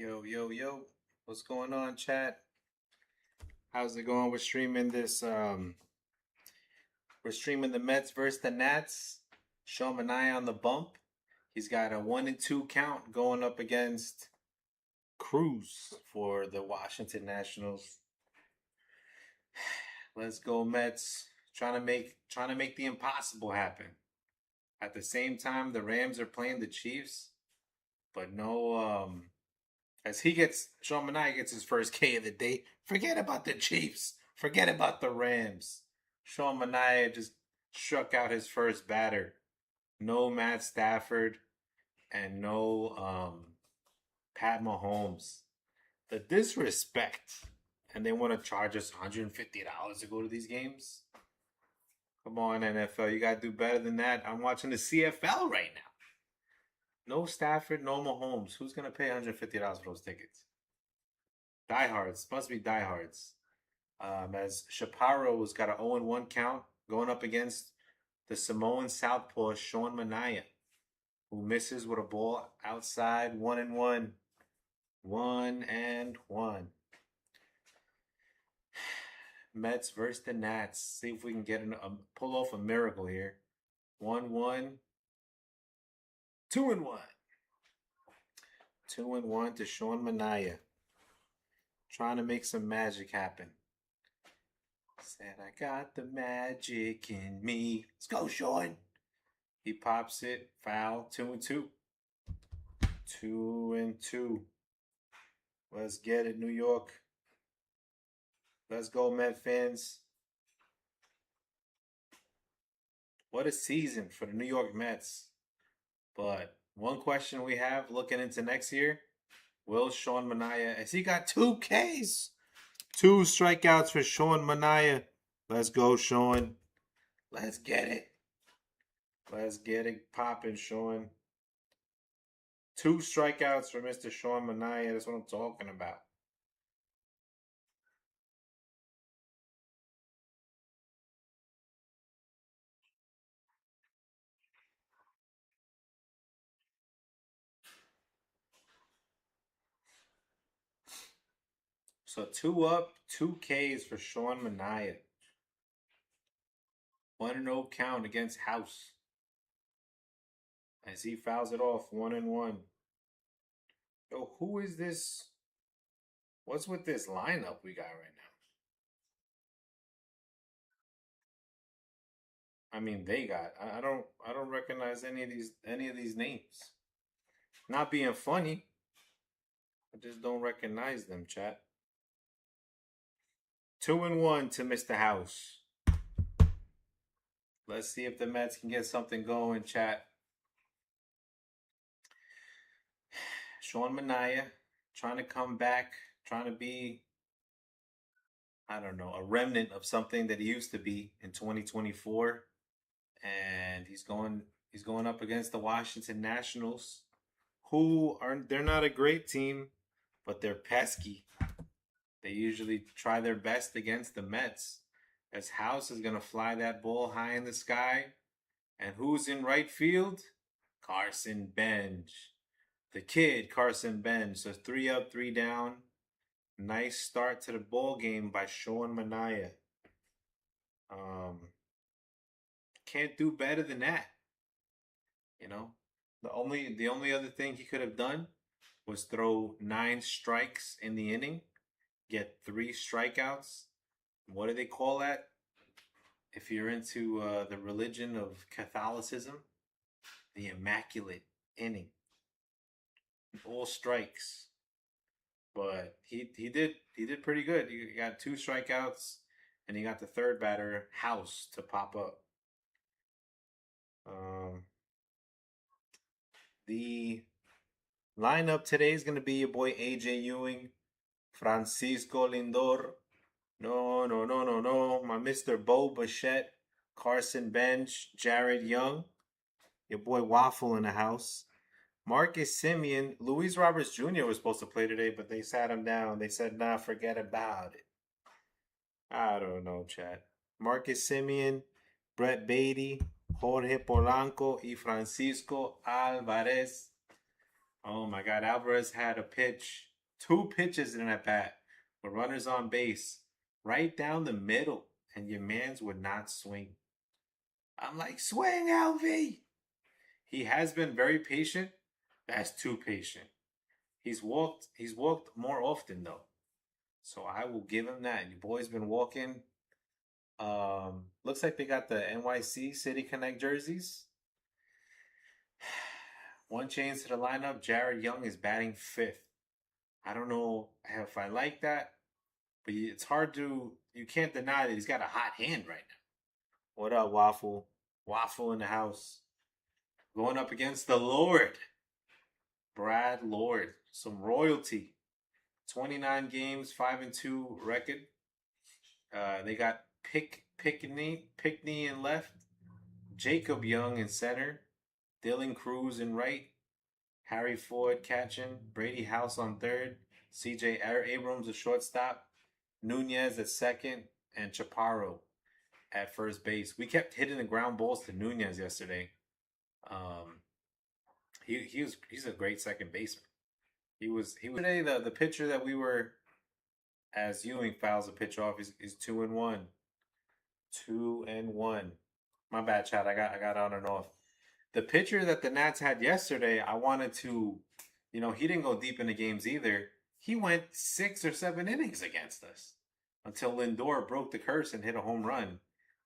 Yo, yo, yo. What's going on, chat? How's it going? We're streaming the Mets versus the Nats. Sean Manaea on the bump. He's got a 1-2 count going up against Cruz for the Washington Nationals. Let's go, Mets. Trying to make the impossible happen. At the same time, the Rams are playing the Chiefs, but no as Sean Manaea gets his first K of the day. Forget about the Chiefs. Forget about the Rams. Sean Manaea just struck out his first batter. No Matt Stafford and no Pat Mahomes. The disrespect. And they want to charge us $150 to go to these games? Come on, NFL. You got to do better than that. I'm watching the CFL right now. No Stafford, no Mahomes. Who's going to pay $150 for those tickets? Diehards. Must be diehards. As Shaparo's got an 0-1 count going up against the Samoan southpaw Sean Manaea, who misses with a ball outside. 1-1. 1-1. Mets versus the Nats. See if we can pull off a miracle here. 1-1. 2-1. 2-1 to Sean Manaea. Trying to make some magic happen. Said I got the magic in me. Let's go, Sean. He pops it. Foul. 2-2. 2-2. Let's get it, New York. Let's go, Met fans. What a season for the New York Mets. But one question we have looking into next year, will Sean Manaea, as he got 2 Ks, 2 strikeouts for Sean Manaea. Let's go, Sean. Let's get it. Let's get it popping, Sean. 2 strikeouts for Mr. Sean Manaea. That's what I'm talking about. So 2 up, 2 Ks for Sean Manaea. 1-0 count against House. As he fouls it off, 1-1. Yo, who is this? What's with this lineup we got right now? I mean, they got. I don't recognize any of these names. Not being funny. I just don't recognize them, chat. 2-1 to Mr. House. Let's see if the Mets can get something going, chat. Sean Manaea trying to come back, trying to be, I don't know, a remnant of something that he used to be in 2024. And he's going up against the Washington Nationals, they're not a great team, but they're pesky. They usually try their best against the Mets. As House is going to fly that ball high in the sky. And who's in right field? Carson Bench. The kid, Carson Bench. So 3 up, 3 down. Nice start to the ball game by Sean Manaea. Can't do better than that. You know, the only other thing he could have done was throw 9 strikes in the inning, get 3 strikeouts. What do they call that? If you're into the religion of Catholicism, the immaculate inning, all strikes. But he did pretty good. He got 2 strikeouts, and he got the third batter, House, to pop up. The lineup today is going to be your boy AJ Ewing, Francisco Lindor. No. My Mr. Bo Bichette, Carson Bench, Jared Young. Your boy Waffle in the house. Marcus Semien. Luis Roberts Jr. was supposed to play today, but they sat him down. They said, nah, forget about it. I don't know, chat. Marcus Semien, Brett Beatty, Jorge Polanco, y Francisco Alvarez. Oh my God, Alvarez had a pitch Two pitches in at bat with runners on base, right down the middle, and your mans would not swing. I'm like, swing, LV. He has been very patient. That's too patient. He's walked more often though. So I will give him that. Your boy's been walking. Looks like they got the NYC City Connect jerseys. One change to the lineup. Jared Young is batting fifth. I don't know if I like that, but it's hard to. You can't deny that he's got a hot hand right now. What up, Waffle? Waffle in the house. Going up against the Lord, Brad Lord. Some royalty. 29 games, 5-2 record. They got Pickney in left, Jacob Young in center, Dylan Cruz in right, Harry Ford catching, Brady House on third, CJ Abrams at shortstop, Nunez at second, and Chaparro at first base. We kept hitting the ground balls to Nunez yesterday. He's a great second baseman. He was today the pitcher that we were as Ewing fouls a pitch off is 2-1. 2-1. My bad, Chad. I got on and off. The pitcher that the Nats had yesterday, I wanted to, he didn't go deep in the games either. He went 6 or 7 innings against us until Lindor broke the curse and hit a home run.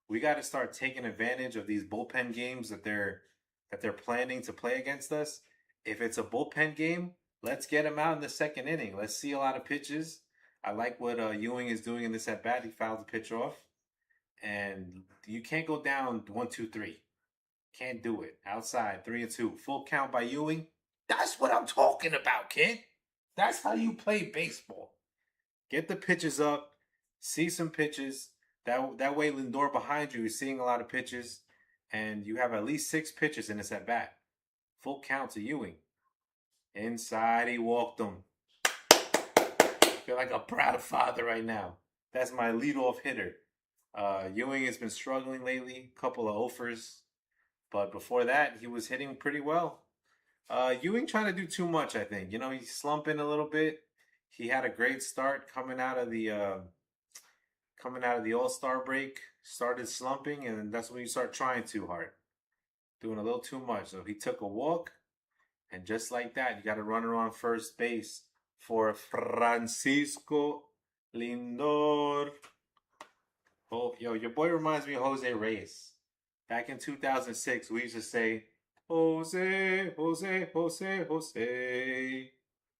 We got to start taking advantage of these bullpen games that they're planning to play against us. If it's a bullpen game, let's get him out in the second inning. Let's see a lot of pitches. I like what Ewing is doing in this at bat. He fouled the pitch off, and you can't go down 1-2-3. Can't do it. Outside 3-2, full count by Ewing. That's what I'm talking about, kid. That's how you play baseball. Get the pitches up. See some pitches. That way, Lindor behind you is seeing a lot of pitches, and you have at least 6 pitches in this at bat. Full count to Ewing. Inside, he walked him. I feel like a proud father right now. That's my leadoff hitter. Ewing has been struggling lately. Couple of offers. But before that, he was hitting pretty well. Ewing trying to do too much, I think. He's slumping a little bit. He had a great start coming out of the All-Star break. Started slumping, and that's when you start trying too hard. Doing a little too much. So he took a walk, and just like that, you got a runner on first base for Francisco Lindor. Oh, yo, your boy reminds me of Jose Reyes. Back in 2006, we used to say, Jose, Jose, Jose, Jose.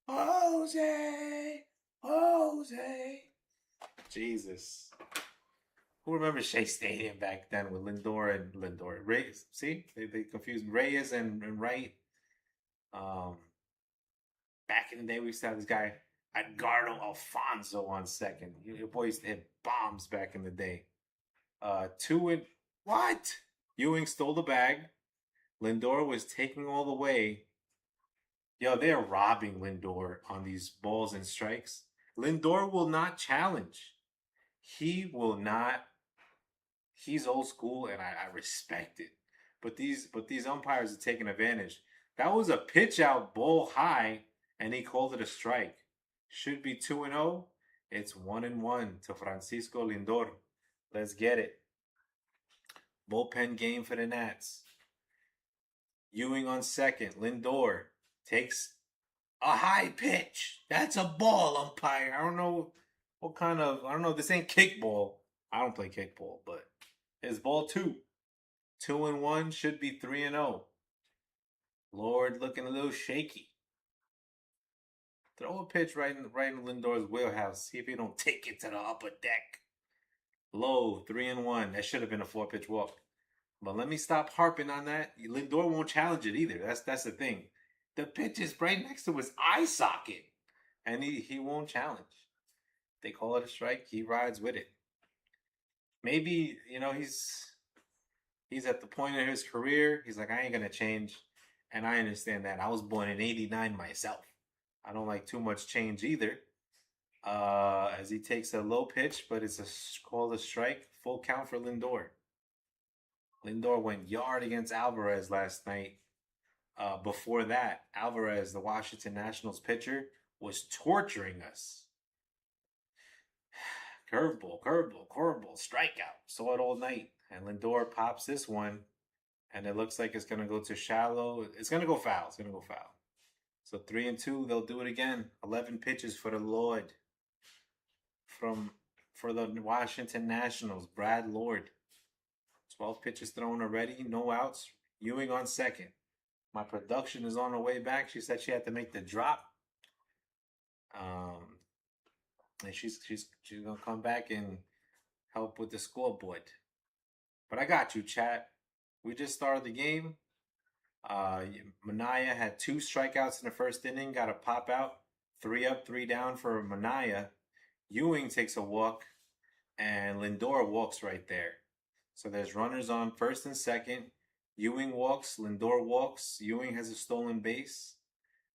Jose, Jose. Jesus. Who remembers Shea Stadium back then with Lindor? Reyes. See? They confused Reyes and Wright. Back in the day, we used to have this guy, Edgardo Alfonso, on second. Your boy used to hit bombs back in the day. What? Ewing stole the bag. Lindor was taking all the way. Yo, they're robbing Lindor on these balls and strikes. Lindor will not challenge. He will not. He's old school, and I respect it. But these umpires are taking advantage. That was a pitch out, ball high, and he called it a strike. Should be 2-0. It's 1-1 to Francisco Lindor. Let's get it. Bullpen game for the Nats. Ewing on second. Lindor takes a high pitch. That's a ball, umpire. I don't know. This ain't kickball. I don't play kickball, but it's ball 2. 2-1 should be 3-0. Lord looking a little shaky. Throw a pitch right in Lindor's wheelhouse. See if he don't take it to the upper deck. Low, 3-1. That should have been a 4-pitch walk. But let me stop harping on that. Lindor won't challenge it either. That's the thing. The pitch is right next to his eye socket, and he won't challenge. They call it a strike. He rides with it. Maybe he's at the point of his career. He's like, I ain't gonna change, and I understand that. I was born in '89 myself. I don't like too much change either. As he takes a low pitch, but it's called a strike. Full count for Lindor. Lindor went yard against Alvarez last night. Before that, Alvarez, the Washington Nationals pitcher, was torturing us. Curveball, curveball, curveball, strikeout. Saw it all night. And Lindor pops this one, and it looks like it's going to go to shallow. It's going to go foul. It's going to go foul. So 3-2, they'll do it again. 11 pitches for the Lord for the Washington Nationals. Brad Lord. 12 pitches thrown already, no outs. Ewing on second. My production is on her way back. She said she had to make the drop. And she's gonna come back and help with the scoreboard. But I got you, chat. We just started the game. Manaea had 2 strikeouts in the first inning, got a pop out. 3 up, 3 down for Manaea. Ewing takes a walk, and Lindor walks right there. So there's runners on first and second. Ewing walks, Lindor walks. Ewing has a stolen base.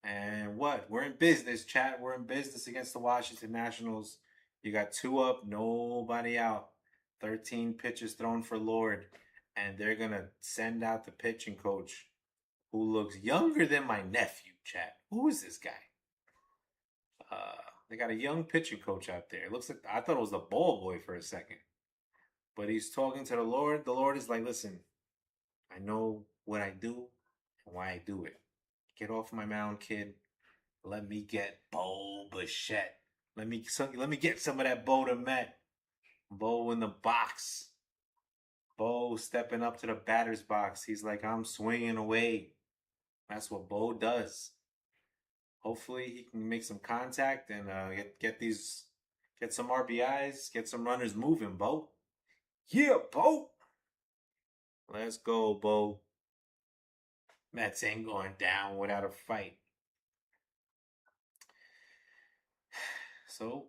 And what? We're in business, chat. We're in business against the Washington Nationals. You got 2 up, nobody out. 13 pitches thrown for Lord. And they're going to send out the pitching coach, who looks younger than my nephew, chat. Who is this guy? They got a young pitching coach out there. It looks like, I thought it was the ball boy for a second. But he's talking to the Lord. The Lord is like, listen, I know what I do and why I do it. Get off my mound, kid. Let me get Bo Bichette. Let me get some of that Bo to Met. Bo in the box. Bo stepping up to the batter's box. He's like, I'm swinging away. That's what Bo does. Hopefully he can make some contact and get some RBIs, get some runners moving, Bo. Yeah, Bo. Let's go, Bo. Mets ain't going down without a fight. So,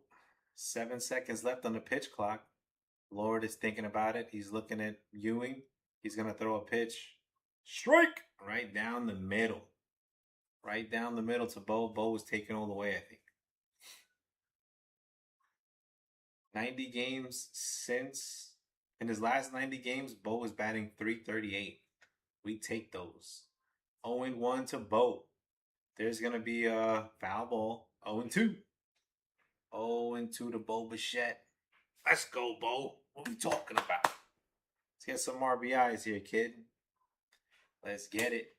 7 seconds left on the pitch clock. Lord is thinking about it. He's looking at Ewing. He's going to throw a pitch. Strike! Right down the middle. Right down the middle to Bo. Bo was taken all the way, I think. 90 games since. In his last 90 games, Bo was batting .338. We take those. 0-1 to Bo. There's going to be a foul ball. 0-2. 0-2 to Bo Bichette. Let's go, Bo. What are we talking about? Let's get some RBIs here, kid. Let's get it.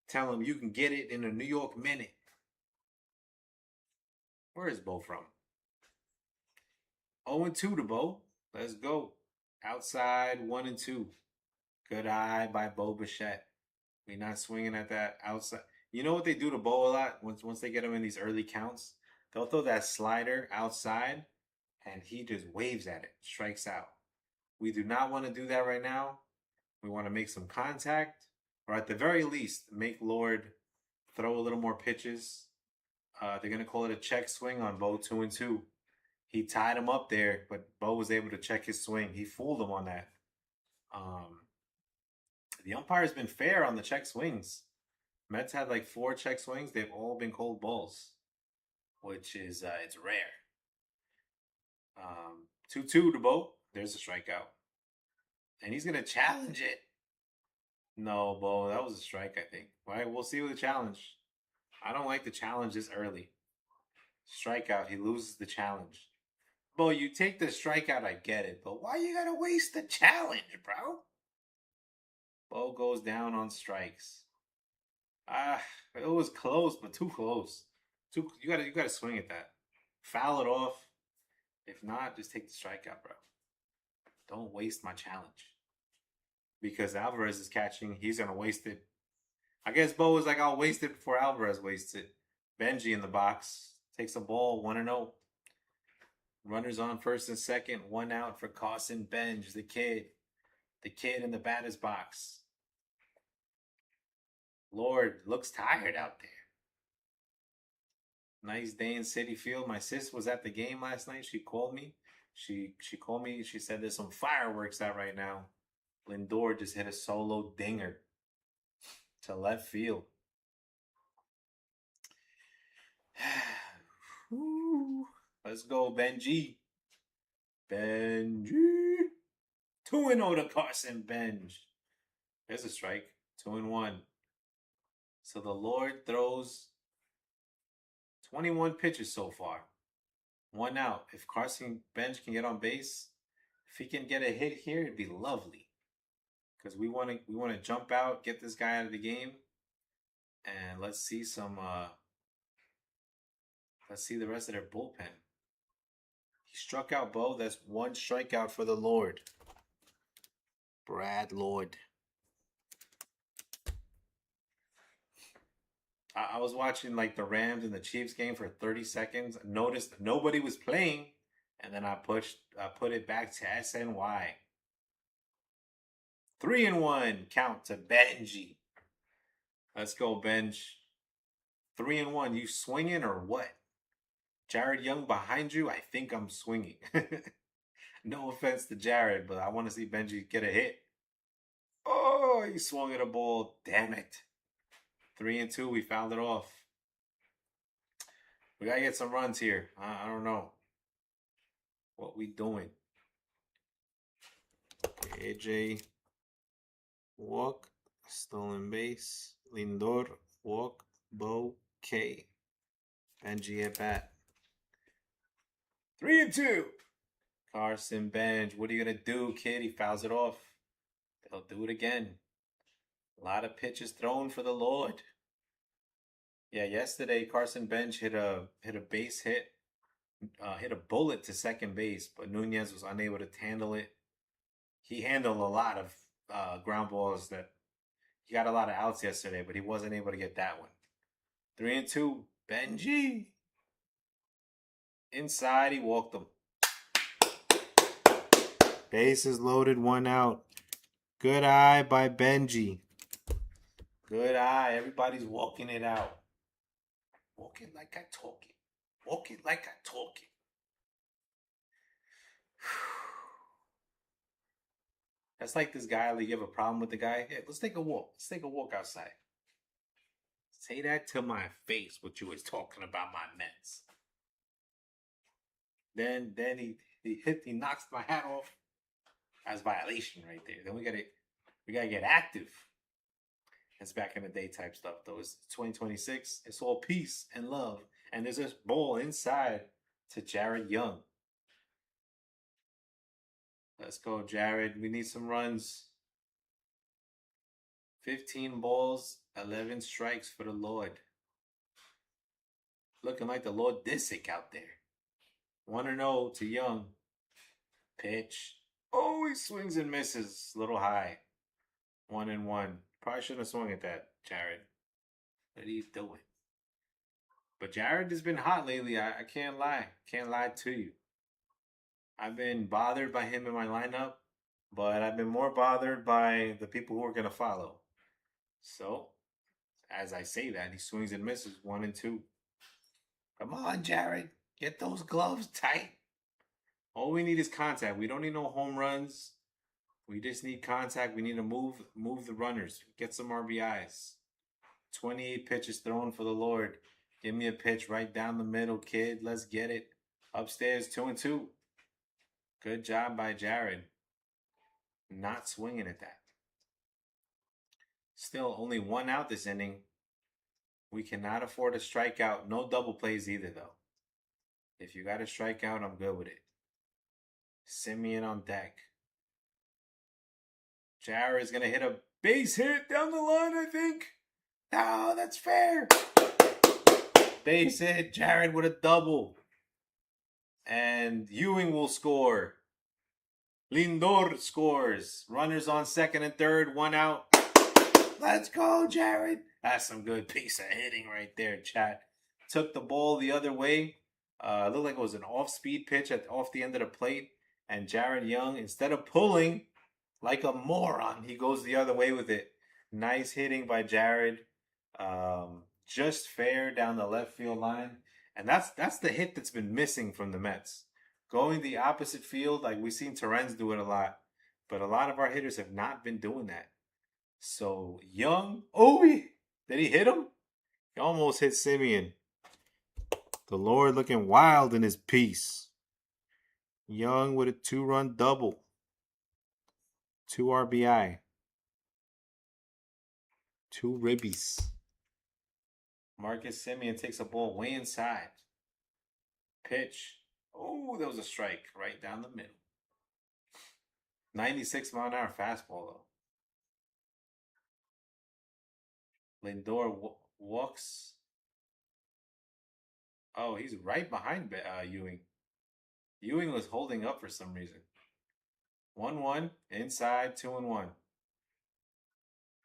Tell him you can get it in a New York minute. Where is Bo from? 0-2 to Bo. Let's go. Outside 1-2. Good eye by Bo Bichette. We're not swinging at that outside. You know what they do to Bo a lot? Once they get him in these early counts, they'll throw that slider outside, and he just waves at it, strikes out. We do not want to do that right now. We want to make some contact, or at the very least, make Lord throw a little more pitches. They're going to call it a check swing on Bo 2-2. He tied him up there, but Bo was able to check his swing. He fooled him on that. The umpire's been fair on the check swings. Mets had like 4 check swings. They've all been called balls, which is it's rare. 2-2 to Bo. There's a strikeout. And he's going to challenge it. No, Bo, that was a strike, I think. All right, we'll see with the challenge. I don't like the challenge this early. Strikeout, he loses the challenge. Bo, you take the strikeout, I get it. But why you got to waste the challenge, bro? Bo goes down on strikes. It was close, but too close. You gotta swing at that. Foul it off. If not, just take the strikeout, bro. Don't waste my challenge. Because Alvarez is catching, he's gonna waste it. I guess Bo was like, I'll waste it before Alvarez wastes it. Benji in the box takes a ball, 1-0. Runners on first and second, 1 out for Carson Benj, the kid. The kid in the batter's box. Lord looks tired out there. Nice day in City Field. My sis was at the game last night. She called me. She called me. She said there's some fireworks out right now. Lindor just hit a solo dinger to left field. Let's go, Benji. Benji. 2-0 to Carson Benj. There's a strike. 2-1. So the Lord throws 21 pitches so far. 1 out. If Carson Bench can get on base, if he can get a hit here, it'd be lovely. Because we want to jump out, get this guy out of the game, and let's see the rest of their bullpen. He struck out Bo. That's 1 strikeout for the Lord. Brad Lord. I was watching like the Rams and the Chiefs game for 30 seconds. Noticed nobody was playing, and then I put it back to SNY. 3-1 count to Benji. Let's go, Bench. 3-1. You swinging or what? Jared Young behind you? I think I'm swinging. No offense to Jared, but I want to see Benji get a hit. Oh, he swung at a ball. Damn it. 3-2. We fouled it off. We got to get some runs here. I don't know what we doing. Okay, AJ. Walk. Stolen base. Lindor. Walk. Bo. K. Benji at bat. 3-2. Carson Bench. What are you going to do, kid? He fouls it off. They'll do it again. A lot of pitches thrown for the Lord. Yeah, yesterday Carson Bench hit a base hit. Hit a bullet to second base, but Nunez was unable to handle it. He handled a lot of ground balls that he got a lot of outs yesterday, but he wasn't able to get that one. 3-2. Benji. Inside, he walked him. Bases loaded, 1 out. Good eye by Benji. Good eye. Everybody's walking it out. Walk it like I talk it. Walk it like I talk it. That's like this guy, like you have a problem with the guy. Hey, let's take a walk. Let's take a walk outside. Say that to my face, what you was talking about my Mets. Then he knocks my hat off. That's violation right there. Then we gotta get active. That's back in the day type stuff though. It's 2026. It's all peace and love. And there's this ball inside to Jared Young. Let's go, Jared. We need some runs. 15 balls, 11 strikes for the Lord. Looking like the Lord Disick out there. 1-0 to Young. Pitch. Oh, he swings and misses. A little high. 1-1. Probably shouldn't have swung at that, Jared. What are you doing? But Jared has been hot lately. I can't lie. Can't lie to you. I've been bothered by him in my lineup, but I've been more bothered by the people who are going to follow. So, as I say that, he swings and misses. 1-2. Come on, Jared. Get those gloves tight. All we need is contact. We don't need no home runs. We just need contact. We need to move the runners. Get some RBIs. 28 pitches thrown for the Lord. Give me a pitch right down the middle, kid. Let's get it. Upstairs, 2-2. Good job by Jared. Not swinging at that. Still only 1 out this inning. We cannot afford a strikeout. No double plays either, though. If you got a strikeout, I'm good with it. Simeon on deck. Jared's going to hit a base hit down the line, I think. No, that's fair. Base hit. Jared with a double. And Ewing will score. Lindor scores. Runners on second and third. 1 out. Let's go, Jared. That's some good piece of hitting right there, chat. Took the ball the other way. Looked like it was an off-speed pitch off the end of the plate. And Jared Young, instead of pulling like a moron, he goes the other way with it. Nice hitting by Jared. Just fair down the left field line. And that's the hit that's been missing from the Mets. Going the opposite field, like we've seen Terrence do it a lot. But a lot of our hitters have not been doing that. So Young, did he hit him? He almost hit Simeon. The Lord looking wild in his piece. Young with a 2-run double. 2 RBI. 2 ribbies. Marcus Simeon takes a ball way inside. Pitch. Oh, that was a strike right down the middle. 96-mile-an-hour fastball, though. Lindor walks. Oh, he's right behind Ewing. Ewing was holding up for some reason. 1-1, inside, 2-1.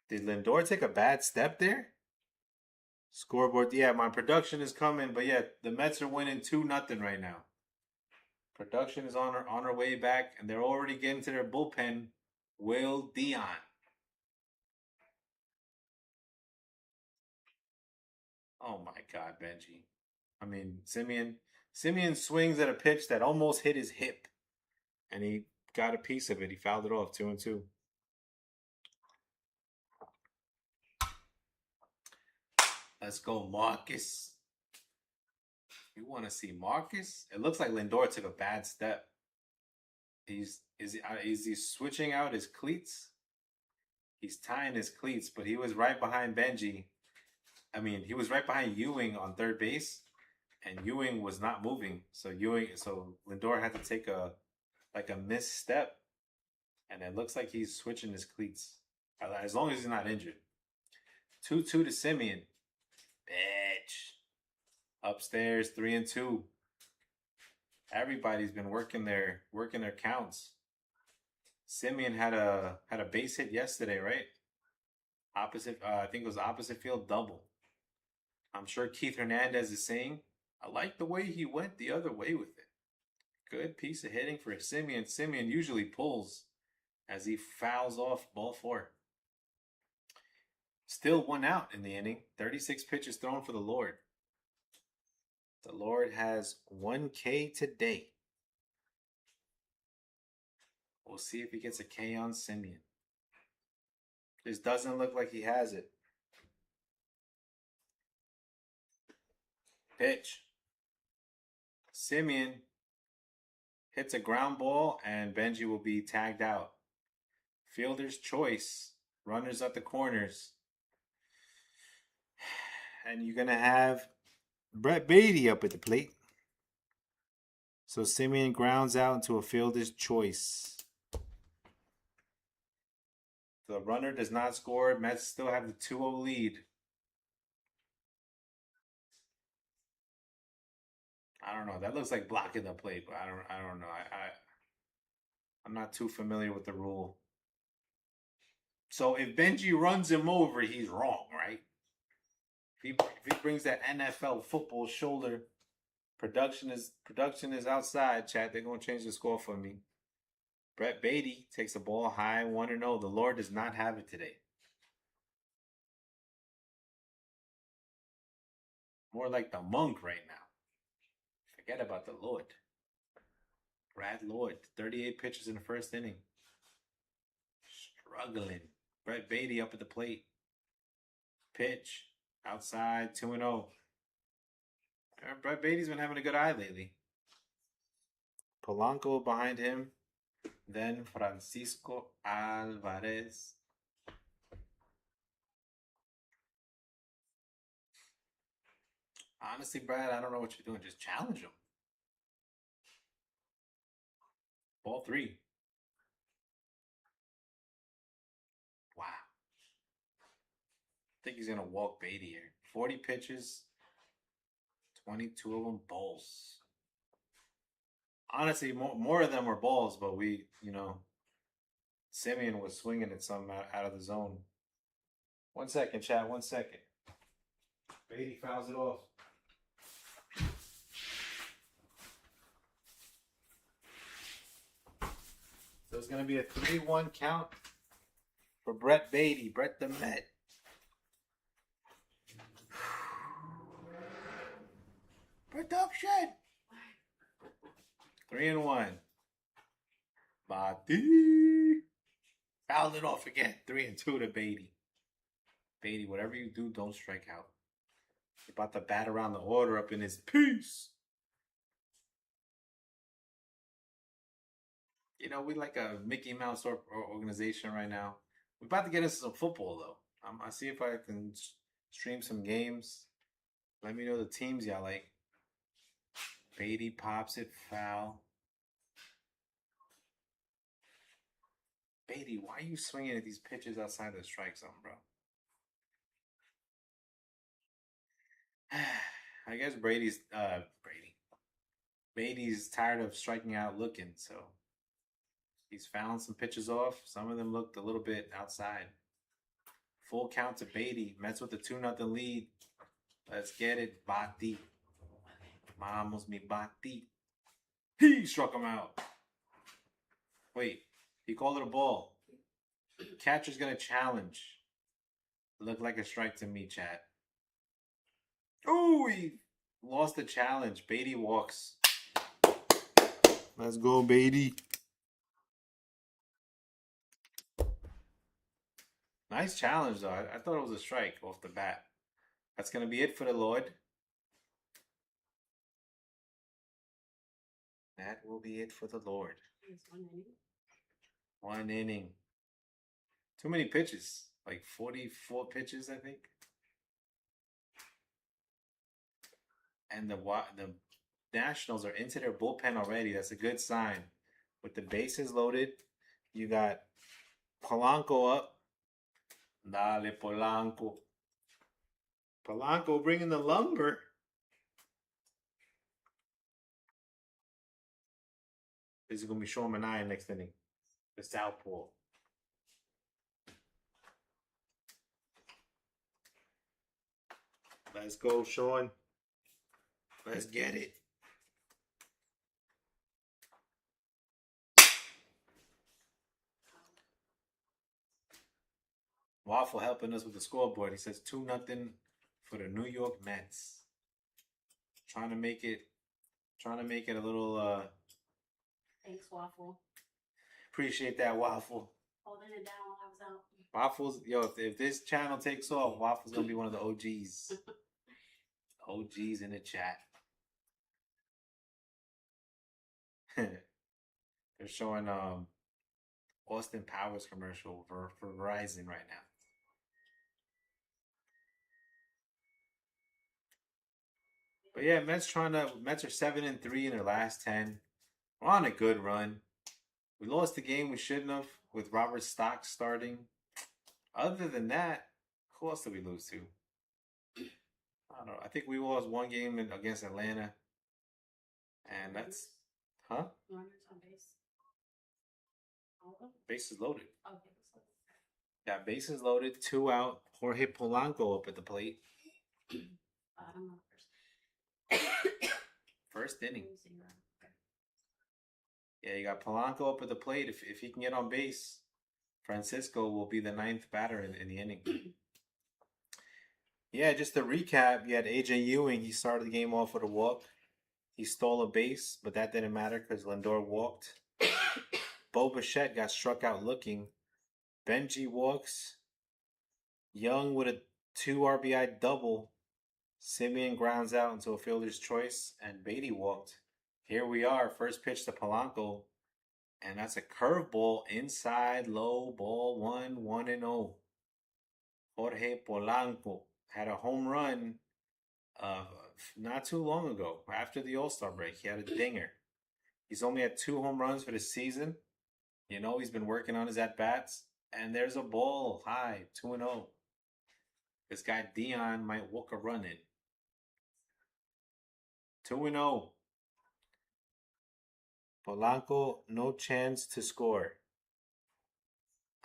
Did Lindor take a bad step there? Scoreboard, yeah, my production is coming, but yeah, the Mets are winning 2-0 right now. Production is on her way back, and they're already getting to their bullpen. Will Dion. Oh my God, Benji. I mean, Simeon swings at a pitch that almost hit his hip, and he got a piece of it. He fouled it off, 2-2. Let's go, Marcus. You want to see Marcus? It looks like Lindor took a bad step. Is he switching out his cleats? He's tying his cleats, but he was right behind Benji. I mean, he was right behind Ewing on third base, and Ewing was not moving. So Lindor had to take a misstep, and it looks like he's switching his cleats. As long as he's not injured. 2-2 to Simeon. Bitch. Upstairs, 3-2. Everybody's been working their counts. Simeon had a base hit yesterday, right? Opposite, I think it was opposite field double. I'm sure Keith Hernandez is saying, I like the way he went the other way with it. Good piece of hitting for Simeon. Simeon usually pulls as he fouls off ball 4. Still 1 out in the inning. 36 pitches thrown for the Lord. The Lord has 1 K today. We'll see if he gets a K on Simeon. This doesn't look like he has it. Pitch. Simeon hits a ground ball, and Benji will be tagged out. Fielder's choice. Runners at the corners. And you're going to have Brett Beatty up at the plate. So Simeon grounds out into a fielder's choice. The runner does not score. Mets still have the 2-0 lead. I don't know. That looks like blocking the plate, but I don't know. I'm not too familiar with the rule. So if Benji runs him over, he's wrong, right? If he brings that NFL football shoulder, production is outside, chat. They're gonna change the score for me. Brett Beatty takes a ball high, 1-0. The Lord does not have it today. More like the monk right now. Forget about the Lord. Brad Lord, 38 pitches in the first inning. Struggling. Brett Beatty up at the plate. Pitch. Outside, 2-0. Brett Beatty's been having a good eye lately. Polanco behind him. Then Francisco Alvarez. Honestly, Brad, I don't know what you're doing. Just challenge him. Ball 3. Wow. I think he's going to walk Beatty here. 40 pitches, 22 of them balls. Honestly, more of them were balls, but Simeon was swinging at some out of the zone. 1 second, chat, 1 second. Beatty fouls it off. So it's going to be a 3-1 count for Brett Beatty, Brett the Met. Production. 3-1. Bati. Fouled it off again. 3-2 to Beatty. Beatty, whatever you do, don't strike out. You're about to bat around the order up in his piece. We like a Mickey Mouse organization right now. We're about to get into some football, though. I see if I can stream some games. Let me know the teams y'all like. Beatty pops it foul. Beatty, why are you swinging at these pitches outside the strike zone, bro? I guess Beatty's tired of striking out looking, so he's found some pitches off. Some of them looked a little bit outside. Full count to Beatty. Mets with a 2-0 lead. Let's get it, Bati. Vamos, mi Bati. He struck him out. Wait, he called it a ball. Catcher's gonna challenge. Looked like a strike to me, chat. Oh, he lost the challenge. Beatty walks. Let's go, Beatty. Nice challenge, though. I thought it was a strike off the bat. That's going to be it for the Lord. That will be it for the Lord. It's 1 inning. 1 inning. Too many pitches. Like 44 pitches, I think. And the Nationals are into their bullpen already. That's a good sign. With the bases loaded, you got Polanco up. Dale, Polanco. Polanco bringing the lumber. This is going to be Sean Manaea next inning. The southpaw. Let's go, Sean. Let's get it. Waffle helping us with the scoreboard. He says 2-0 for the New York Mets. Trying to make it a little Thanks, Waffle. Appreciate that, Waffle. Holding it down while I was out. Waffles, yo, if this channel takes off, Waffle's gonna be one of the OGs. OGs in the chat. They're showing Austin Powers commercial for Verizon right now. But yeah, Mets are 7-3 in their last 10. We're on a good run. We lost the game we shouldn't have with Robert Stock starting. Other than that, who else did we lose to? I don't know. I think we lost one game against Atlanta. And that's... Huh? Runners on base. Bases loaded. Okay. Yeah, bases loaded. 2 out. Jorge Polanco up at the plate. Bottom of First inning. 0. Yeah, you got Polanco up at the plate. If he can get on base, Francisco will be the 9th batter in the inning. Yeah, just to recap, you had AJ Ewing. He started the game off with a walk. He stole a base, but that didn't matter because Lindor walked. Bo Bichette got struck out looking. Benji walks. Young with a 2 RBI double. Simeon grounds out into a fielder's choice, and Beatty walked. Here we are, first pitch to Polanco, and that's a curveball inside, low, ball 1-0. Jorge Polanco had a home run not too long ago, after the All-Star break. He had a dinger. He's only had 2 home runs for the season. You know, he's been working on his at-bats, and there's a ball high, 2-0. This guy Dion might walk a run in. 2-0. Polanco, no chance to score.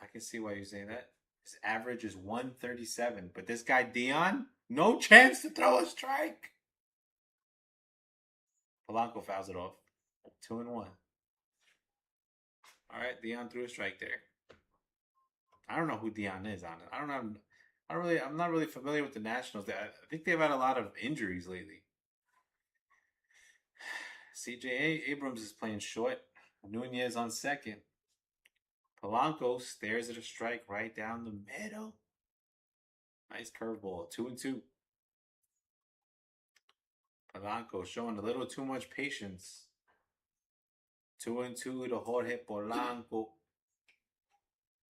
I can see why you say that. His average is 137. But this guy, Dion, no chance to throw a strike. Polanco fouls it off. 2-1. All right, Dion threw a strike there. I don't know who Dion is on it. I'm not really familiar with the Nationals. I think they've had a lot of injuries lately. CJ Abrams is playing short. Nunez on second. Polanco stares at a strike right down the middle. Nice curveball. 2-2. Polanco showing a little too much patience. 2-2 to Jorge Polanco.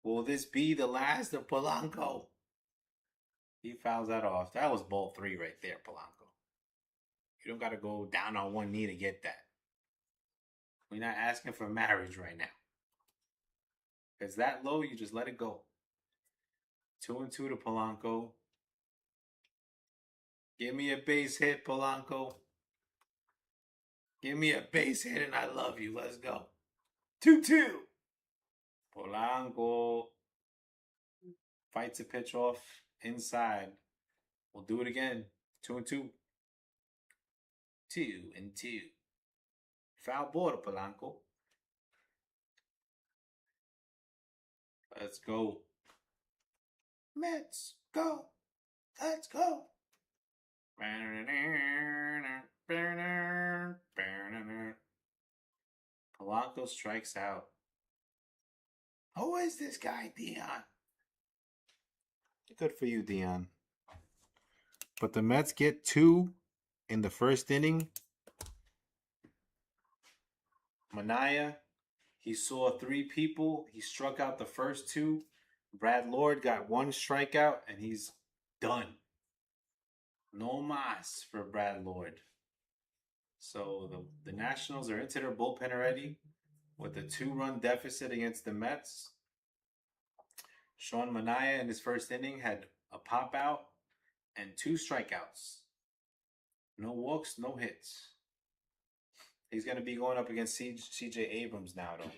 Will this be the last of Polanco? He fouls that off. That was ball 3 right there, Polanco. You don't got to go down on one knee to get that. We're not asking for marriage right now. If it's that low, you just let it go. 2-2 to Polanco. Give me a base hit, Polanco. Give me a base hit and I love you. Let's go. 2-2. Polanco fights a pitch off inside. We'll do it again. 2-2. 2-2. Foul ball to Polanco. Let's go. Mets, go. Let's go. Polanco strikes out. Who is this guy, Dion? Good for you, Dion. But the Mets get 2 in the first inning. Manaea, he saw 3 people. He struck out the first 2. Brad Lord got 1 strikeout, and he's done. No mas for Brad Lord. So the Nationals are into their bullpen already with a 2-run deficit against the Mets. Sean Manaea in his first inning had a pop out and 2 strikeouts. No walks, no hits. He's going to be going up against CJ Abrams now, though.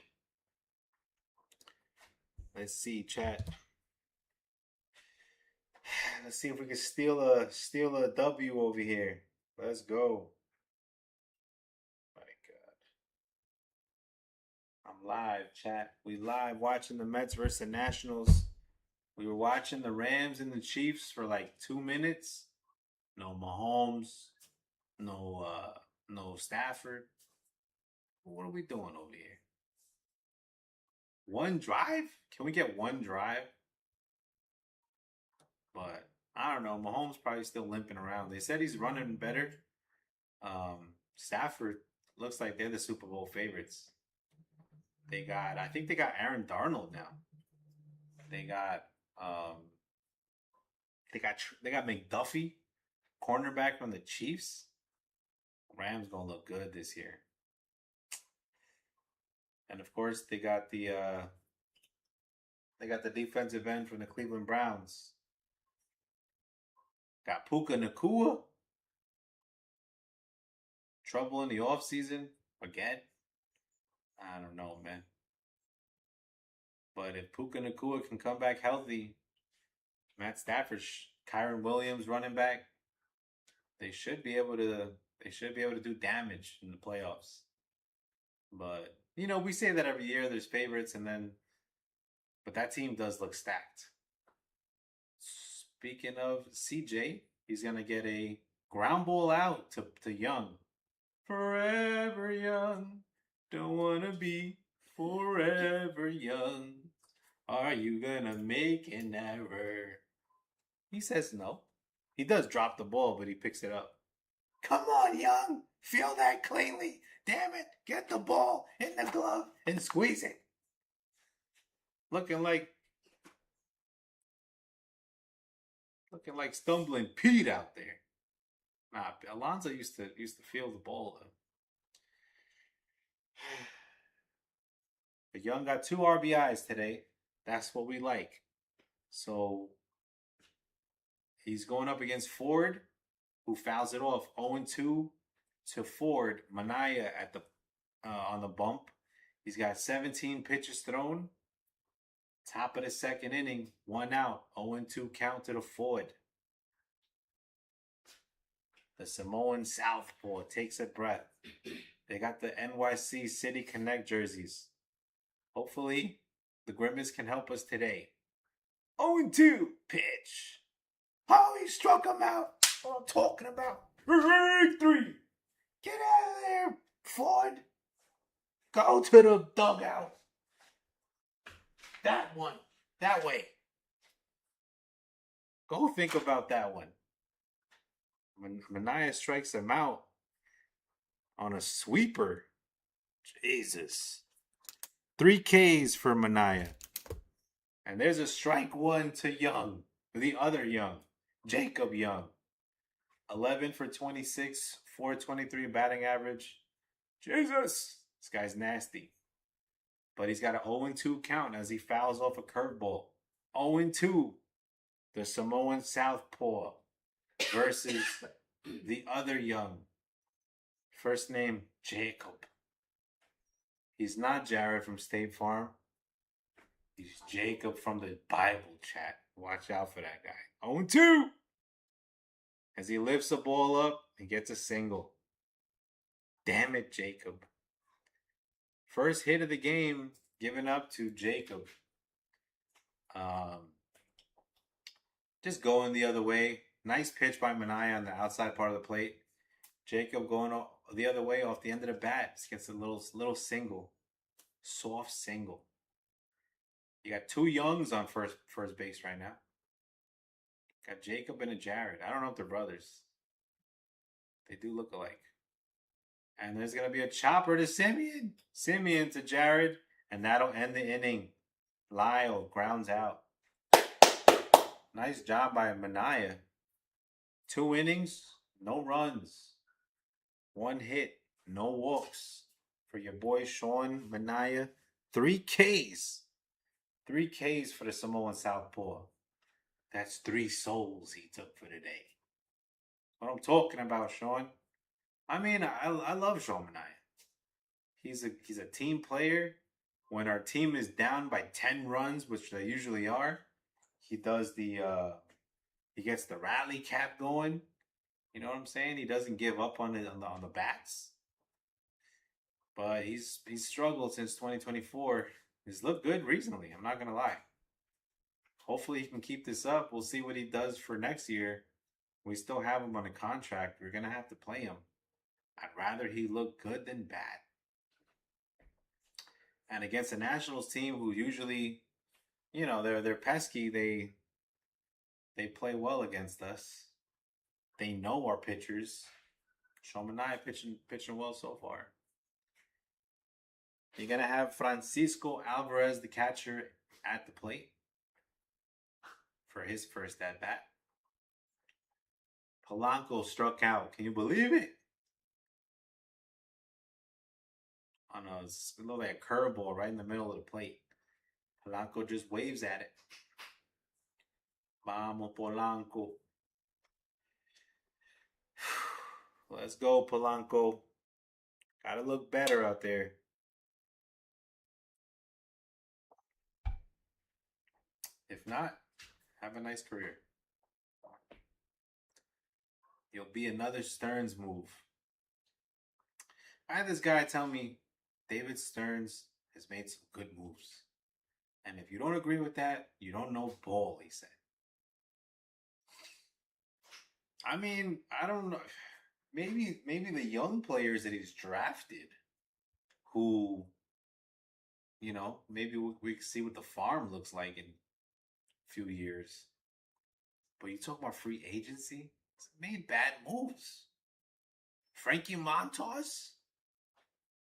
Let's see, chat. Let's see if we can steal a W over here. Let's go. My God. I'm live, chat. We live watching the Mets versus the Nationals. We were watching the Rams and the Chiefs for like 2 minutes. No Mahomes. No Stafford. What are we doing over here? 1 drive? Can we get 1 drive? But I don't know. Mahomes probably still limping around. They said he's running better. Stafford looks like they're the Super Bowl favorites. I think they got Aaron Darnold now. They got McDuffie, cornerback from the Chiefs. Rams gonna look good this year. And of course they got the defensive end from the Cleveland Browns. Got Puka Nacua. Trouble in the offseason again. I don't know, man. But if Puka Nacua can come back healthy, Matt Stafford, Kyron Williams running back, they should be able to do damage in the playoffs. But we say that every year there's favorites but that team does look stacked. Speaking of CJ, he's gonna get a ground ball out to Young. Forever young, don't wanna be forever young. Are you gonna make an error? He says no. He does drop the ball, but he picks it up. Come on, Young. Feel that cleanly. Damn it. Get the ball in the glove and squeeze it. Looking like Stumbling Pete out there. Nah, Alonso used to feel the ball though. But Young got 2 RBIs today. That's what we like. So he's going up against Ford, who fouls it off. 0-2 to Ford. Manaea on the bump. He's got 17 pitches thrown. Top of the second inning, 1 out. 0-2 count to the Ford. The Samoan Southpaw takes a breath. They got the NYC City Connect jerseys. Hopefully, the Grimace can help us today. 0-2 pitch. Oh, he struck him out. What I'm talking about. 3. Get out of there, Ford. Go to the dugout. That one. That way. Go think about that one. Manaea strikes him out on a sweeper. Jesus. 3 Ks for Manaea. And there's a strike 1 to Young. The other Young. Jacob Young. 11 for 26, .423 batting average. Jesus, this guy's nasty. But he's got an 0-2 count as he fouls off a curveball. 0-2. The Samoan Southpaw versus the other young. First name, Jacob. He's not Jared from State Farm. He's Jacob from the Bible chat. Watch out for that guy. 0-2. As he lifts the ball up, he gets a single. Damn it, Jacob. First hit of the game given up to Jacob. Just going the other way. Nice pitch by Manaya on the outside part of the plate. Jacob going the other way off the end of the bat. Just gets a little single. Soft single. You got two Youngs on first base right now. Got Jacob and a Jared. I don't know if they're brothers. They do look alike. And there's going to be a chopper to Simeon. Simeon to Jared. And that'll end the inning. Lyle grounds out. Nice job by Manaya. 2 innings, no runs. 1 hit, no walks. For your boy Sean Manaya. 3 Ks. 3 Ks for the Samoan Southpaw. That's 3 souls he took for the day. What I'm talking about, Sean. I mean, I love Sean Manaya. He's a team player. When our team is down by 10 runs, which they usually are, he does he gets the rally cap going. You know what I'm saying? He doesn't give up on the bats. But he's struggled since 2024. He's looked good recently, I'm not gonna lie. Hopefully he can keep this up. We'll see what he does for next year. We still have him on a contract. We're gonna have to play him. I'd rather he look good than bad. And against the Nationals team, who usually, you know, they're pesky, they play well against us. They know our pitchers. Sean Manaya pitching well so far. You're gonna have Francisco Alvarez, the catcher, at the plate for his first at bat. Polanco struck out. Can you believe it? On a little like a curveball right in the middle of the plate. Polanco just waves at it. Vamos, Polanco. Let's go, Polanco. Gotta look better out there. If not, have a nice career. You'll be another Stearns move. I had this guy tell me David Stearns has made some good moves. And if you don't agree with that, you don't know ball, he said. I mean, I don't know. Maybe the young players that he's drafted who, you know, maybe we can see what the farm looks like in a few years. But you talk about free agency? He's made bad moves. Frankie Montas?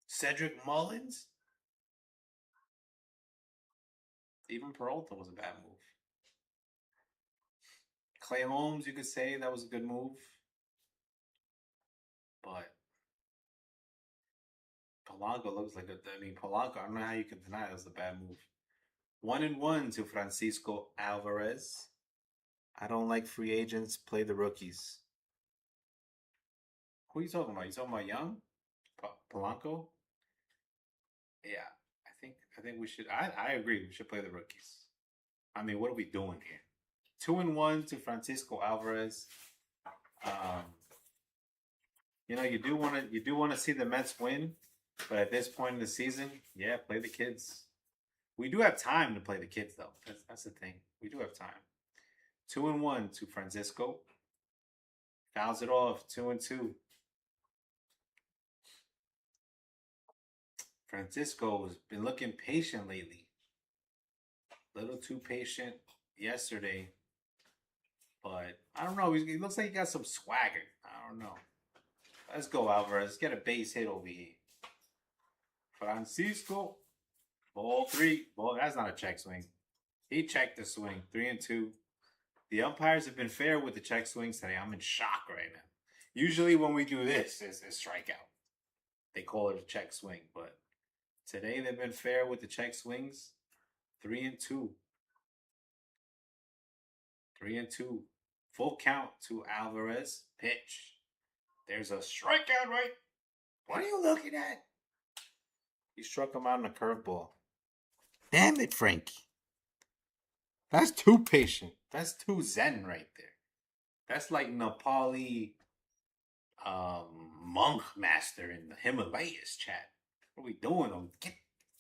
Cedric Mullins? Even Peralta was a bad move. Clay Holmes, you could say that was a good move. But Polanco looks like Polanco, I don't know how you can deny it was a bad move. 1-1 to Francisco Alvarez. I don't like free agents. Play the rookies. Who are you talking about? You talking about Young? Polanco? Yeah, I think we should. I agree. We should play the rookies. I mean, what are we doing here? 2-1 to Francisco Alvarez. You know, you do want to see the Mets win, but at this point in the season, yeah, play the kids. We do have time to play the kids, though. That's the thing. We do have time. 2-1 to Francisco. Fouls it off. 2-2. Francisco has been looking patient lately. A little too patient yesterday. But I don't know. He looks like he got some swagger. I don't know. Let's go, Alvarez. Let's get a base hit over here. Francisco. Ball 3. Ball. That's not a check swing. He checked the swing. 3-2. The umpires have been fair with the check swings today. I'm in shock right now. Usually when we do this, it's a strikeout. They call it a check swing, but today they've been fair with the check swings. 3-2. 3-2. Full count to Alvarez. Pitch. There's a strikeout, right? What are you looking at? He struck him out on a curveball. Damn it, Frankie. That's too patient. That's too zen right there. That's like Nepali monk master in the Himalayas, chat. What are we doing?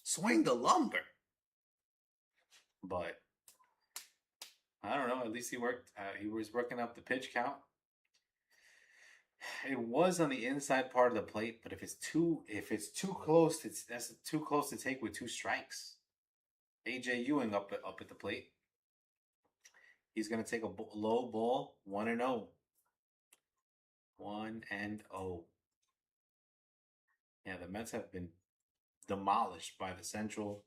Swing the lumber. But I don't know. At least he worked. He was working up the pitch count. It was on the inside part of the plate, but if it's too close, that's too close to take with 2 strikes. AJ Ewing up at the plate. He's gonna take a low ball, 1-0. 1-0. Yeah, the Mets have been demolished by the Central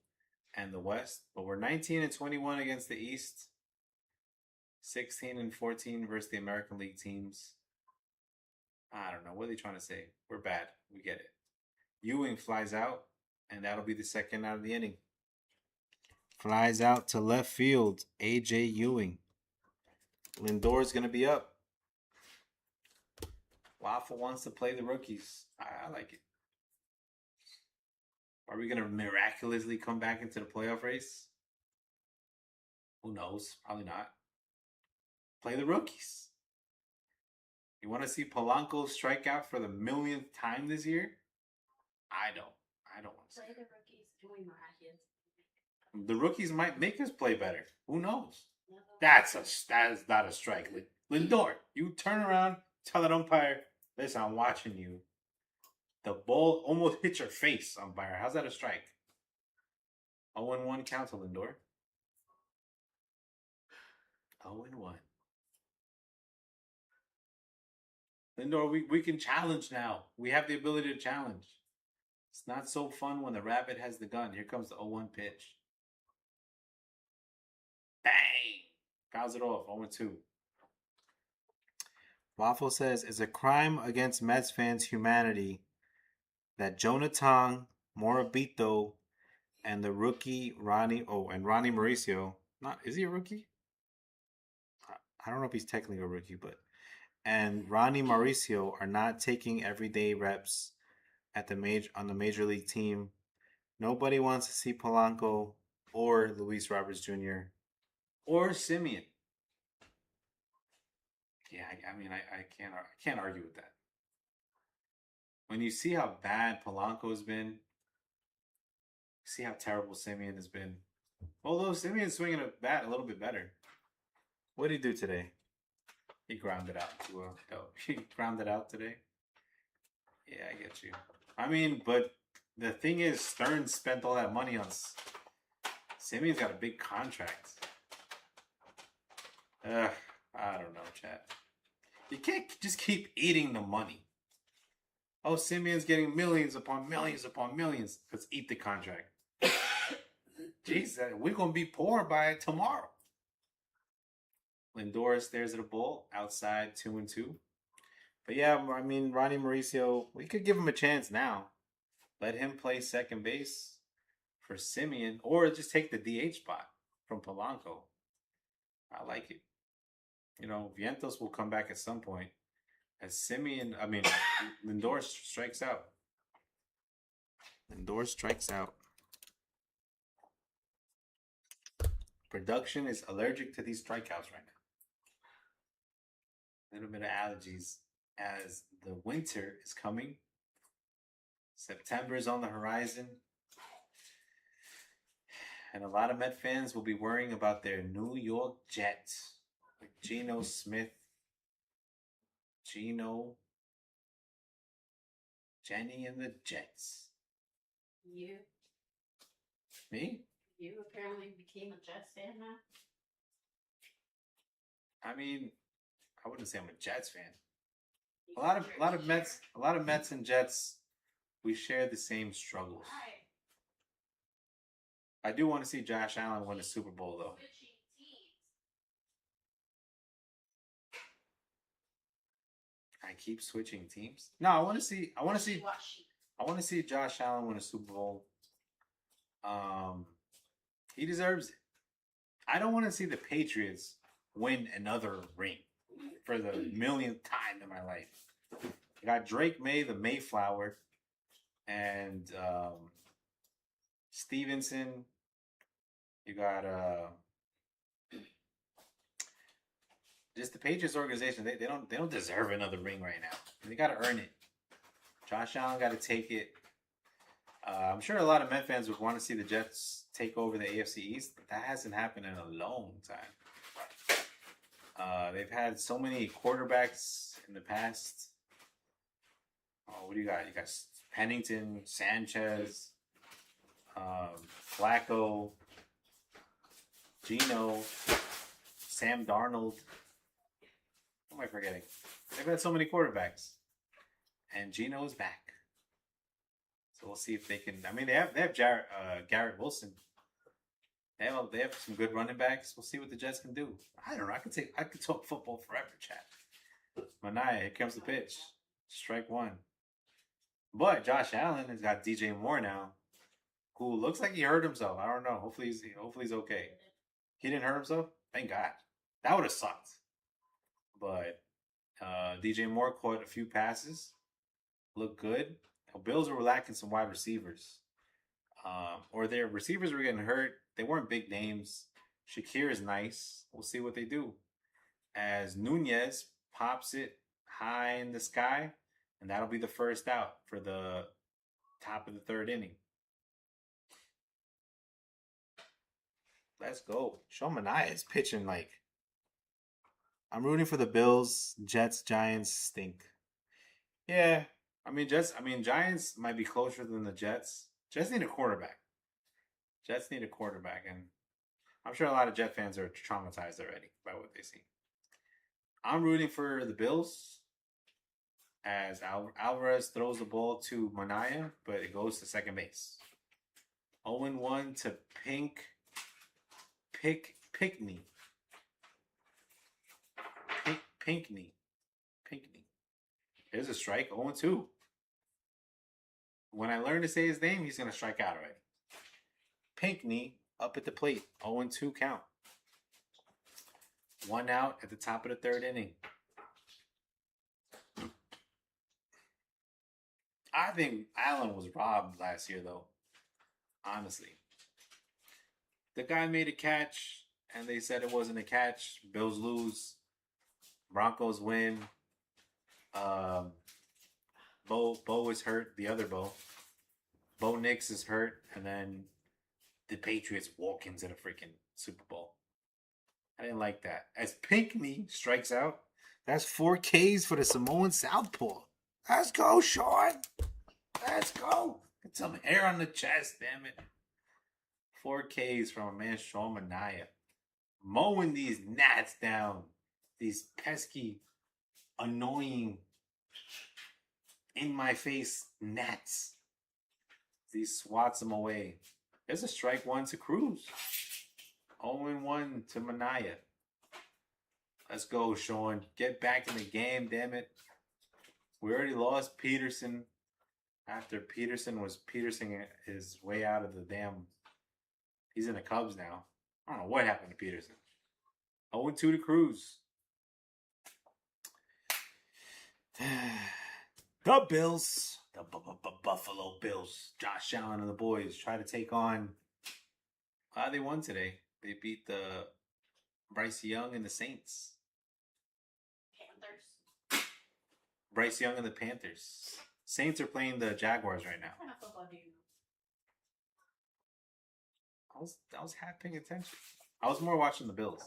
and the West, but we're 19-21 against the East. 16-14 versus the American League teams. I don't know. What are they trying to say? We're bad. We get it. Ewing flies out, and that'll be the second out of the inning. Flies out to left field. AJ Ewing. Lindor's going to be up. Waffle wants to play the rookies. I like it. Are we going to miraculously come back into the playoff race? Who knows? Probably not. Play the rookies. You want to see Polanco strike out for the millionth time this year? I don't want to see Play the rookies doing miraculous. The rookies might make us play better. Who knows? That is not a strike. Lindor, you turn around, tell that umpire, listen, I'm watching you. The ball almost hit your face, umpire. How's that a strike? 0-1 count to Lindor. 0-1. Lindor, we can challenge now. We have the ability to challenge. It's not so fun when the rabbit has the gun. Here comes the 0-1 pitch. Bang! Fouls it off. 0-2. Waffle says, it's a crime against Mets fans' humanity that Jonah Tong, Morabito, and the rookie Ronnie Mauricio. Is he a rookie? I don't know if he's technically a rookie, but and Ronnie Mauricio are not taking everyday reps at on the major league team. Nobody wants to see Polanco or Luis Roberts Jr. or Simeon. Yeah, I mean, I can't argue with that. When you see how bad Polanco has been, see how terrible Simeon has been. Although Simeon's swinging a bat a little bit better. What did he do today? He grounded out to he grounded out today. Yeah, I get you. I mean, but the thing is, Stern spent all that money on. Simeon's got a big contract. I don't know, chat. You can't just keep eating the money. Oh, Simeon's getting millions upon millions upon millions. Let's eat the contract. Jeez, we're going to be poor by tomorrow. Lindor stares at a ball outside 2-2. But yeah, I mean, Ronnie Mauricio, we could give him a chance now. Let him play second base for Simeon, or just take the DH spot from Polanco. I like it. You know, Vientos will come back at some point. As Lindor strikes out. Lindor strikes out. Production is allergic to these strikeouts right now. A little bit of allergies as the winter is coming. September is on the horizon. And a lot of Met fans will be worrying about their New York Jets. Like Geno Smith. Jenny and the Jets. You? Me? You apparently became a Jets fan now? I mean, I wouldn't say I'm a Jets fan. A lot of Mets and Jets, we share the same struggles. I do want to see Josh Allen win a Super Bowl though. I keep switching teams. No, I want to see. I want to see. Wishy-washy. I want to see Josh Allen win a Super Bowl. Um, he deserves it. I don't want to see the Patriots win another ring for the millionth time in my life. I got Drake May, the Mayflower, and Stevenson. You got just the Patriots organization. They don't deserve another ring right now. They got to earn it. Josh Allen got to take it. I'm sure a lot of Met fans would want to see the Jets take over the AFC East, but that hasn't happened in a long time. They've had so many quarterbacks in the past. Oh, what do you got? You got Pennington, Sanchez, Flacco, Gino, Sam Darnold. What am I forgetting? They've had so many quarterbacks, and Gino's back. So we'll see if they can. I mean, they have Garrett Wilson. They have some good running backs. We'll see what the Jets can do. I don't know. I could talk football forever, chat. Mania, here comes the pitch. Strike one. But Josh Allen has got DJ Moore now, who looks like he hurt himself. I don't know. Hopefully he's okay. He didn't hurt himself? Thank God. That would have sucked. But DJ Moore caught a few passes. Looked good. The Bills were lacking some wide receivers. Or their receivers were getting hurt. They weren't big names. Shakir is nice. We'll see what they do. As Nunez pops it high in the sky, and that'll be the first out for the top of the third inning. Let's go. Sean Mania is pitching like. I'm rooting for the Bills. Jets, Giants stink. Yeah. Giants might be closer than the Jets. Jets need a quarterback. And I'm sure a lot of Jet fans are traumatized already by what they see. I'm rooting for the Bills as Alvarez throws the ball to Mania, but it goes to second base. 0-1 to Pinkney. There's a strike. 0-2. When I learn to say his name, he's going to strike out already. Pinkney up at the plate. 0-2 count. 1 out at the top of the third inning. I think Allen was robbed last year, though. Honestly. The guy made a catch, and they said it wasn't a catch. Bills lose. Broncos win. Bo is hurt. The other Bo. Bo Nix is hurt, and then the Patriots walk into the freaking Super Bowl. I didn't like that. As Pinkney strikes out, that's 4 Ks for the Samoan Southpaw. Let's go, Sean. Let's go. Get some hair on the chest, damn it. 4 Ks from a man, Sean Mania. Mowing these gnats down. These pesky, annoying, in-my-face gnats. He swats them away. There's a strike 1 to Cruz. 0-1 to Mania. Let's go, Sean. Get back in the game, damn it. We already lost Peterson after Peterson was Petersoning his way out of the damn. He's in the Cubs now. I don't know what happened to Peterson. 0-2 to Cruz. The Bills. The Buffalo Bills. Josh Allen and the boys try to take on. They won today. They beat the Bryce Young and the Saints. Panthers. Bryce Young and the Panthers. Saints are playing the Jaguars right now. What kind of football do you know? I was half paying attention. I was more watching the Bills.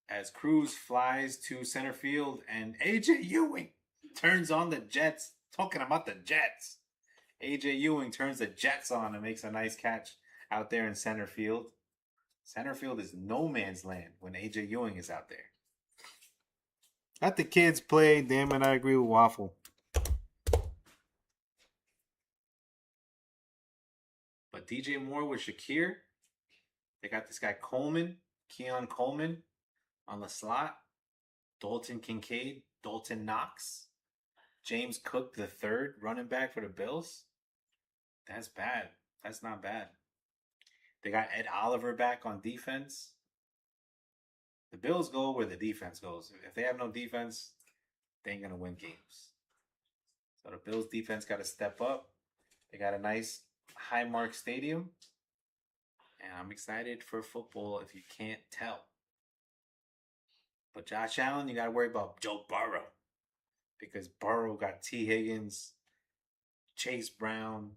As Cruz flies to center field and AJ Ewing turns on the Jets. Talking about the Jets. AJ Ewing turns the Jets on and makes a nice catch out there in center field. Center field is no man's land when AJ Ewing is out there. Let the kids play. Damn it, I agree with Waffle. But DJ Moore with Shakir. They got this guy Keon Coleman on the slot. Dalton Kincaid Dalton Knox, James Cook the third, running back for the Bills. That's bad. That's not bad. They got Ed Oliver back on defense. The Bills go where the defense goes. If they have no defense, they ain't gonna win games. So the Bills defense got to step up. They got a nice Highmark Stadium, and I'm excited for football. If you can't tell, but Josh Allen, you got to worry about Joe Burrow because Burrow got T. Higgins, Chase Brown,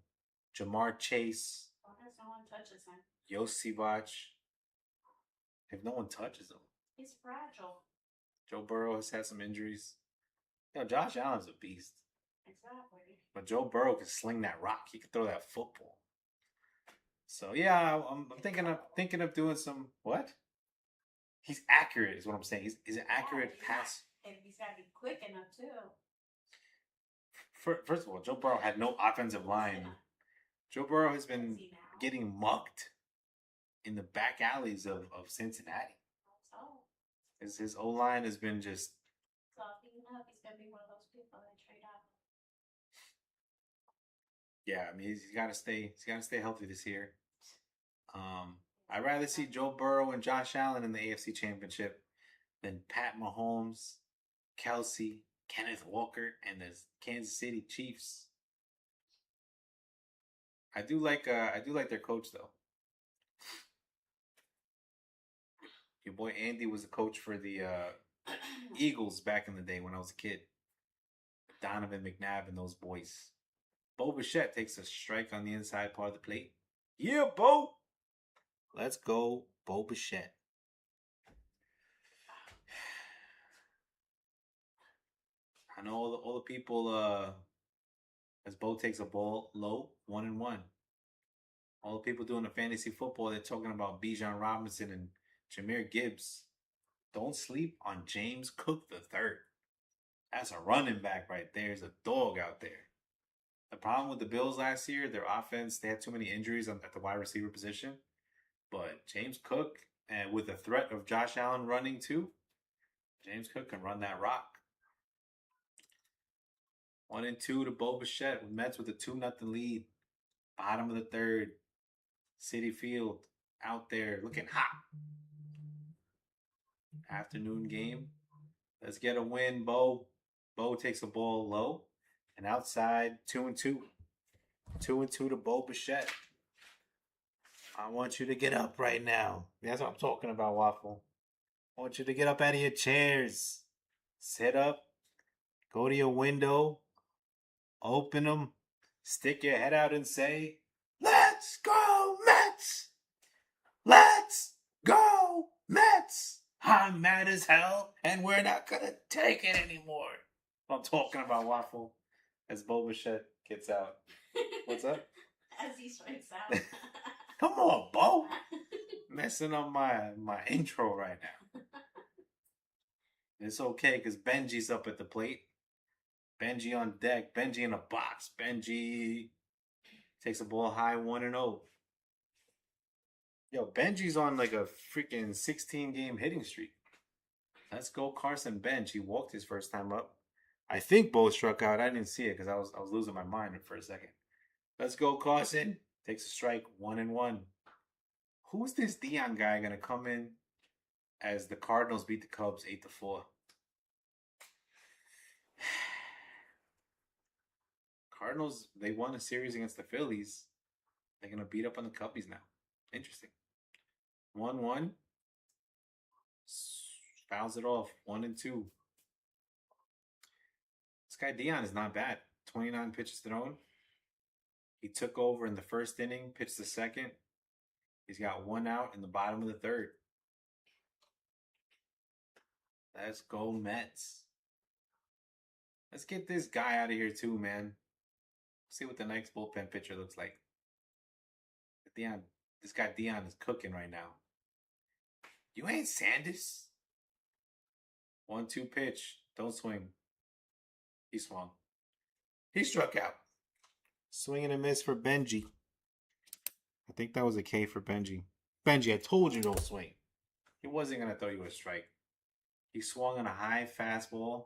Jamar Chase, As long as no one touches him. Yosivach. If no one touches him, He's fragile. Joe Burrow has had some injuries. Josh Allen's a beast. Exactly. But Joe Burrow can sling that rock. He can throw that football. So yeah, I'm thinking of doing some what? He's accurate, is what I'm saying. He's an accurate pass. And he's got to be quick enough too. First of all, Joe Burrow had no offensive line. Joe Burrow has been getting mucked in the back alleys of Cincinnati. His O line has been just. Softening up. He's gonna be one of those people that trade out. Yeah, I mean he's got to stay healthy this year. I'd rather see Joe Burrow and Josh Allen in the AFC Championship than Pat Mahomes, Kelsey, Kenneth Walker, and the Kansas City Chiefs. I do like their coach though. Your boy Andy was a coach for the Eagles back in the day when I was a kid. Donovan McNabb and those boys. Bo Bichette takes a strike on the inside part of the plate. Yeah, Bo. Let's go, Bo Bichette. I know all the people as Bo takes a ball low, 1-1. All the people doing the fantasy football, they're talking about Bijan Robinson and Jahmyr Gibbs. Don't sleep on James Cook the third. That's a running back right there. There's a dog out there. The problem with the Bills last year, their offense, they had too many injuries at the wide receiver position. But James Cook, and with the threat of Josh Allen running too, James Cook can run that rock. 1-2 to Bo Bichette with Mets with a 2-0 lead. Bottom of the third. City Field out there looking hot. Afternoon game. Let's get a win, Bo. Bo takes a ball low. And outside, 2-2. 2-2 to Bo Bichette. I want you to get up right now. That's what I'm talking about, Waffle. I want you to get up out of your chairs. Sit up. Go to your window. Open them. Stick your head out and say, "Let's go, Mets! Let's go, Mets! I'm mad as hell, and we're not going to take it anymore." I'm talking about, Waffle, as Bo Bichette gets out. What's up? As he strikes out. Come on, Bo. Messing up my intro right now. It's okay because Benji's up at the plate. Benji on deck. Benji in a box. Benji takes a ball high, 1-0. Yo, Benji's on like a freaking 16-game hitting streak. Let's go, Carson Bench. He walked his first time up. I think Bo struck out. I didn't see it because I was losing my mind for a second. Let's go, Carson. Takes a strike, 1-1. Who's this Dion guy gonna come in as the Cardinals beat the Cubs 8-4? Cardinals, they won a series against the Phillies. They're gonna beat up on the Cubbies now. Interesting. 1-1. Fouls it off. 1-2. This guy Dion is not bad. 29 pitches thrown. He took over in the first inning, pitched the second. He's got one out in the bottom of the third. Let's go, Mets. Let's get this guy out of here too, man. See what the next bullpen pitcher looks like. This guy Dion is cooking right now. You ain't Sanders. 1-2 pitch. Don't swing. He swung. He struck out. Swing and a miss for Benji. I think that was a K for Benji. Benji, I told you don't swing. He wasn't going to throw you a strike. He swung on a high fastball.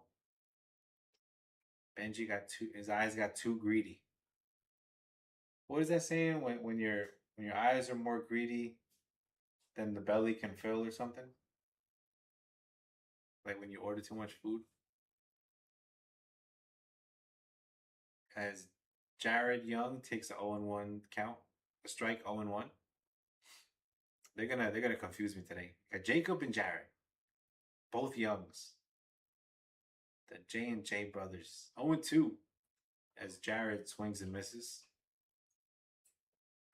Benji got too. His eyes got too greedy. What is that saying? When your eyes are more greedy than the belly can fill, or something? Like when you order too much food. As Jared Young takes a 0-1 count, a strike 0-1. They're gonna confuse me today. Got Jacob and Jared, both Youngs. The J and J brothers, 0-2. As Jared swings and misses.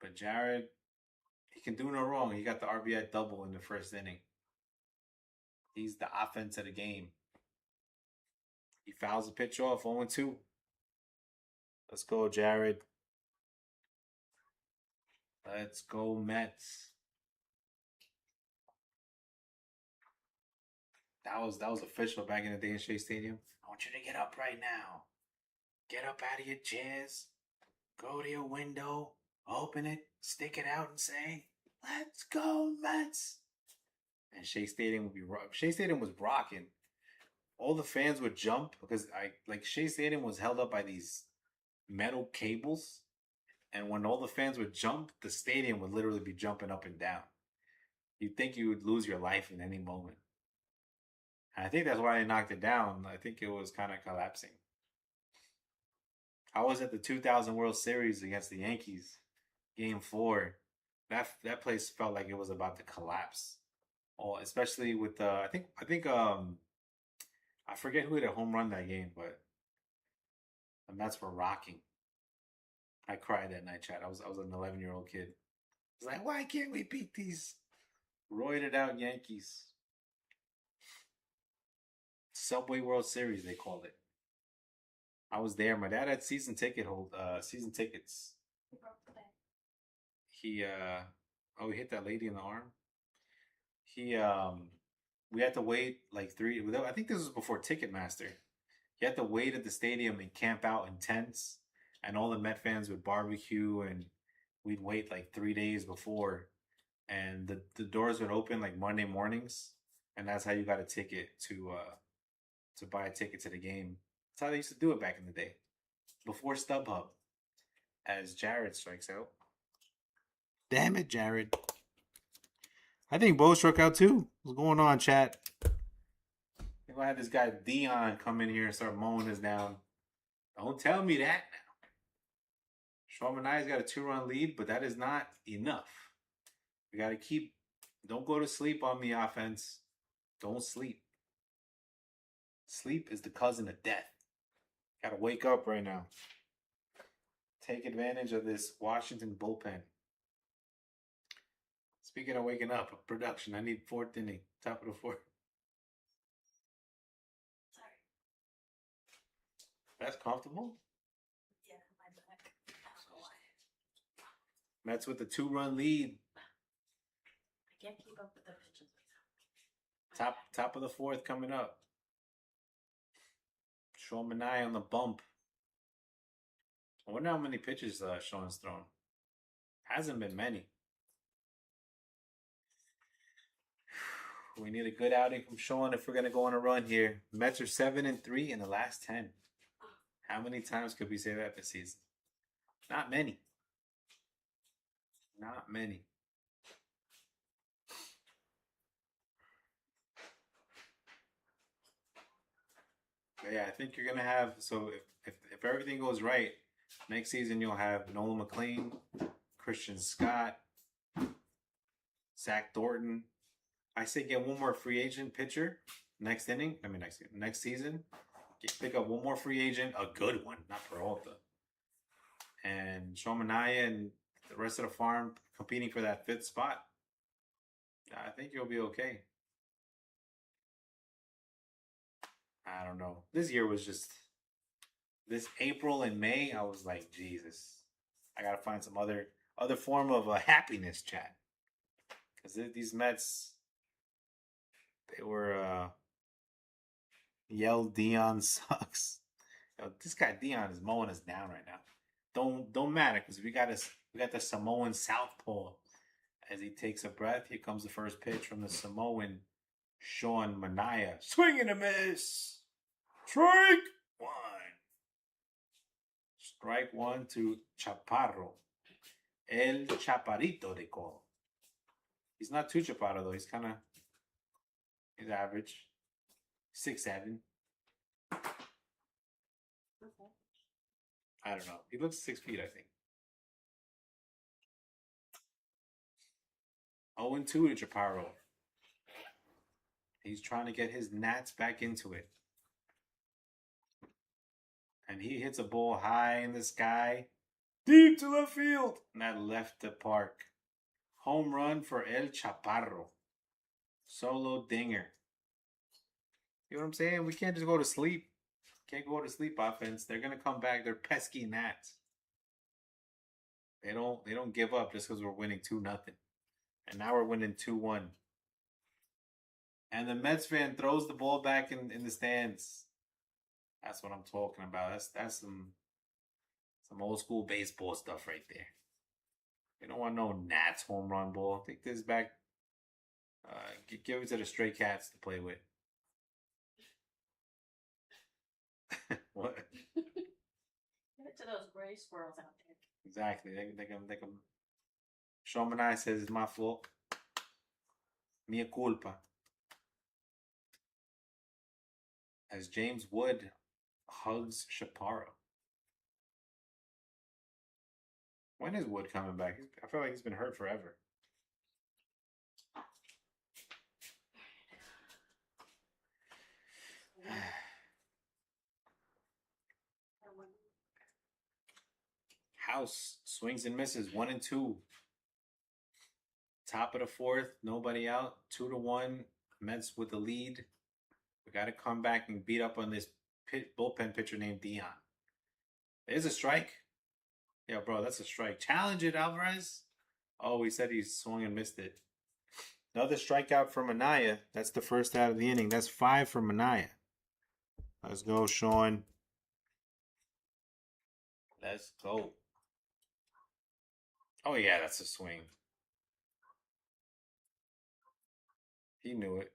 But Jared, he can do no wrong. He got the RBI double in the first inning. He's the offense of the game. He fouls the pitch off, 0-2. Let's go, Jared. Let's go, Mets. That was official back in the day in Shea Stadium. I want you to get up right now. Get up out of your chairs. Go to your window. Open it. Stick it out and say, "Let's go, Mets." And Shea Stadium would be Shea Stadium was rocking. All the fans would jump because Shea Stadium was held up by these metal cables, and when all the fans would jump, the stadium would literally be jumping up and down. You'd think you would lose your life in any moment. And I think that's why they knocked it down. I think it was kind of collapsing. I was at the 2000 World Series against the Yankees, Game 4. That place felt like it was about to collapse. Oh, especially with I think I forget who hit a home run that game, but the Mets were rocking. I cried that night, Chad. I was an 11-year-old kid. I was like, why can't we beat these roided out Yankees? Subway World Series, they called it. I was there. My dad had season tickets. He broke the leg. He he hit that lady in the arm. He we had to wait like I think this was before Ticketmaster. You had to wait at the stadium and camp out in tents, and all the Met fans would barbecue, and we'd wait like 3 days before, and the doors would open like Monday mornings, and that's how you got a ticket to buy a ticket to the game. That's how they used to do it back in the day, before StubHub. As Jared strikes out. Damn it, Jared. I think Bo struck out too. What's going on, chat? We're gonna have this guy Dion come in here and start mowing us down. Don't tell me that now. Sean Manaea's got a 2-run lead, but that is not enough. We gotta don't go to sleep on me, offense. Don't sleep. Sleep is the cousin of death. Gotta wake up right now. Take advantage of this Washington bullpen. Speaking of waking up, production, I need 4th inning, top of the 4th. Sorry. That's comfortable. Yeah, my back. I don't know why. Mets with the 2-run lead. I can't keep up with the pitches. Top of the 4th coming up. Sean Manaea on the bump. I wonder how many pitches Sean's thrown. Hasn't been many. We need a good outing from Sean if we're gonna go on a run here. Mets are 7-3 in the last 10. How many times could we say that this season? Not many. Not many. But yeah, I think you're gonna have. So if everything goes right, next season you'll have Nolan McLean, Christian Scott, Zach Thornton. I say get one more free agent pitcher next season. Pick up one more free agent, a good one, not Peralta. And Sean Manaea and the rest of the farm competing for that 5th spot. I think you'll be okay. I don't know. This year was just this April and May. I was like, Jesus, I gotta find some other form of happiness, chat. Because these Mets, they were yell Dion sucks. This guy Dion is mowing us down right now. Don't matter because we got the Samoan southpaw. As he takes a breath, here comes the first pitch from the Samoan Sean Manaea. Swing and a miss. Strike 1. Strike one to Chaparro. El Chaparrito, they call. He's not too chaparro, though. He's average. 6'7". Okay. I don't know. He looks 6 feet, I think. 0-2 to Chaparro. He's trying to get his Nats back into it. And he hits a ball high in the sky, deep to left field. And that left the park. Home run for El Chaparro. Solo dinger. You know what I'm saying? We can't just go to sleep. Can't go to sleep, offense. They're gonna come back. They're pesky Nats. They don't give up just because we're winning 2-0. And now we're winning 2-1. And the Mets fan throws the ball back in the stands. That's what I'm talking about. That's some old school baseball stuff right there. You don't want no Nats home run ball. Take this back. Give it to the stray cats to play with. What? Give it to those gray squirrels out there. Exactly. They can. Sean Manai says it's my fault. Mia culpa. As James Wood hugs Chaparro. When is Wood coming back? I feel like he's been hurt forever. House swings and misses. 1-2. Top of the fourth. Nobody out. 2-1. Mets with the lead. We got to come back and beat up on this bullpen pitcher named Dion. There's a strike. Yeah, bro, that's a strike. Challenge it, Alvarez. Oh, he said he swung and missed it. Another strikeout for Minaya. That's the first out of the inning. That's 5 for Minaya. Let's go, Sean. Let's go. Oh, yeah, that's a swing. He knew it.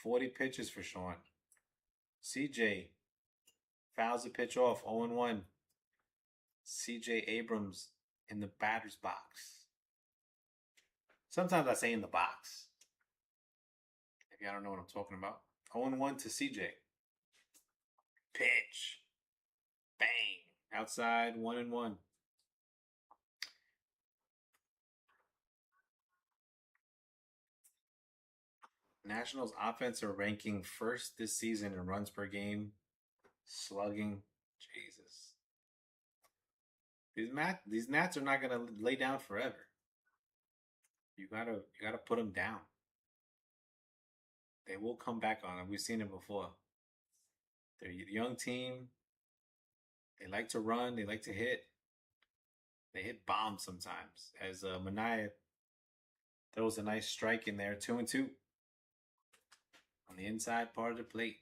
40 pitches for Sean. CJ fouls the pitch off. 0-1. CJ Abrams in the batter's box. Sometimes I say in the box. If y'all don't know what I'm talking about. 0-1 to CJ. Pitch. Bang. Outside, 1-1. Nationals offense are ranking first this season in runs per game. Slugging. Jesus. These Nats are not gonna lay down forever. You gotta put them down. They will come back on them. We've seen it before. They're a young team. They like to run. They like to hit. They hit bombs sometimes. As Minaya throws a nice strike in there. 2-2. On the inside part of the plate.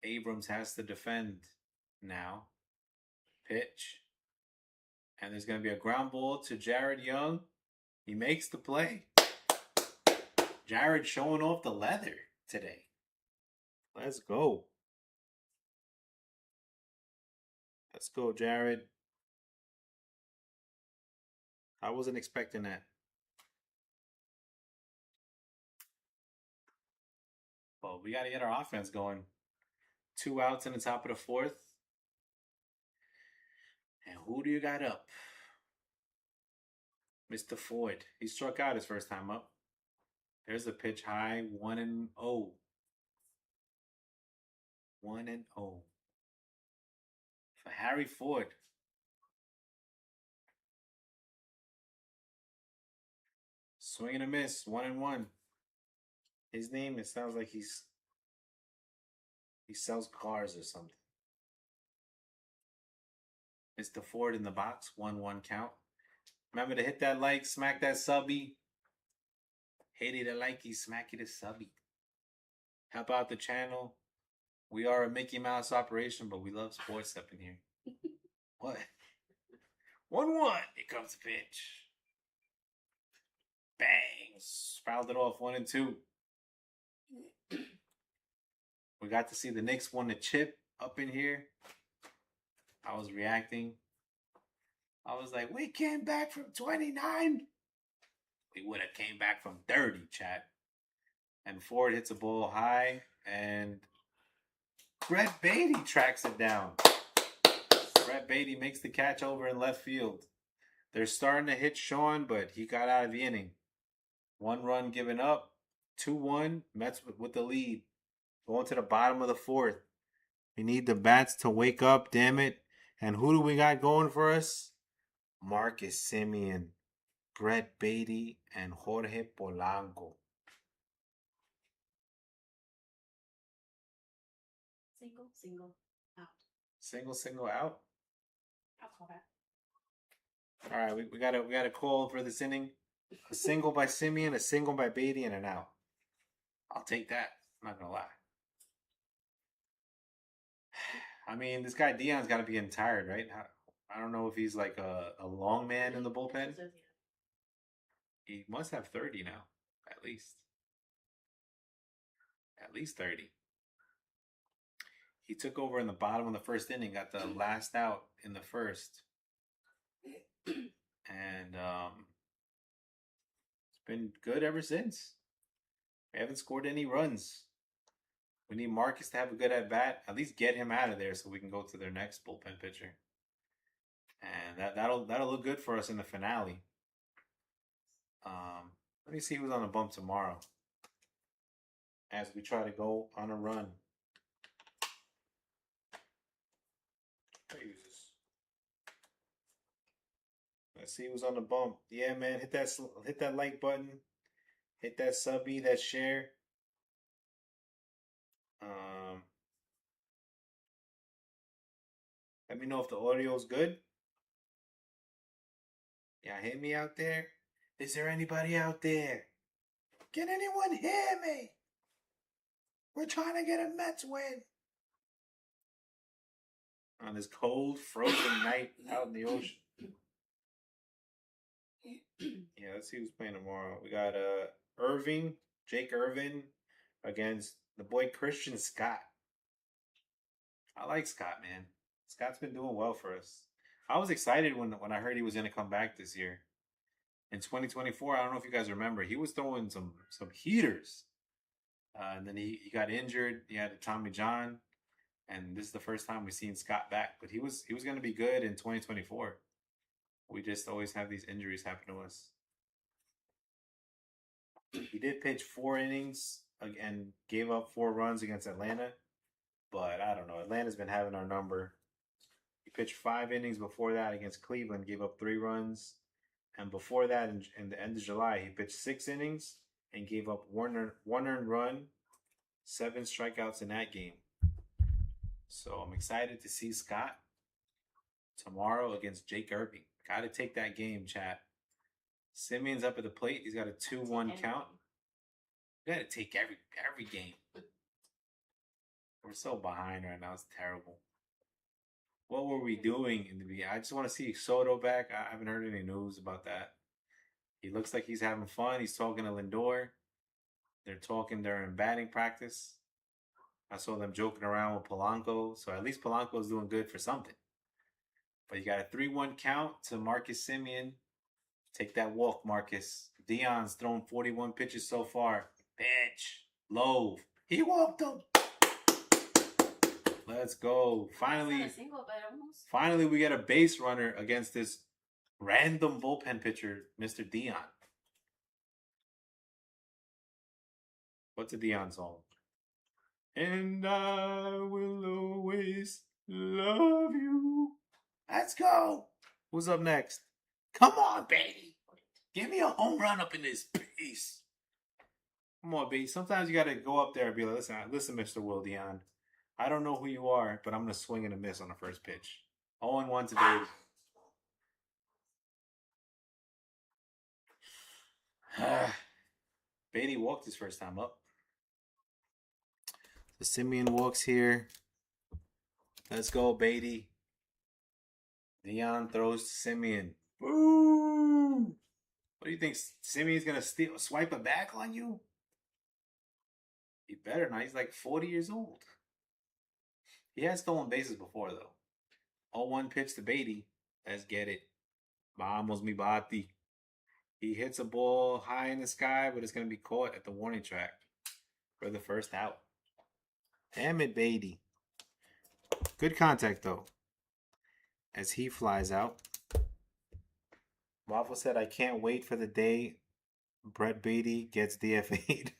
Abrams has to defend now. Pitch. And there's going to be a ground ball to Jared Young. He makes the play. Jared showing off the leather today. Let's go. Let's go, Jared. I wasn't expecting that. Well, we got to get our offense going. 2 outs in the top of the fourth. And who do you got up? Mr. Ford. He struck out his first time up. There's a pitch high. 1-0. 1-0. For Harry Ford. Swing and a miss. 1-1. His name, it sounds like he sells cars or something. Mr. Ford in the box. 1-1 count. Remember to hit that like, smack that subby. Hit it a likey, smack it a subby. Help out the channel. We are a Mickey Mouse operation, but we love sports up in here. What? 1-1. Here comes the pitch. Bang. Fouled it off. 1-2. We got to see the Knicks won the chip up in here, I was reacting. I was like, we came back from 29. We would have came back from 30, chat. And Ford hits a ball high, and Brett Beatty tracks it down. Brett Beatty makes the catch over in left field. They're starting to hit Sean, but he got out of the inning. 1 run given up. 2-1. Mets with the lead. Going to the bottom of the fourth. We need the bats to wake up, damn it. And who do we got going for us? Marcus Semien, Brett Beatty, and Jorge Polanco. Single, out. Single out. I'll call back. All right, we got a call for this inning. A single by Semien, a single by Beatty, and an out. I'll take that. I'm not gonna lie. I mean, this guy Dion's got to be getting tired, right? I don't know if he's like a long man in the bullpen. He must have 30 now, at least. At least 30. He took over in the bottom of the first inning, got the last out in the first. And it's been good ever since. We haven't scored any runs. We need Marcus to have a good at bat. At least get him out of there so we can go to their next bullpen pitcher. And that'll look good for us in the finale. Let me see who's on the bump tomorrow as we try to go on a run. Jesus. Let's see who's on the bump. Yeah, man, hit that like button, hit that subby, that share. Let me know if the audio's good. Yeah, hit me out there. Is there anybody out there? Can anyone hear me? We're trying to get a Mets win. On this cold, frozen night out in the ocean. Yeah, let's see who's playing tomorrow. We got Jake Irvin against the boy Christian Scott. I like Scott, man. Scott's been doing well for us. I was excited when I heard he was going to come back this year. In 2024, I don't know if you guys remember, he was throwing some heaters. And then he got injured. He had a Tommy John. And this is the first time we've seen Scott back. But he was going to be good in 2024. We just always have these injuries happen to us. He did pitch 4 innings and gave up 4 runs against Atlanta. But I don't know. Atlanta's been having our number. He pitched 5 innings before that against Cleveland, gave up 3 runs. And before that, in the end of July, he pitched 6 innings and gave up one earned run, 7 strikeouts in that game. So I'm excited to see Scott tomorrow against Jake Irving. Got to take that game, chat. Simeon's up at the plate. He's got a 2-1 count. Got to take every game. We're so behind right now. It's terrible. What were we doing in the beginning? I just want to see Soto back. I haven't heard any news about that. He looks like he's having fun. He's talking to Lindor. They're talking during batting practice. I saw them joking around with Polanco. So at least Polanco's doing good for something. But you got a 3-1 count to Marcus Semien. Take that walk, Marcus. Dion's thrown 41 pitches so far. Bitch. Low. He walked him. Let's go. Finally, we get a base runner against this random bullpen pitcher, Mr. Dion. What's a Dion song? And I will always love you. Let's go. Who's up next? Come on, baby. Give me a home run up in this piece. Come on, baby. Sometimes you got to go up there and be like, listen, Mr. Will Dion. I don't know who you are, but I'm going to swing and a miss on the first pitch. 0-1 today. Beatty walked his first time up. The Semien walks here. Let's go, Beatty. Dion throws to Semien. Boo! What do you think? Simeon's going to swipe it back on you? He better not. He's like 40 years old. He has stolen bases before though. 0-1 pitch to Beatty. Let's get it. Vamos mi bati. He hits a ball high in the sky, but it's going to be caught at the warning track for the first out. Damn it, Beatty. Good contact though. As he flies out. Waffle said, I can't wait for the day Brett Beatty gets DFA'd.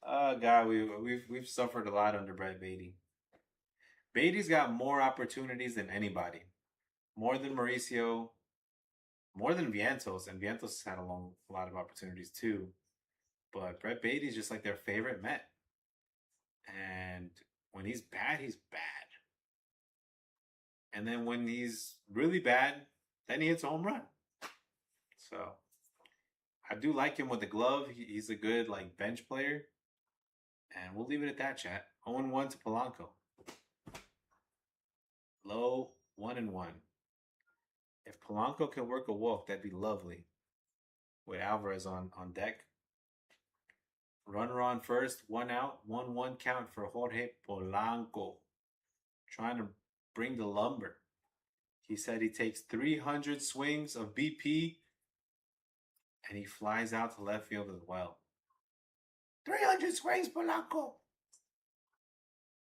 Oh God, we've suffered a lot under Brett Beatty. Beatty's got more opportunities than anybody. More than Mauricio, more than Vientos, and Vientos has had a lot of opportunities too. But Brett Beatty's just like their favorite Met. And when he's bad, he's bad. And then when he's really bad, then he hits a home run. So I do like him with the glove. He's a good like bench player. And we'll leave it at that, chat. 0-1 to Polanco. Low 1-1. If Polanco can work a walk, that'd be lovely. With Alvarez on deck. Runner on first, 1 out, 1-1 count for Jorge Polanco. Trying to bring the lumber. He said he takes 300 swings of BP and he flies out to left field as well. 300 swings, Polanco.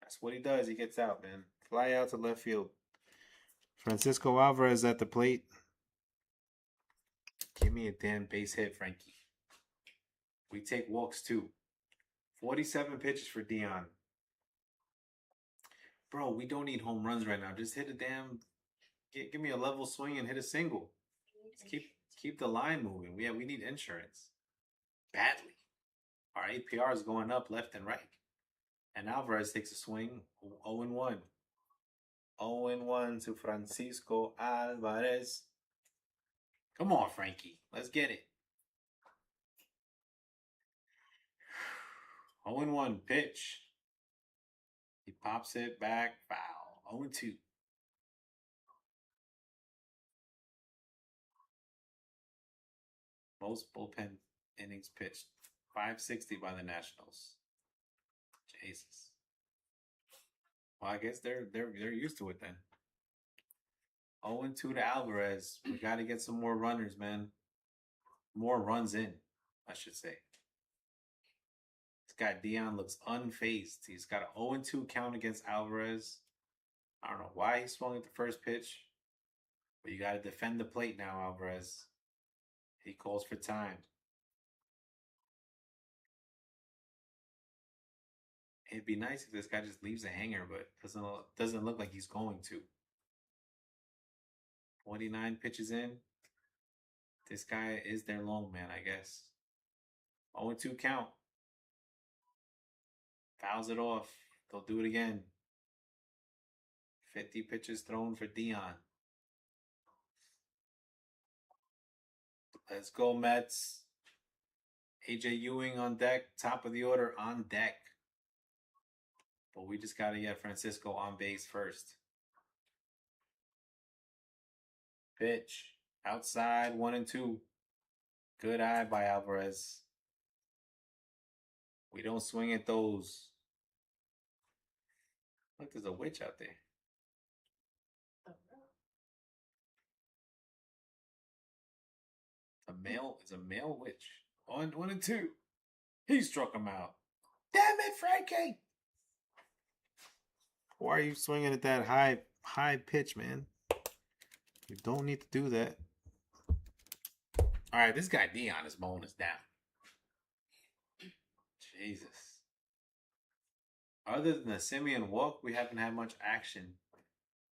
That's what he does. He gets out, man. Fly out to left field. Francisco Alvarez at the plate. Give me a damn base hit, Frankie. We take walks too. 47 pitches for Dion. Bro, we don't need home runs right now. Just hit a damn. Give me a level swing and hit a single. Keep the line moving. We need insurance badly. Our APR is going up left and right. And Alvarez takes a swing. 0-1. 0-1 to Francisco Alvarez. Come on, Frankie. Let's get it. 0-1 pitch. He pops it back. Foul. 0-2. Most bullpen innings pitched. 560 by the Nationals. Jesus. Well, I guess they're used to it then. 0-2 to Alvarez. We got to get some more runners, man. More runs in, I should say. This guy Dion looks unfazed. He's got an 0-2 count against Alvarez. I don't know why he swung at the first pitch, but you got to defend the plate now, Alvarez. He calls for time. It'd be nice if this guy just leaves a hanger, but doesn't look like he's going to. 29 pitches in. This guy is their long man, I guess. 0-2 count. Fouls it off. They'll do it again. 50 pitches thrown for Dion. Let's go, Mets. AJ Ewing on deck. Top of the order on deck. But we just got to get Francisco on base first. Pitch. Outside, 1-2. Good eye by Alvarez. We don't swing at those. Look, there's a witch out there. It's a male witch. 1-2. He struck him out. Damn it, Frankie! Why are you swinging at that high pitch, man? You don't need to do that. All right, this guy Dion is mowing us down. Jesus. Other than the Simeon walk, we haven't had much action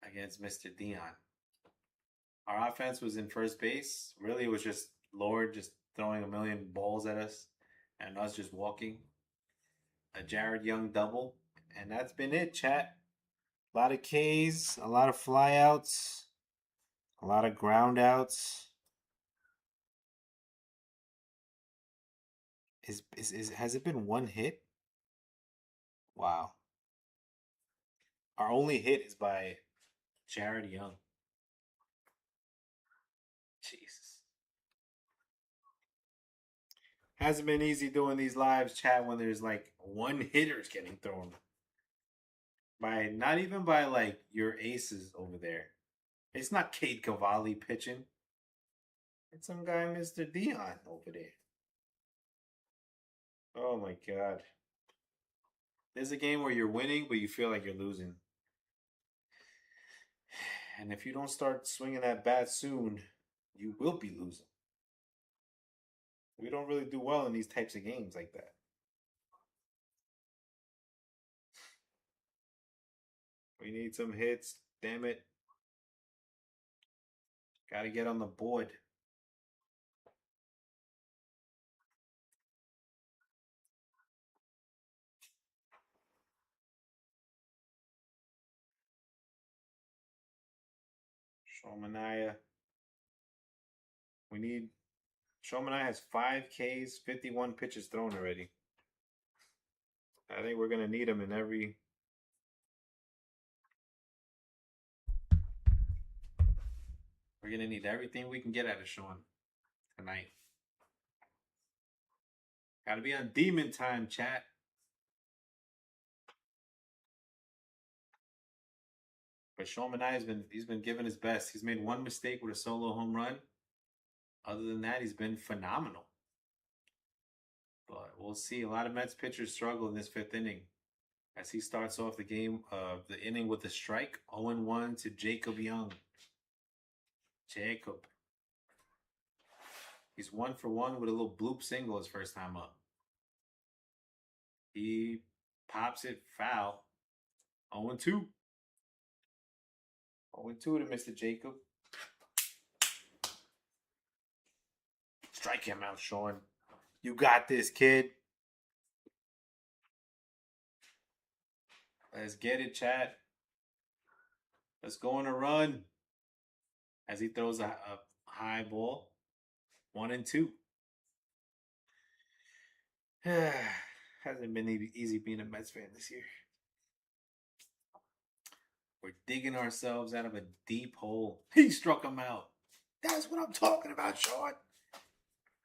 against Mr. Dion. Our offense was in first base. Really, it was just Lord just throwing a million balls at us and us just walking. A Jared Young double. And that's been it, chat. A lot of Ks, a lot of flyouts, a lot of ground outs. Has it been one hit? Wow. Our only hit is by Jared Young. Jesus. Hasn't been easy doing these lives, chat, when there's like one hitters getting thrown. By not even by like your aces over there. It's not Cade Cavalli pitching. It's some guy, Mr. Dion, over there. Oh my god. There's a game where you're winning, but you feel like you're losing. And if you don't start swinging that bat soon, you will be losing. We don't really do well in these types of games like that. We need some hits. Damn it. Got to get on the board. Shomania. We need. Shomania has 5 Ks, 51 pitches thrown already. I think we're going to need him in every. We're going to need everything we can get out of Sean tonight. Got to be on demon time, chat. But Sean he's been giving his best. He's made one mistake with a solo home run. Other than that, he's been phenomenal. But we'll see. A lot of Mets pitchers struggle in this 5th inning as he starts off the inning with a strike. 0-1 to Jacob Young. Jacob. He's 1 for 1 with a little bloop single his first time up. He pops it foul. 0-2. 0-2 to Mr. Jacob. Strike him out, Sean. You got this, kid. Let's get it, chat. Let's go on a run. As he throws a high ball. 1-2. Hasn't been easy being a Mets fan this year. We're digging ourselves out of a deep hole. He struck him out. That's what I'm talking about, Sean.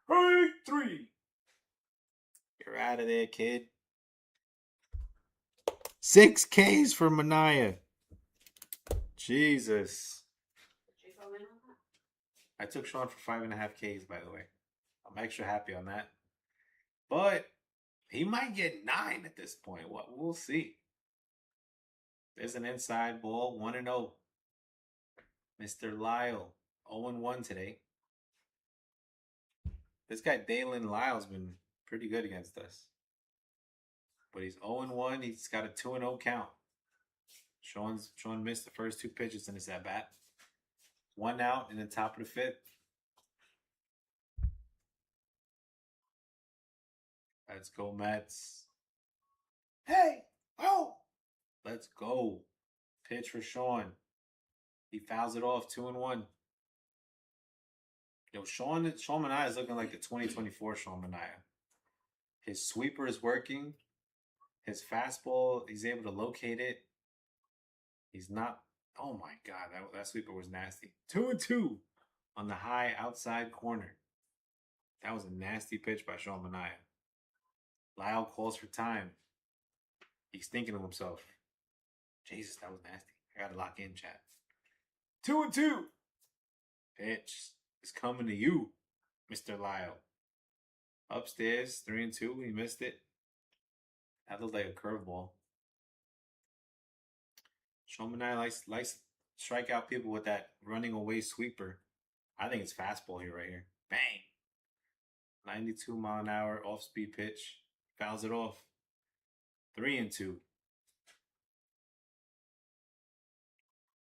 Break 3. You're out of there, kid. 6 Ks for Mania. Jesus. Did you go in on that? I took Sean for 5.5 Ks, by the way. I'm extra happy on that. But he might get 9 at this point. We'll see. There's an inside ball, 1-0. Mr. Lyle, 0-1 today. This guy, Dalen Lyle's been pretty good against us. But he's 0-1. He's got a 2-0 count. Sean missed the first 2 pitches in his at-bat. 1 out in the top of the 5th. Let's go, Mets. Hey! Oh! Let's go. Pitch for Sean. He fouls it off 2-1. Yo, Sean Manaea is looking like the 2024 Sean Manaea. His sweeper is working. His fastball, he's able to locate it. He's not. Oh my God, that sweeper was nasty. 2-2 on the high outside corner. That was a nasty pitch by Sean Manaea. Lyle calls for time. He's thinking to himself, Jesus, that was nasty. I gotta lock in, chat. 2-2. Pitch is coming to you, Mr. Lyle. Upstairs, 3-2. He missed it. That looked like a curveball. Sean Manaea likes to strike out people with that running away sweeper. I think it's fastball here, right here. Bang. 92 mile an hour off speed pitch. Fouls it off. 3-2.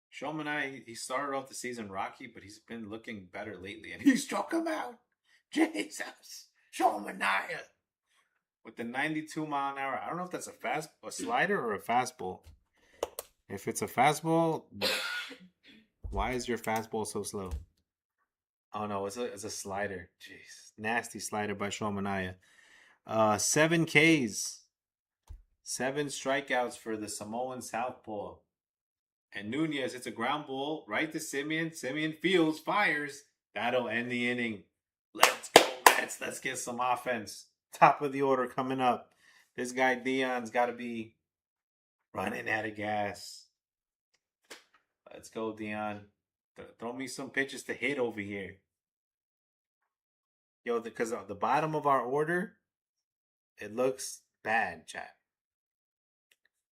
Sean Manaea, he started off the season rocky, but he's been looking better lately, and he struck him out. Jesus, Sean Manaea with the 92 mile an hour. I don't know if that's a slider or a fastball. If it's a fastball, why is your fastball so slow? Oh no, it's a slider. Jeez, nasty slider by Sean Manaea. 7 Ks, 7 strikeouts for the Samoan southpaw. And Nunez, it's a ground ball right to Simeon. Simeon fields, fires. That'll end the inning. Let's go, Mets. Let's get some offense. Top of the order coming up. This guy Dion's got to be Running out of gas. Let's go, Dion. Throw me some pitches to hit over here. Yo, because the bottom of our order, it looks bad, chat.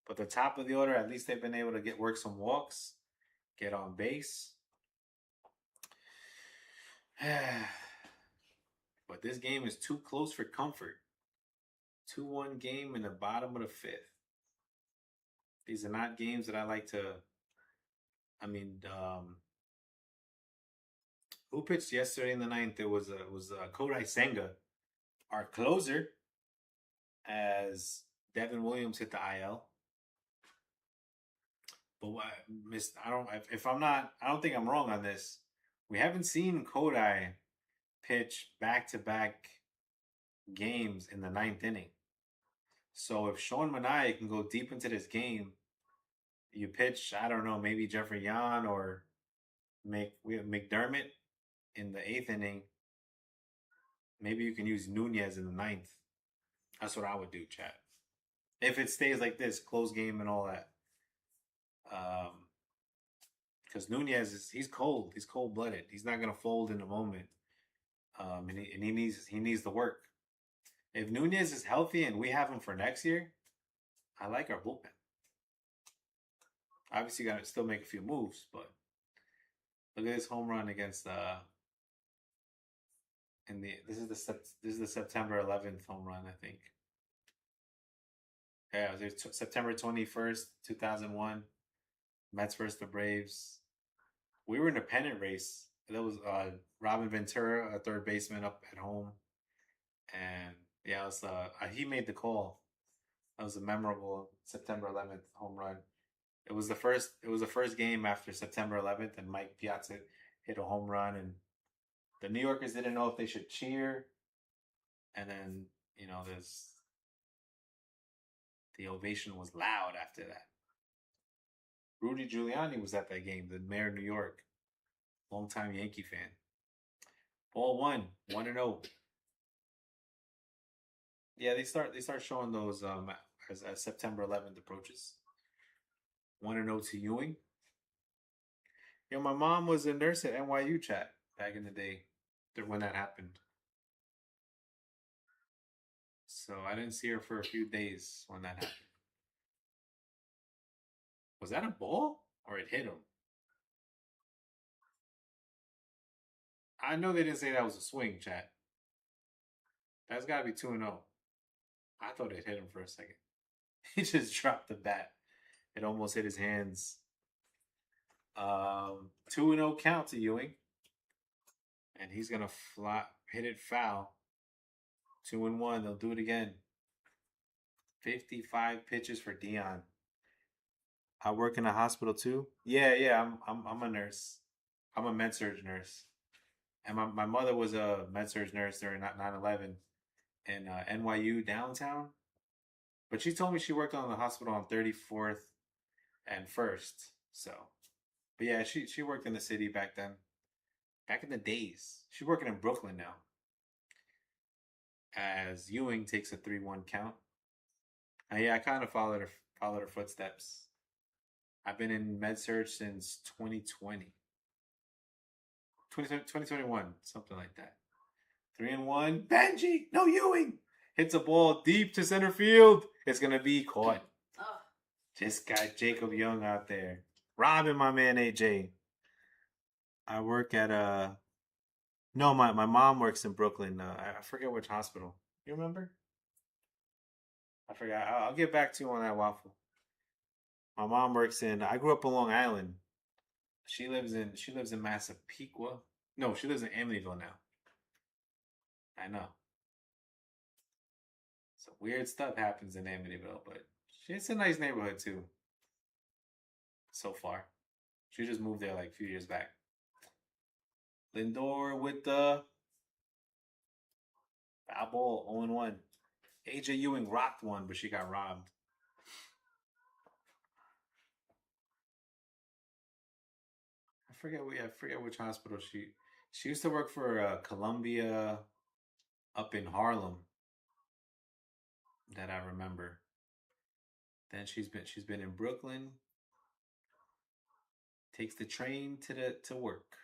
But the top of the order, at least they've been able to get work some walks, get on base. But this game is too close for comfort. 2-1 game in the bottom of the fifth. These are not games that I like to. I mean, who pitched yesterday in the ninth? It was Kodai Senga, our closer, as Devin Williams hit the IL. But what, Miss, I don't. If I'm not, I don't think I'm wrong on this. We haven't seen Kodai pitch back-to-back games in the ninth inning. So if Sean Manaea can go deep into this game, you pitch, I don't know, maybe Jeffrey Yan or McDermott in the eighth inning. Maybe you can use Nunez in the ninth. That's what I would do, chat. If it stays like this, close game and all that. Because Nunez he's cold. He's cold blooded. He's not gonna fold in a moment. And he needs the work. If Nunez is healthy and we have him for next year, I like our bullpen. Obviously, got to still make a few moves, but look at this home run against this is the September 11th home run, I think. Yeah, it was September 21st, 2001. Mets versus the Braves. We were in a pennant race. That was Robin Ventura, a third baseman, up at home, and yeah, it was he made the call. That was a memorable September 11th home run. It was the first. It was the first game after September 11th, and Mike Piazza hit a home run, and the New Yorkers didn't know if they should cheer. And then there's the ovation was loud after that. Rudy Giuliani was at that game, the mayor of New York, longtime Yankee fan. Ball 1-0. Yeah, they start showing those as September 11th approaches. 1-0 to Ewing. My mom was a nurse at NYU, chat, back in the day when that happened. So I didn't see her for a few days when that happened. Was that a ball or it hit him? I know they didn't say that was a swing, chat. That's got to be 2-0. I thought it hit him for a second. He just dropped the bat. It almost hit his hands. 2-0 count to Ewing. And he's going to hit it foul. 2-1. They'll do it again. 55 pitches for Dion. I work in a hospital too. Yeah. I'm a nurse. I'm a med-surg nurse. And my mother was a med-surg nurse during 9/11 in NYU downtown. But she told me she worked on the hospital on 34th and 1st. So, but yeah, she worked in the city back then. Back in the days. She's working in Brooklyn now. As Ewing takes a 3-1 count. Yeah, I kind of followed her footsteps. I've been in med-surg since 2020. 2021, something like that. 3-1. Benji, no Ewing. Hits a ball deep to center field. It's going to be caught. Oh. Just got Jacob Young out there. Robbing my man AJ. I work at No, my mom works in Brooklyn. I forget which hospital. You remember? I forgot. I'll get back to you on that, Waffle. My mom works I grew up on Long Island. She lives in Massapequa. No, she lives in Amityville now. I know. Some weird stuff happens in Amityville, but it's a nice neighborhood too. So far. She just moved there like a few years back. Lindor with the foul ball, 0-1. AJ Ewing rocked one, but she got robbed. I forget which hospital she used to work for Columbia up in Harlem that I remember. Then she's been in Brooklyn. Takes the train to work,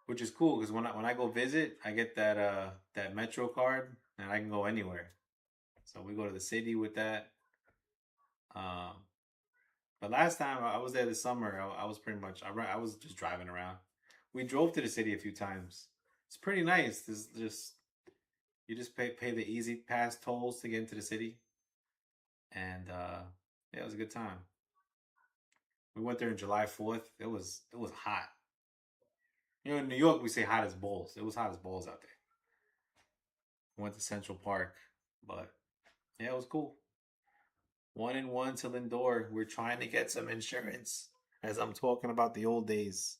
which is cool because when I go visit, I get that Metro card and I can go anywhere. So we go to the city with that. Um, but last time I was there this summer, I was pretty much I was just driving around. We drove to the city a few times. It's pretty nice. This just you just pay the easy pass tolls to get into the city, and yeah, it was a good time. We went there on July 4th. It was hot. You know, in New York we say hot as balls. It was hot as balls out there. We went to Central Park, but yeah, it was cool. 1-1 to Lindor. We're trying to get some insurance as I'm talking about the old days.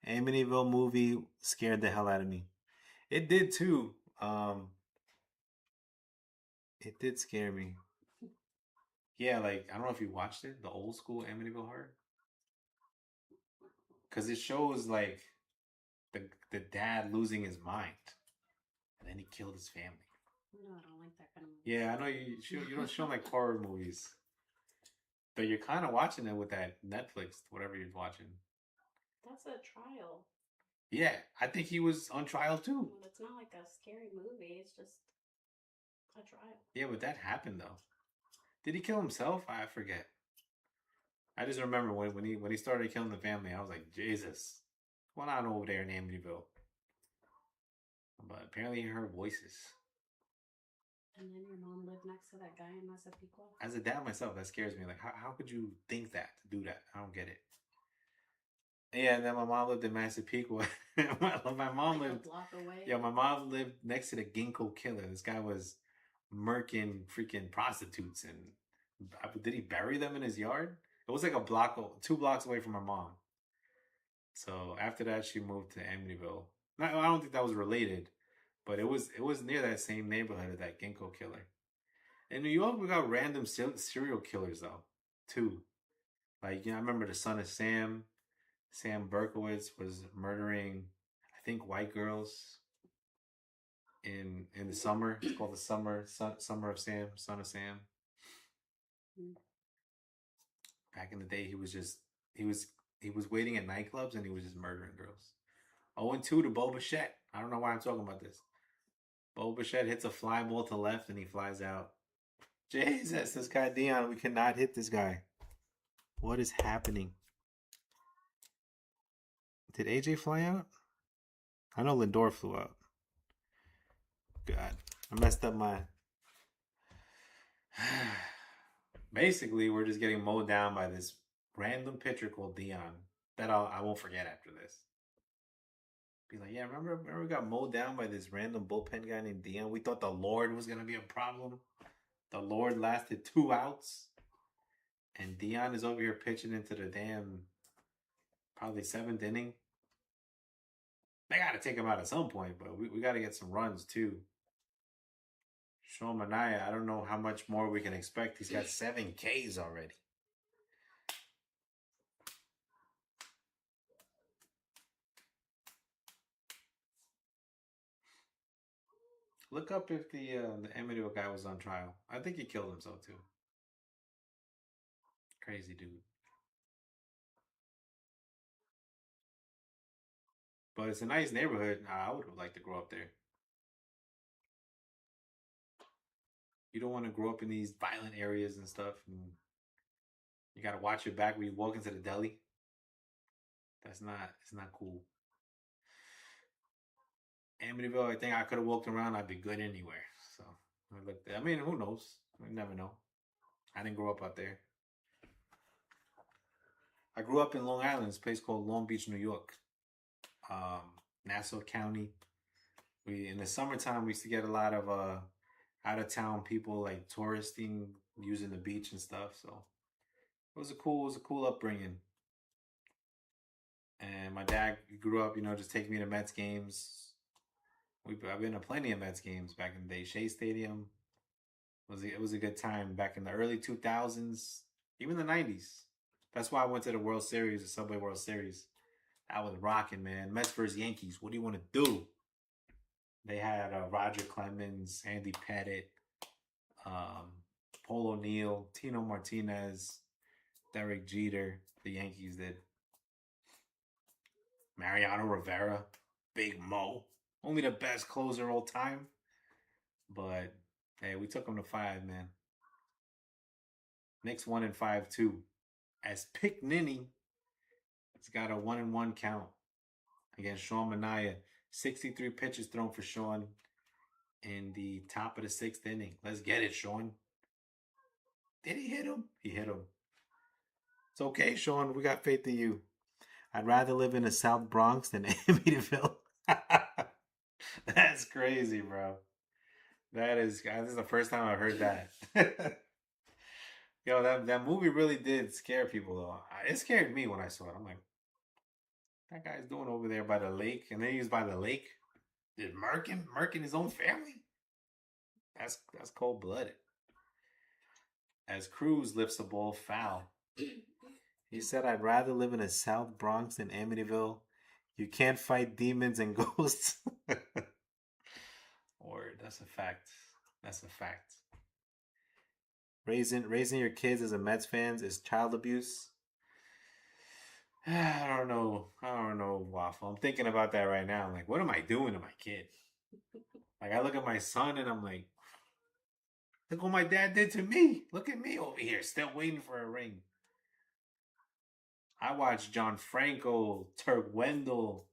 Amityville movie scared the hell out of me. It did too. It did scare me. Yeah, like I don't know if you watched it, the old school Amityville horror, because it shows like the dad losing his mind, and then he killed his family. No, I don't like that kind of movie. Yeah, I know you don't show like horror movies, but you're kind of watching it with that Netflix, whatever you're watching. That's a trial. Yeah, I think he was on trial too. Well, it's not like a scary movie. It's just a trial. Yeah, but that happened though. Did he kill himself? I forget. I just remember when he started killing the family, I was like, Jesus, what's going on over there in Amityville? But apparently he heard voices. And then your mom lived next to that guy in Massapequa. As a dad myself, that scares me. Like, how could you think that to do that? I don't get it. Yeah, and then my mom lived in Massapequa. my mom like lived a block away. Yeah, my mom lived next to the Ginkgo killer. This guy was murking freaking prostitutes, and did he bury them in his yard? It was like 2 blocks away from my mom. So after that, she moved to Amityville. I don't think that was related, but it was near that same neighborhood of that Ginkgo killer. In New York, we got random serial killers though, too. Like I remember the son of Sam. Sam Berkowitz was murdering, I think, white girls in the summer. It's called the summer of Sam, son of Sam. Mm. Back in the day, he was waiting at nightclubs and he was just murdering girls. 0-2 to Bo Bichette. I don't know why I'm talking about this. Bo Bichette hits a fly ball to left and he flies out. Jesus, this guy Dion, we cannot hit this guy. What is happening? Did AJ fly out? I know Lindor flew out. God, I messed up my. Basically, we're just getting mowed down by this random pitcher called Dion that I won't forget after this. Be like, yeah, remember we got mowed down by this random bullpen guy named Dion? We thought the Lord was gonna be a problem. The Lord lasted 2 outs, and Dion is over here pitching into the damn probably 7th inning. They got to take him out at some point, but we got to get some runs too. Sean Manaea, I don't know how much more we can expect. He's got 7 Ks already. Look up if the Amityville guy was on trial. I think he killed himself too. Crazy dude. But it's a nice neighborhood. I would like to grow up there. You don't want to grow up in these violent areas and stuff. And you got to watch your back when you walk into the deli. It's not cool. Amityville, I think I could have walked around. I'd be good anywhere. So I mean, who knows? We never know. I didn't grow up out there. I grew up in Long Island, this place called Long Beach, New York. Nassau County. We in the summertime we used to get a lot of out of town people like touristing, using the beach and stuff. So it was a cool upbringing. And my dad grew up, just taking me to Mets games. I've been to plenty of Mets games back in the day. Shea Stadium it was a good time back in the early 2000s, even the 90s. That's why I went to the World Series, the Subway World Series. I was rocking, man. Mets versus Yankees. What do you want to do? They had Roger Clemens, Andy Pettit, Paul O'Neill, Tino Martinez, Derek Jeter. The Yankees did. Mariano Rivera, Big Mo. Only the best closer all time. But hey, we took him to 5, man. Knicks 1-5 too. As Pick Ninny has got a 1-1 count against Sean Manaea. 63 pitches thrown for Sean in the top of the 6th inning. Let's get it, Sean. Did he hit him? He hit him. It's okay, Sean. We got faith in you. I'd rather live in the South Bronx than Amityville. That's crazy, bro. This is the first time I've heard that. Yo, that movie really did scare people, though. It scared me when I saw it. I'm like, that guy's doing over there by the lake, and then he was by the lake. Did murking his own family? That's cold blooded. As Cruz lifts the ball foul. He said, I'd rather live in the South Bronx than Amityville. You can't fight demons and ghosts. Word, that's a fact. That's a fact. Raising your kids as a Mets fans is child abuse. I don't know, Waffle. I'm thinking about that right now. I'm like, what am I doing to my kid? Like, I look at my son and I'm like, look what my dad did to me. Look at me over here, still waiting for a ring. I watched John Franco, Turk Wendell,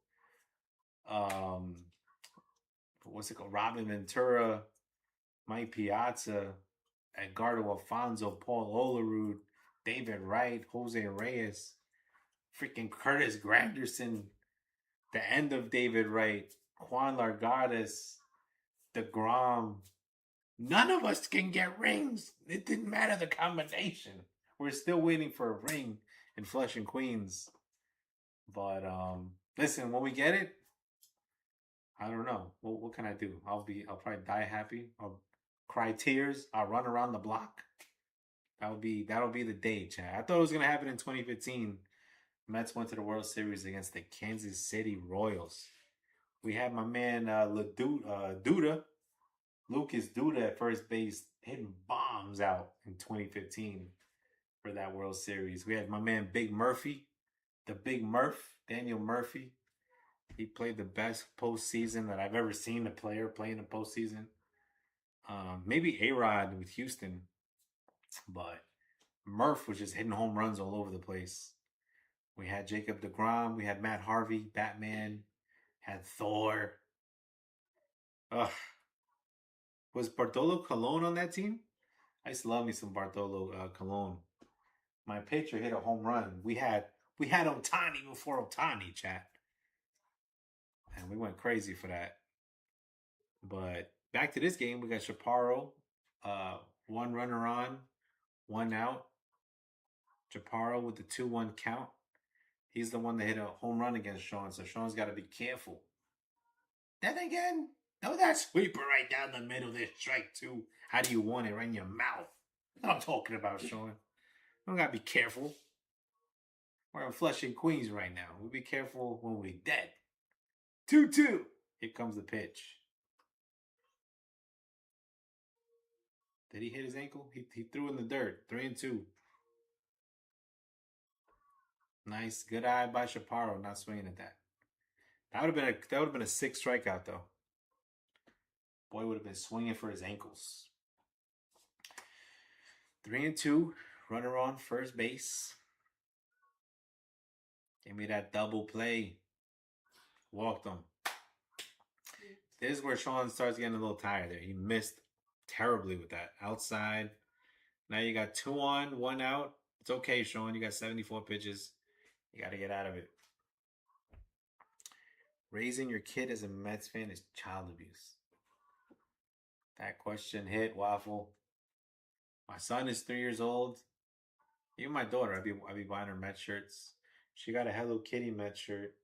what's it called? Robin Ventura, Mike Piazza, Edgardo Alfonso, Paul Olerud, David Wright, Jose Reyes, freaking Curtis Granderson, the end of David Wright, Juan Largadas, DeGrom. None of us can get rings. It didn't matter the combination. We're still waiting for a ring in Flushing, Queens. But listen, when we get it, I don't know. What can I do? I'll probably die happy. I'll cry tears. I'll run around the block. That'll be the day, Chad. I thought it was gonna happen in 2015. Mets went to the World Series against the Kansas City Royals. We had my man Duda, Lucas Duda at first base, hitting bombs out in 2015 for that World Series. We had my man Big Murphy, the Big Murph, Daniel Murphy. He played the best postseason that I've ever seen a player play in a postseason. Maybe A-Rod with Houston, but Murph was just hitting home runs all over the place. We had Jacob deGrom. We had Matt Harvey, Batman. Had Thor. Ugh. Was Bartolo Colon on that team? I used to love me some Bartolo Colon. My pitcher hit a home run. We had Ohtani before Ohtani, chat. And we went crazy for that. But back to this game, we got Chaparro. One runner on, one out. Chaparro with the 2-1 count. He's the one that hit a home run against Sean, so Sean's got to be careful. Then again, no, that sweeper right down the middle there, strike 2. How do you want it? Right in your mouth. That's what I'm talking about, Sean. We got to be careful. We're in Flushing, Queens right now. We'll be careful when we're dead. 2-2. Here comes the pitch. Did he hit his ankle? He threw in the dirt. 3-2. Nice, good eye by Chaparro, not swinging at that. That would have been a 6 strikeout though. Boy would have been swinging for his ankles. 3-2, runner on first base. Give me that double play. Walked him. This is where Sean starts getting a little tired there. He missed terribly with that. Outside. Now you got 2 on, 1 out. It's okay, Sean. You got 74 pitches. You got to get out of it. Raising your kid as a Mets fan is child abuse. That question hit, Waffle. My son is 3 years old. Even my daughter, I'd be buying her Mets shirts. She got a Hello Kitty Mets shirt.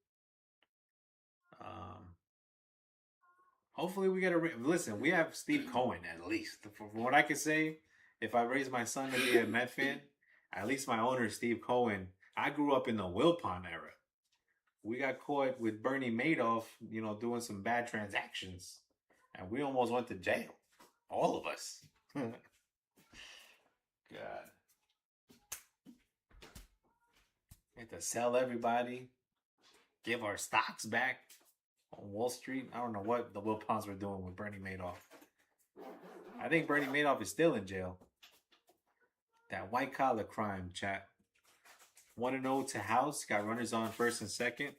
Hopefully we get a... Listen, we have Steve Cohen at least. From what I can say, if I raise my son to be a Met fan, at least my owner, Steve Cohen. I grew up in the Wilpon era. We got caught with Bernie Madoff, doing some bad transactions. And we almost went to jail. All of us. have to sell everybody, give our stocks back on Wall Street. I don't know what the Wilpons were doing with Bernie Madoff. I think Bernie Madoff is still in jail. That white collar crime, chat. 1-0 to House. Got runners on first and second.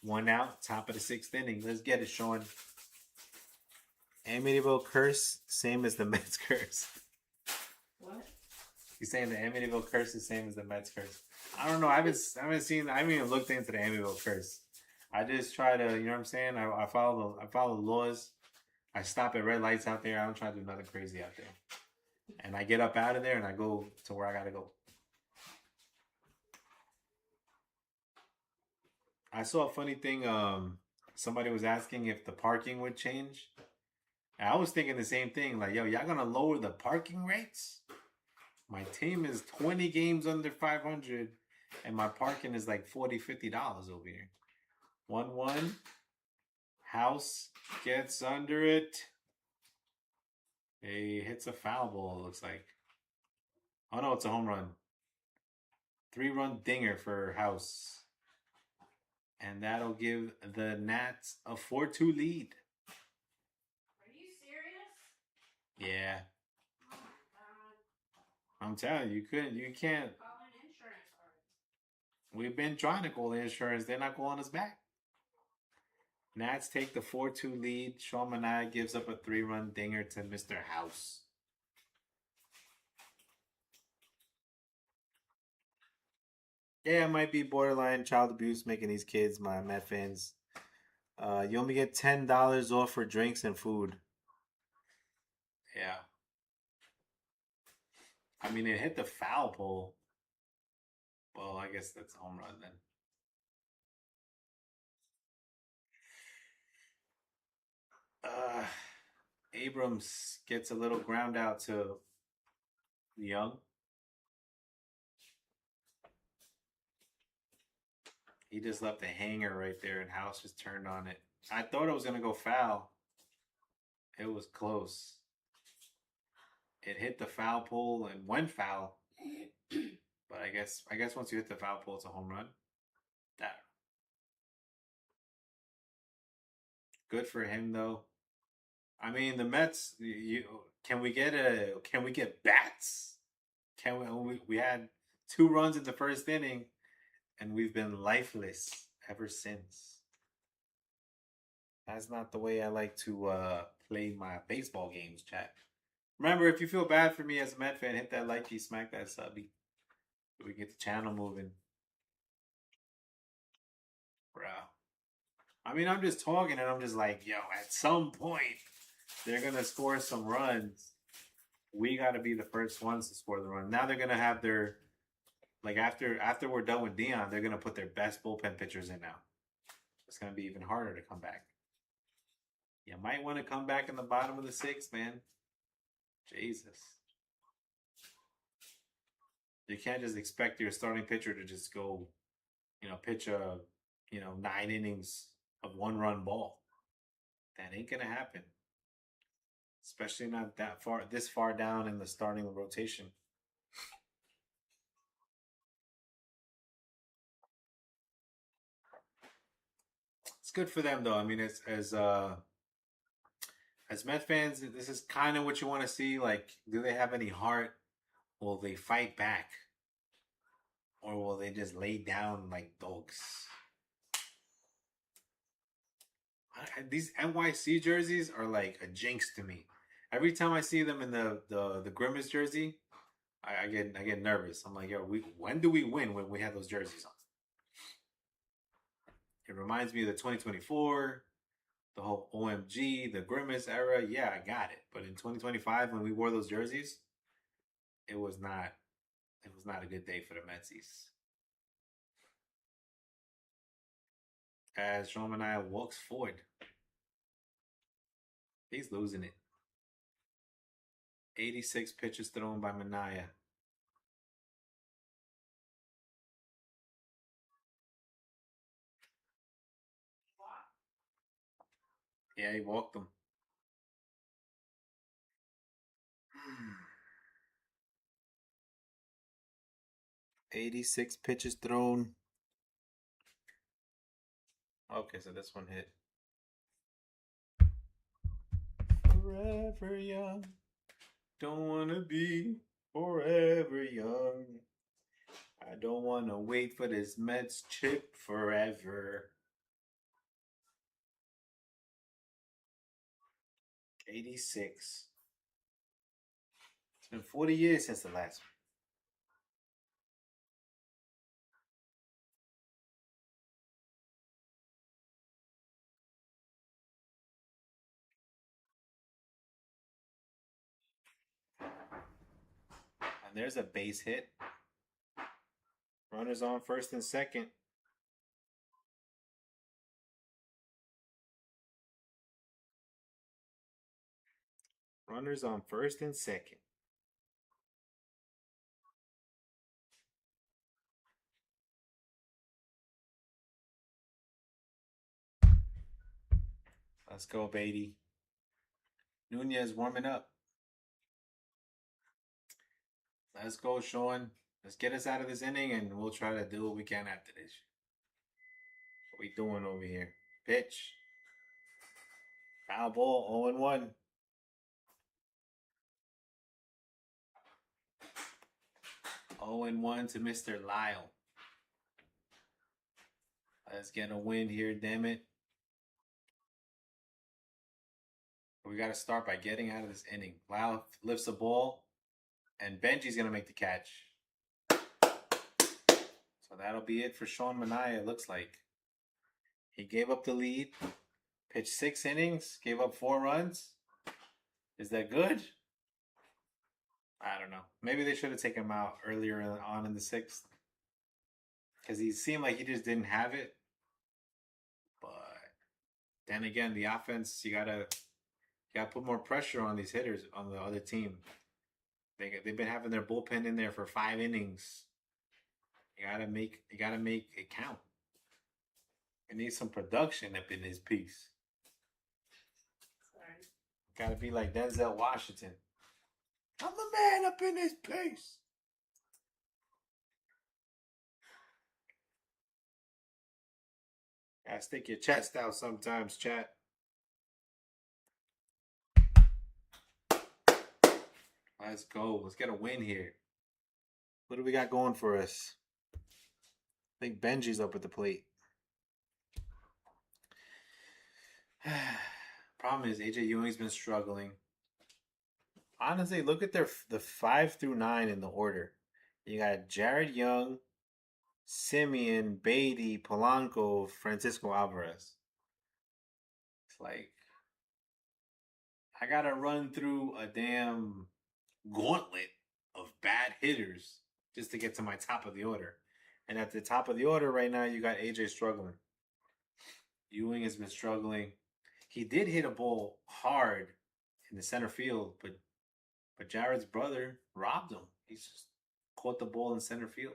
One out, top of the sixth inning. Let's get it, Sean. Amityville curse, same as the Mets curse. What? He's saying the Amityville curse is same as the Mets curse. I don't know. I haven't even looked into the Amityville curse. I just try to, you know what I'm saying? I follow the laws. I stop at red lights out there. I don't try to do nothing crazy out there. And I get up out of there and I go to where I gotta go. I saw a funny thing. Somebody was asking if the parking would change. And I was thinking the same thing. Like, yo, y'all gonna lower the parking rates? My team is 20 games under 500, and my parking is like $40, $50 over here. 1-1. House gets under it. He hits a foul ball, it looks like. Oh no, it's a home run. 3-run dinger for House. And that'll give the Nats a 4-2 lead. Are you serious? Yeah. Oh my god. I'm telling you, you can't. Call an insurance firm. We've been trying to call the insurance. They're not calling us back. Nats take the 4-2 lead. Sean Manaea gives up a 3-run dinger to Mr. House. Yeah, it might be borderline child abuse making these kids, my Met fans. You only get $10 off for drinks and food. Yeah. I mean, it hit the foul pole. Well, I guess that's a home run then. Abrams gets a little ground out to Young. He just left a hanger right there, and House just turned on it. I thought it was gonna go foul. It was close. It hit the foul pole and went foul. But I guess once you hit the foul pole, it's a home run. That good for him though. I mean, the Mets. Can we get bats? We had 2 runs in the first inning, and we've been lifeless ever since. That's not the way I like to play my baseball games, chat. Remember, if you feel bad for me as a Met fan, hit that like key, smack that subby. So we get the channel moving. Bro. I mean, I'm just talking and I'm just like, yo, at some point, they're going to score some runs. We got to be the first ones to score the run. Now they're going to have their, like, after we're done with Dion, they're going to put their best bullpen pitchers in now. It's going to be even harder to come back. You might want to come back in the bottom of the 6th, man. Jesus. You can't just expect your starting pitcher to just go, pitch 9 innings of 1-run ball. That ain't gonna happen. Especially not this far down in the starting rotation. It's good for them though. I mean, as Mets fans, this is kind of what you want to see. Like, do they have any heart? Will they fight back? Or will they just lay down like dogs? These NYC jerseys are like a jinx to me. Every time I see them in the Grimace jersey, I get nervous. I'm like, yo, when do we win when we have those jerseys on? It reminds me of the 2024, the whole OMG, the Grimace era. Yeah, I got it. But in 2025, when we wore those jerseys, it was not a good day for the Metsies. As Sean Manaea walks forward, he's losing it. 86 pitches thrown by Manaea. Yeah, he walked them. 86 pitches thrown. Okay, so this one hit. Forever young. Don't wanna be forever young. I don't wanna wait for this Mets chip forever. 86. It's been 40 years since the last one. And there's a base hit. Runners on first and second. Runners on first and second. Let's go, Beatty. Nunez warming up. Let's go, Sean. Let's get us out of this inning, and we'll try to do what we can after this. What we doing over here? Pitch. Foul ball, 0-1. Oh and 1 to Mr. Lyle. Let's get a win here, damn it. We got to start by getting out of this inning. Lyle lifts the ball, and Benji's going to make the catch. So that'll be it for Sean Manaea, it looks like. He gave up the lead, pitched 6 innings, gave up 4 runs. Is that good? I don't know. Maybe they should have taken him out earlier on in the 6th. Because he seemed like he just didn't have it. But then again, the offense, you gotta put more pressure on these hitters on the other team. They've been having their bullpen in there for 5 innings. You gotta make it count. It needs some production up in this piece. Sorry. Gotta be like Denzel Washington. I'm the man up in this piece. Gotta stick your chest out sometimes, chat. Let's go. Let's get a win here. What do we got going for us? I think Benji's up at the plate. Problem is, AJ Ewing's been struggling. Honestly, look at the 5 through 9 in the order. You got Jared Young, Simeon, Beatty, Polanco, Francisco Alvarez. It's like I gotta run through a damn gauntlet of bad hitters just to get to my top of the order. And at the top of the order right now, you got AJ struggling. Ewing has been struggling. He did hit a ball hard in the center field, but Jared's brother robbed him. He just caught the ball in center field.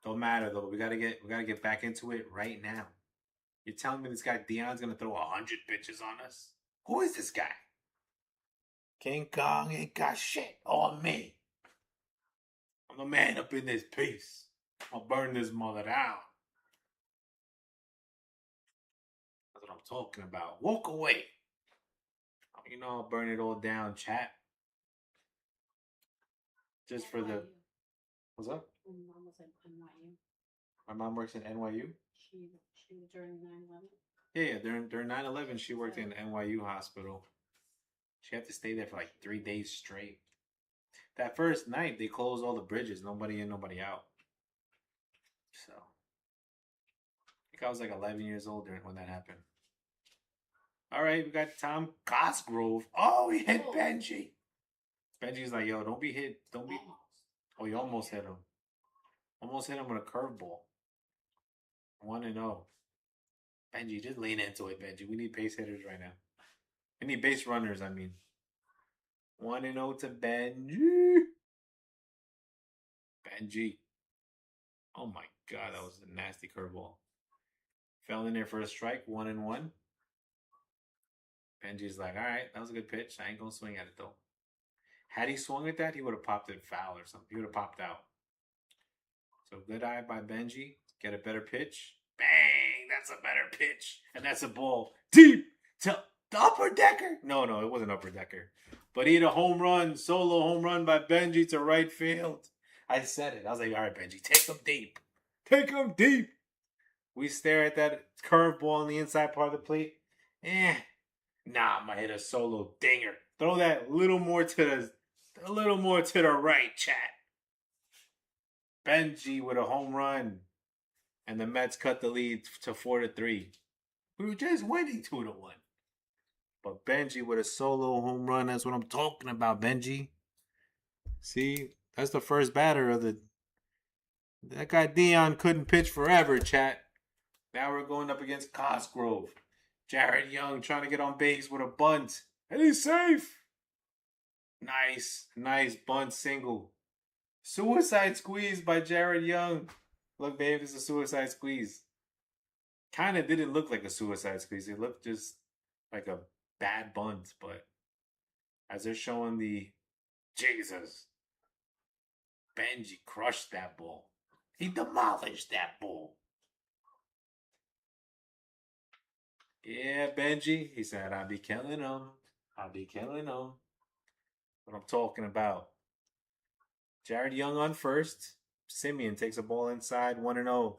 Don't matter though. We gotta get back into it right now. You're telling me this guy Dion's gonna throw 100 pitches on us? Who is this guy? King Kong ain't got shit on me. I'm the man up in this piece. I'll burn this mother down. That's what I'm talking about. Walk away. You know I'll burn it all down, chat. Just for the... What's up? My mom was at NYU. My mom works in NYU? She was during 9/11. Yeah, during 9/11, she worked in NYU hospital. She had to stay there for like 3 days straight. That first night, they closed all the bridges. Nobody in, nobody out. So, I think I was like 11 years old when that happened. All right, we got Tom Cosgrove. Oh, he hit Benji. Benji's like, yo, don't be hit. Don't be. Oh, he almost hit him. Almost hit him with a curveball. 1-0. Benji, just lean into it, Benji. We need base hitters right now. We need base runners, I mean. 1-0 to Benji. Benji. Oh my God, that was a nasty curveball. Fell in there for a strike, 1-1. Benji's like, all right, that was a good pitch. I ain't gonna swing at it though. Had he swung at that, he would have popped it foul or something. He would have popped out. So good eye by Benji. Get a better pitch. Bang! That's a better pitch. And that's a ball deep to the upper decker. No, it wasn't upper decker. But he had a home run, solo home run by Benji to right field. I said it. I was like, all right, Benji, take him deep. Take him deep. We stare at that curveball on the inside part of the plate. Nah, I'm gonna hit a solo dinger. Throw that a little more to the right, chat. Benji with a home run. And the Mets cut the lead to 4-3. We were just winning 2-1. But Benji with a solo home run, that's what I'm talking about, Benji. See, that's the first batter of the. That guy Dion couldn't pitch forever, chat. Now we're going up against Cosgrove. Jared Young trying to get on base with a bunt. And he's safe. Nice bunt single. Suicide squeeze by Jared Young. Look, babe, it's a suicide squeeze. Kind of didn't look like a suicide squeeze. It looked just like a bad bunt, but as they're showing the Jesus, Benji crushed that ball. He demolished that ball. Yeah, Benji, he said, I'll be killing him. What I'm talking about. Jared Young on first. Simeon takes a ball inside, 1-0.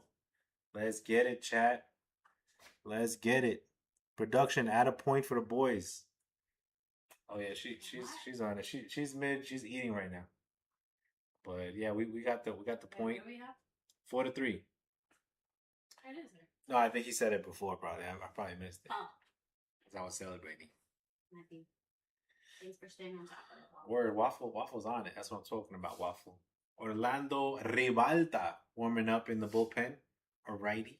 Let's get it, chat. Let's get it. Production, add a point for the boys. Oh yeah, she's on it. She's mid. She's eating right now. But yeah, we got the point. What do we have? 4-3. It is there. No, I think he said it before. Probably I probably missed it. Oh. Because I was celebrating. Might be. Thanks for staying on top of it. Word, Waffle's on it. That's what I'm talking about, Waffle. Orlando Ribalta warming up in the bullpen, a righty,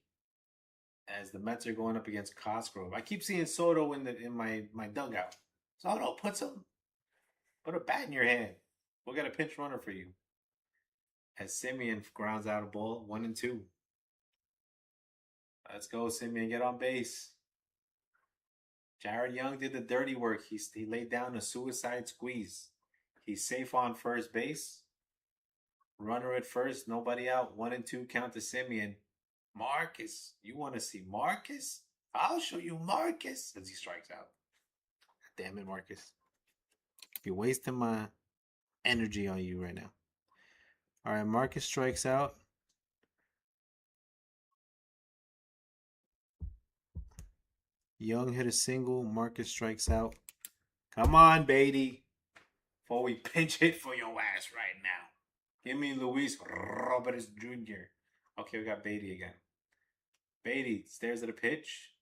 as the Mets are going up against Cosgrove. I keep seeing Soto in my dugout. Soto, put a bat in your hand. We'll get a pinch runner for you. As Simeon grounds out a ball, 1-2. Let's go, Simeon. Get on base. Jared Young did the dirty work. He laid down a suicide squeeze. He's safe on first base. Runner at first, nobody out. 1-2 count to Simeon. Marcus, you want to see Marcus? I'll show you Marcus as he strikes out. Damn it, Marcus. You're wasting my energy on you right now. All right, Marcus strikes out. Young hit a single. Marcus strikes out. Come on, Beatty. Before we pinch hit for your ass right now. Give me Luis Roberts Jr. Okay, we got Beatty again. Beatty stares at a pitch.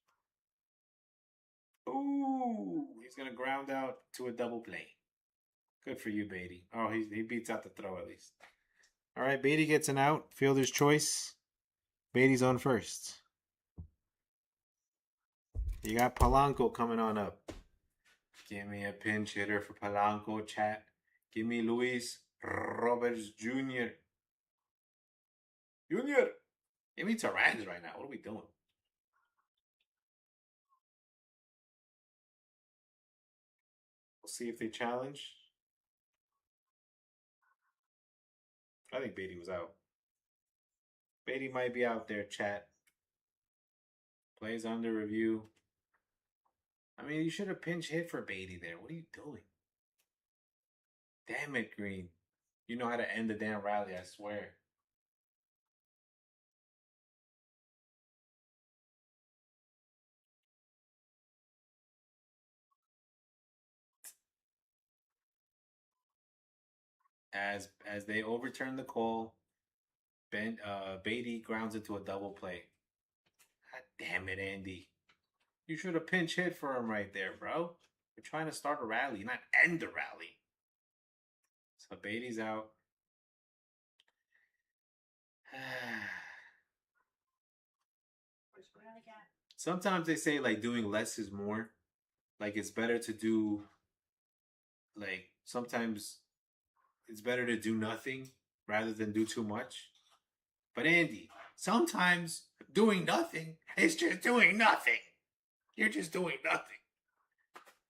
Ooh, he's going to ground out to a double play. Good for you, Beatty. Oh, he beats out the throw at least. All right, Beatty gets an out. Fielder's choice. Beatty's on first. You got Polanco coming on up. Give me a pinch hitter for Polanco, chat. Give me Luis Roberts Jr. Give me Torrens right now. What are we doing? We'll see if they challenge. I think Beatty was out. Beatty might be out there, chat. Plays under review. I mean, you should have pinch hit for Beatty there. What are you doing? Damn it, Green. You know how to end the damn rally, I swear. As they overturn the call, Beatty grounds into a double play. God damn it, Andy. You should have pinch hit for him right there, bro. We're trying to start a rally, not end the rally. So Beatty's out. Sometimes they say like doing less is more. Like it's better to do like sometimes it's better to do nothing rather than do too much. But Andy, sometimes doing nothing is just doing nothing. You're just doing nothing.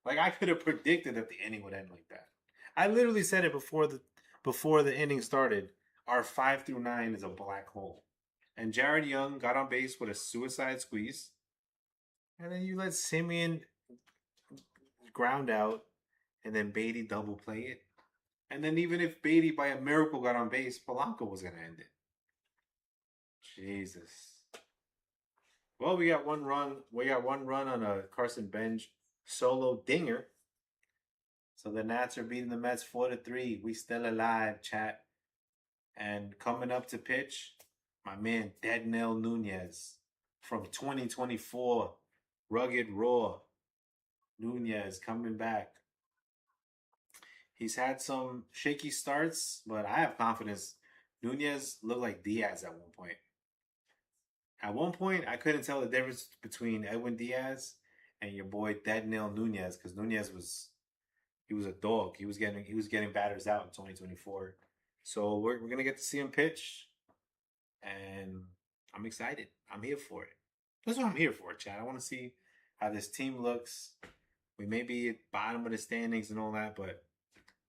Like I could have predicted that the inning would end like that. I literally said it before the inning started. Our 5 through 9 is a black hole. And Jared Young got on base with a suicide squeeze. And then you let Simeon ground out, and then Beatty double play it. And then even if Beatty by a miracle got on base, Polanco was gonna end it. Jesus. Well, we got one run. We got one run on a Carson Bench solo dinger. So the Nats are beating the Mets 4-3. We still alive, chat. And coming up to pitch, my man Deadnell Nunez from 2024, Rugged Raw. Nunez coming back. He's had some shaky starts, but I have confidence. Nunez looked like Diaz at one point. At one point, I couldn't tell the difference between Edwin Diaz and your boy Deadnell Nunez because Nunez was he was a dog. He was getting batters out in 2024. So we're gonna get to see him pitch, and I'm excited. I'm here for it. That's what I'm here for, Chad. I want to see how this team looks. We may be at bottom of the standings and all that, but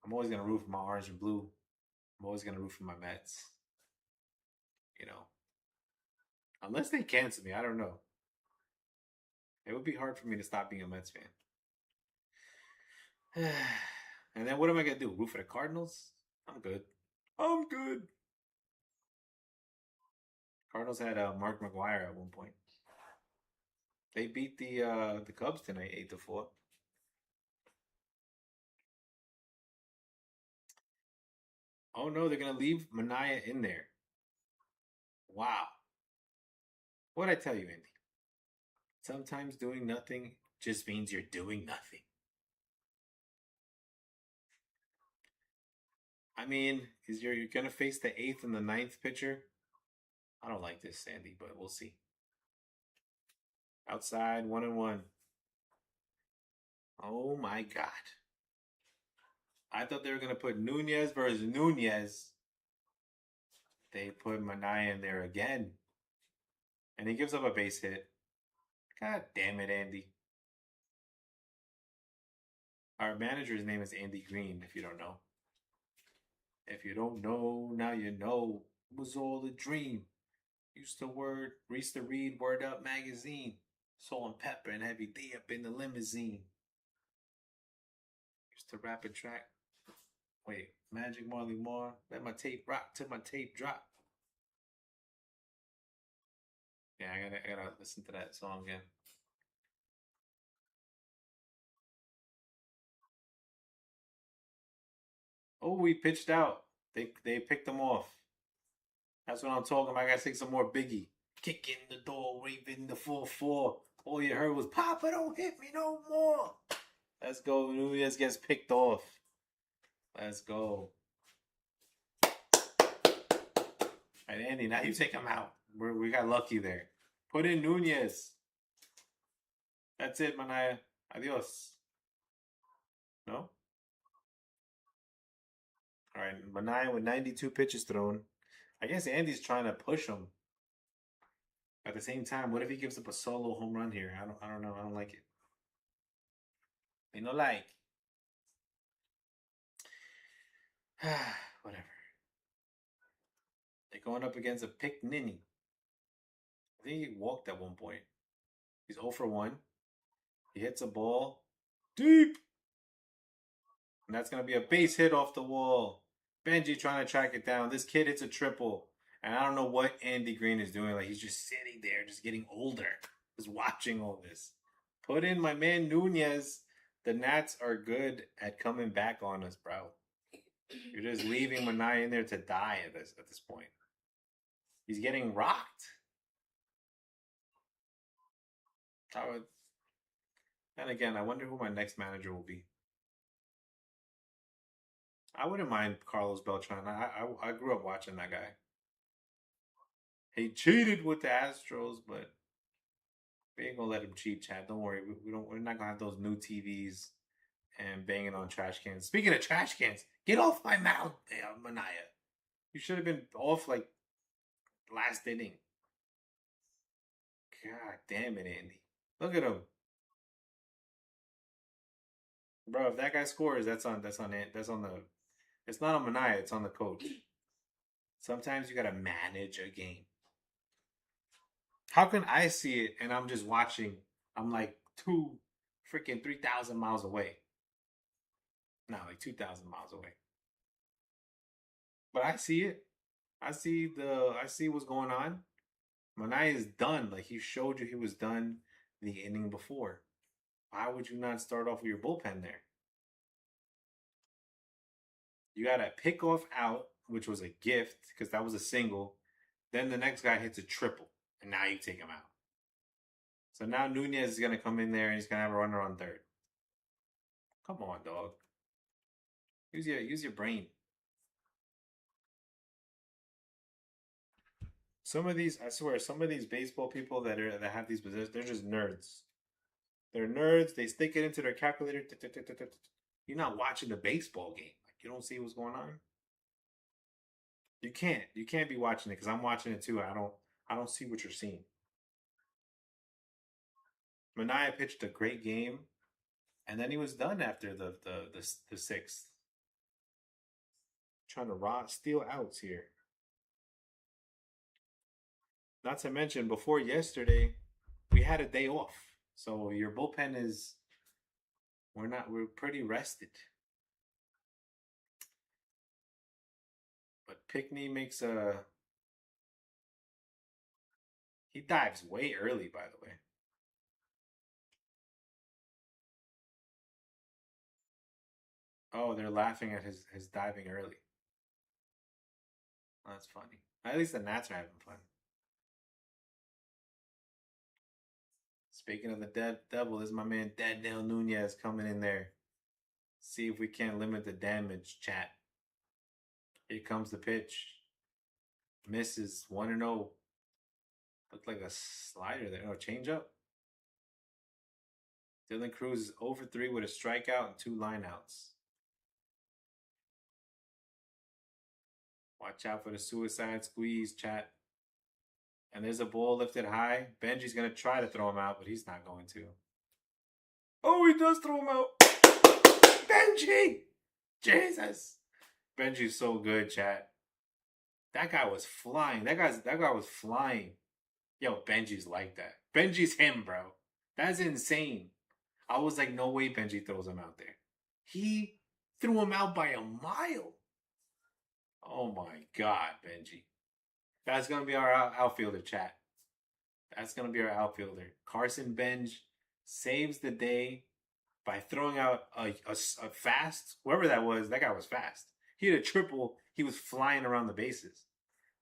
I'm always gonna root for my orange and blue. I'm always gonna root for my Mets. You know, unless they cancel me, I don't know. It would be hard for me to stop being a Mets fan. And then what am I gonna do? Root for the Cardinals? I'm good. I'm good. Cardinals had Mark McGuire at one point. They beat the Cubs tonight, 8-4. Oh no, they're gonna leave Mania in there. Wow. What'd I tell you, Andy? Sometimes doing nothing just means you're doing nothing. I mean, is you're gonna face the eighth and the ninth pitcher? I don't like this, Sandy, but we'll see. Outside, 1-1. Oh my God. I thought they were gonna put Nunez versus Nunez. They put Mania in there again. And he gives up a base hit. God damn it, Andy. Our manager's name is Andy Green, if you don't know. If you don't know, now you know. It was all a dream. Used to read Word Up magazine. Salt and pepper and heavy D up in the limousine. Used to rap a track. Wait, Magic Marley Marr. Let my tape rock till my tape drop. Yeah, I gotta listen to that song again. Oh, we pitched out. They picked them off. That's what I'm talking about. I gotta take some more Biggie. Kick in the door, waving the 4-4. All you heard was Papa, don't hit me no more. Let's go. Nunez gets picked off. Let's go. And Andy, now you take him out. We got lucky there. Put in Nunez. That's it, Manaya. Adios. No? All right, Manaya with 92 pitches thrown. I guess Andy's trying to push him. At the same time, what if he gives up a solo home run here? I don't know. I don't like it. You know, like. Whatever. They're going up against a pick ninny. I think he walked at one point. He's 0 for 1. He hits a ball deep. And that's going to be a base hit off the wall. Benji trying to track it down. This kid hits a triple. And I don't know what Andy Green is doing. Like, he's just sitting there, just getting older. Just watching all this. Put in my man Nunez. The Nats are good at coming back on us, bro. You're just leaving Manai in there to die at this point. He's getting rocked. And again, I wonder who my next manager will be. I wouldn't mind Carlos Beltran. I grew up watching that guy. He cheated with the Astros, but we ain't gonna let him cheat, Chad. Don't worry. We're not gonna have those new TVs and banging on trash cans. Speaking of trash cans, get off my mouth, Manaya. You should have been off like last inning. God damn it, Andy. Look at him. Bro, if that guy scores, that's on it. That's on the it's not on Manaya, it's on the coach. Sometimes you gotta manage a game. How can I see it and I'm just watching? I'm like 3,000 miles away. No, like 2,000 miles away. But I see it. I see what's going on. Manai is done. Like he showed you he was done the inning before. Why would you not start off with your bullpen there? You got a pickoff out, which was a gift because that was a single. Then the next guy hits a triple, and now you take him out. So now Nunez is gonna come in there and he's gonna have a runner on third. Come on, dog. Use your brain. Some of these, I swear, some of these baseball people that have these positions, they're just nerds. They're nerds. They stick it into their calculator. You're not watching the baseball game. Like you don't see what's going on. You can't. You can't be watching it because I'm watching it too. I don't see what you're seeing. Mania pitched a great game, and then he was done after the sixth. Trying to steal outs here. Not to mention, before yesterday, we had a day off, so your bullpen is we're pretty rested. But Pickney makes a he dives way early, by the way. Oh, they're laughing at his diving early. That's funny. At least the Nats are having fun. Speaking of the devil, this is my man Dead Dale Nunez coming in there. See if we can't limit the damage, chat. Here comes the pitch. Misses 1-0. Looked like a slider there. Oh, change up. Dylan Cruz is 0 for 3 with a strikeout and 2 lineouts. Watch out for the suicide squeeze, chat. And there's a ball lifted high. Benji's going to try to throw him out, but he's not going to. Oh, he does throw him out. Benji! Jesus. Benji's so good, chat. That guy was flying. That guy was flying. Yo, Benji's like that. Benji's him, bro. That's insane. I was like, no way Benji throws him out there. He threw him out by a mile. Oh my God, Benji. That's going to be our outfielder, chat. That's going to be our outfielder. Carson Benj saves the day by throwing out a fast, whoever that was, that guy was fast. He had a triple. He was flying around the bases.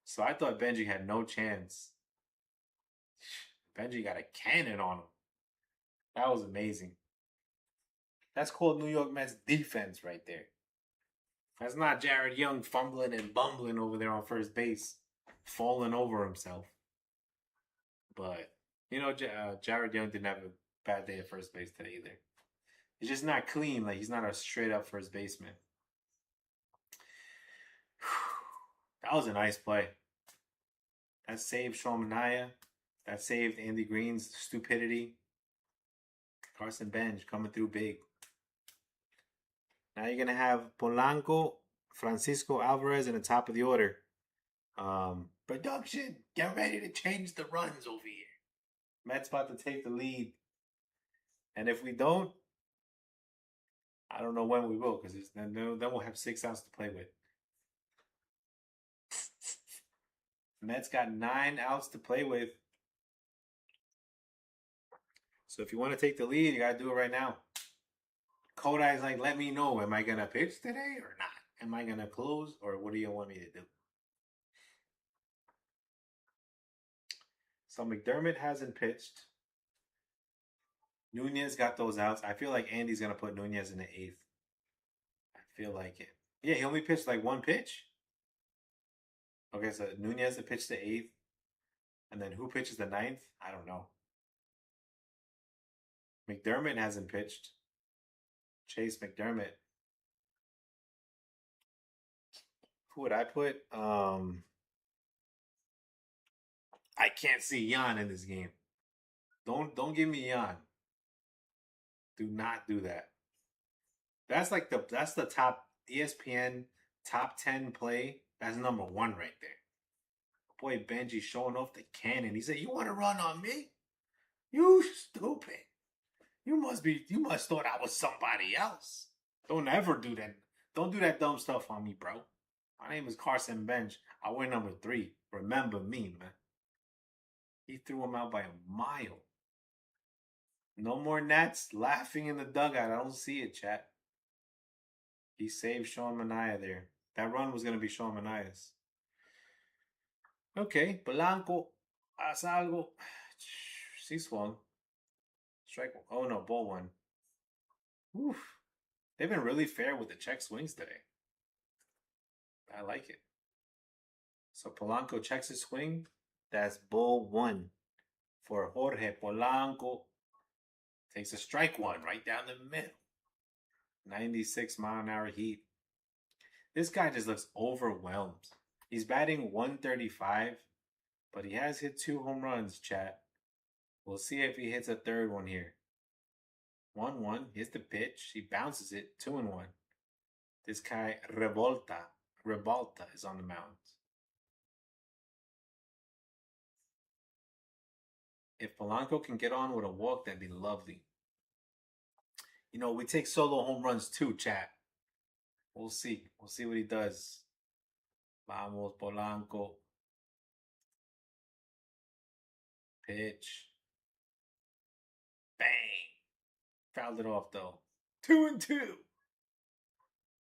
So I thought Benji had no chance. Benji got a cannon on him. That was amazing. That's called New York Mets defense right there. That's not Jared Young fumbling and bumbling over there on first base, falling over himself. But, you know, Jared Young didn't have a bad day at first base today either. He's just not clean. Like, he's not a straight up first baseman. That was a nice play. That saved Sean Manaea. That saved Andy Green's stupidity. Carson Benj coming through big. Now you're going to have Polanco, Francisco Alvarez in the top of the order. Production, get ready to change the runs over here. Mets about to take the lead. And if we don't, I don't know when we will, because then we'll have 6 outs to play with. Mets got 9 outs to play with. So if you want to take the lead, you got to do it right now. Kodai's like, let me know. Am I going to pitch today or not? Am I going to close or what do you want me to do? So McDermott hasn't pitched. Nunez got those outs. I feel like Andy's going to put Nunez in the 8th. I feel like it. Yeah, he only pitched like 1 pitch. Okay, so Nunez to pitch the 8th. And then who pitches the 9th? I don't know. McDermott hasn't pitched. Chase McDermott. Who would I put? I can't see Jan in this game. Don't give me Jan. Do not do that. That's the top ESPN top 10 play. That's number 1 right there. boy Benji showing off the cannon. He said, "You want to run on me? You stupid. You must thought I was somebody else. Don't ever do that. Don't do that dumb stuff on me, bro. My name is Carson Bench. I wear number 3. Remember me, man." He threw him out by a mile. No more Nats laughing in the dugout. I don't see it, chat. He saved Sean Manaea there. That run was going to be Sean Manaea's. Okay, Polanco, haz algo. Sí swung. Strike. Oh no, ball one. Oof. They've been really fair with the check swings today. I like it. So Polanco checks his swing. That's ball 1 for Jorge Polanco. Takes a strike 1 right down the middle. 96-mile-an-hour heat. This guy just looks overwhelmed. He's batting 135, but he has hit 2 home runs, chat. We'll see if he hits a third one here. 1-1. Here's the pitch. He bounces it. 2-1. This guy, Revolta is on the mound. If Polanco can get on with a walk, that'd be lovely. You know, we take solo home runs too, chat. We'll see. We'll see what he does. Vamos, Polanco. Pitch. Bang. Fouled it off, though. 2-2.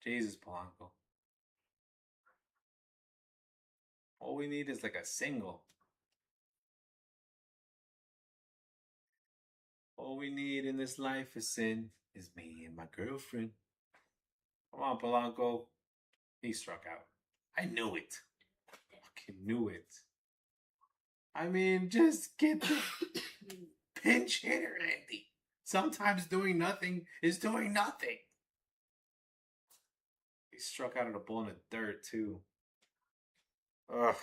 Jesus, Polanco. All we need is like a single. All we need in this life is sin. Is me and my girlfriend. Come on, Polanco. He struck out. I knew it. Fucking knew it. I mean, just get the pinch hitter, Andy. Sometimes doing nothing is doing nothing. He struck out of the ball in the third, too. Ugh.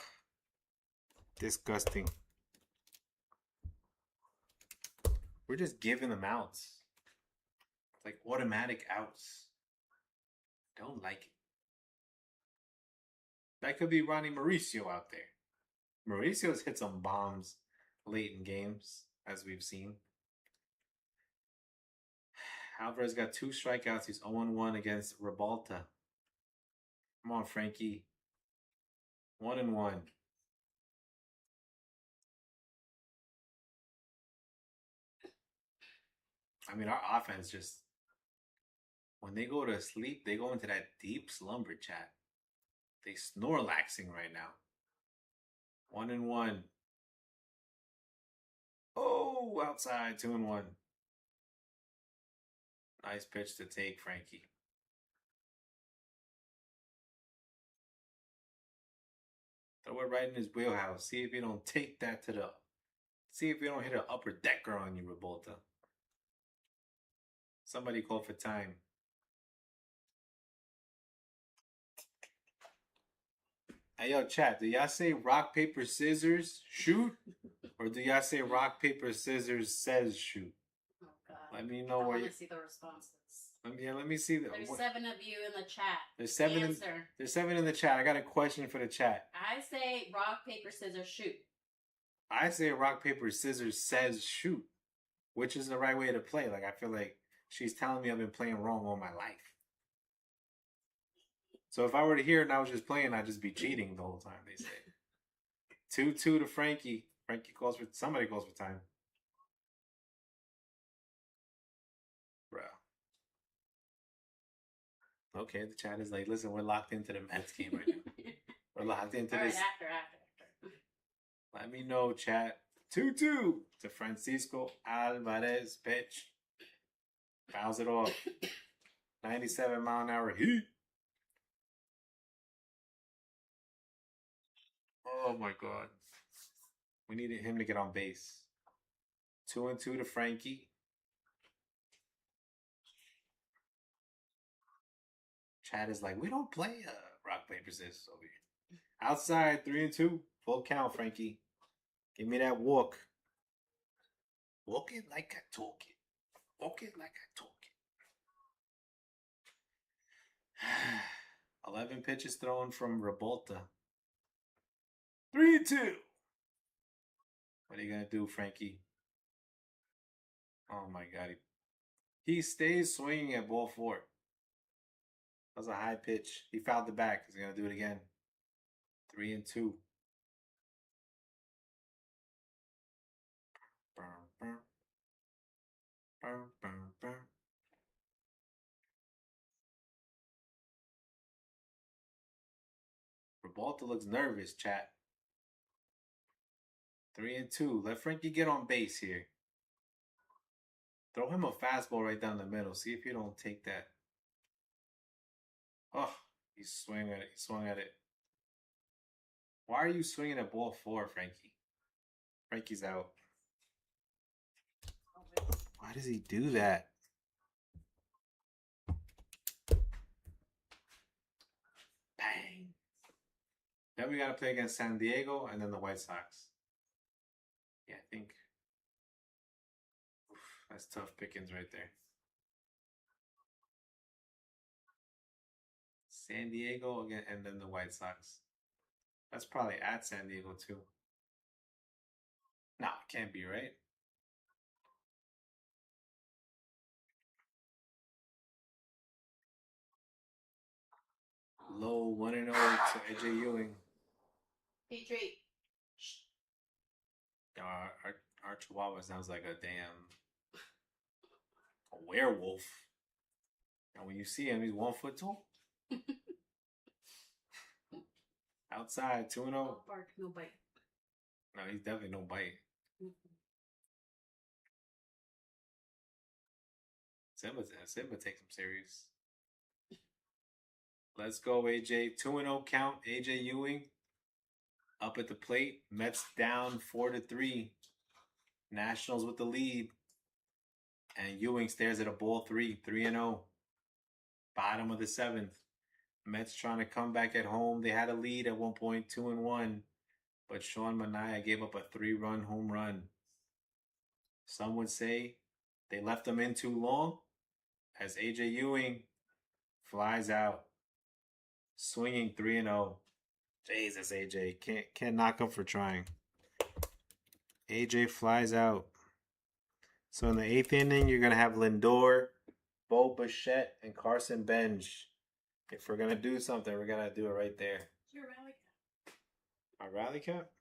Disgusting. We're just giving them outs. Like automatic outs. Don't like it. That could be Ronnie Mauricio out there. Mauricio's hit some bombs late in games, as we've seen. Alvarez got 2 strikeouts. He's 0-1 against Revolta. Come on, Frankie. 1-1. I mean, our offense just, when they go to sleep, they go into that deep slumber, chat. They snorlaxing right now. 1-1. Oh, outside. 2-1. Nice pitch to take, Frankie. Throw it right in his wheelhouse. See if you don't take that to the... See if you don't hit an upper decker on you, Revolta. Somebody call for time. Hey, yo, chat. Do y'all say rock, paper, scissors, shoot? Or do y'all say rock, paper, scissors, says shoot? Oh, God. Let me know I where want you... to see the responses. Let me see. There's 7 of you in the chat. There's 7 Answer. There's 7 in the chat. I got a question for the chat. I say rock, paper, scissors, shoot. I say rock, paper, scissors, says shoot. Which is the right way to play? Like, I feel like she's telling me I've been playing wrong all my life. So if I were to hear it and I was just playing, I'd just be cheating the whole time, they say. 2-2 to Frankie. Somebody calls for time. Bro. Okay, the chat is like, listen, we're locked into the Mets game right now. We're locked into this. After. Let me know, chat. 2-2 to Francisco Alvarez. Pitch. Fouls it off. 97-mile-an-hour heat. Oh, my God. We needed him to get on base. 2-2 to Frankie. Chad is like, we don't play rock, paper, scissors over here. Outside, 3-2. Full count, Frankie. Give me that walk. Walk it like I talk it. Walk it like I talk it. 11 pitches thrown from Revolta. 3-2. What are you gonna do, Frankie? Oh my God, he stays swinging at ball 4. That was a high pitch. He fouled the back. He's gonna do it again. 3-2. Revolta looks nervous, chat. 3-2. Let Frankie get on base here. Throw him a fastball right down the middle. See if you don't take that. Oh, he swung at it. He swung at it. Why are you swinging at ball 4, Frankie? Frankie's out. Why does he do that? Bang. Then we got to play against San Diego and then the White Sox. Yeah, I think. Oof, that's tough pickings right there. San Diego again and then the White Sox. That's probably at San Diego too. No, it can't be, right? Low 1-0 to AJ Ewing. Petrie. Our Chihuahua sounds like a damn werewolf. And when you see him, he's 1 foot tall. Outside, 2-0. No bark, no bite. No, he's definitely no bite. Simba takes him serious. Let's go, AJ. 2-0 count. AJ Ewing up at the plate. Mets down 4-3. Nationals with the lead. And Ewing stares at a ball 3-0. Bottom of the 7th. Mets trying to come back at home. They had a lead at one point, 2-1. But Sean Manaea gave up a 3-run home run. Some would say they left them in too long as AJ Ewing flies out, swinging 3-0. Jesus, AJ. Can't knock him for trying. AJ flies out. So in the 8th inning, you're going to have Lindor, Bo Bichette, and Carson Bench. If we're going to do something, we're going to do it right there. Your rally cap. A rally cap?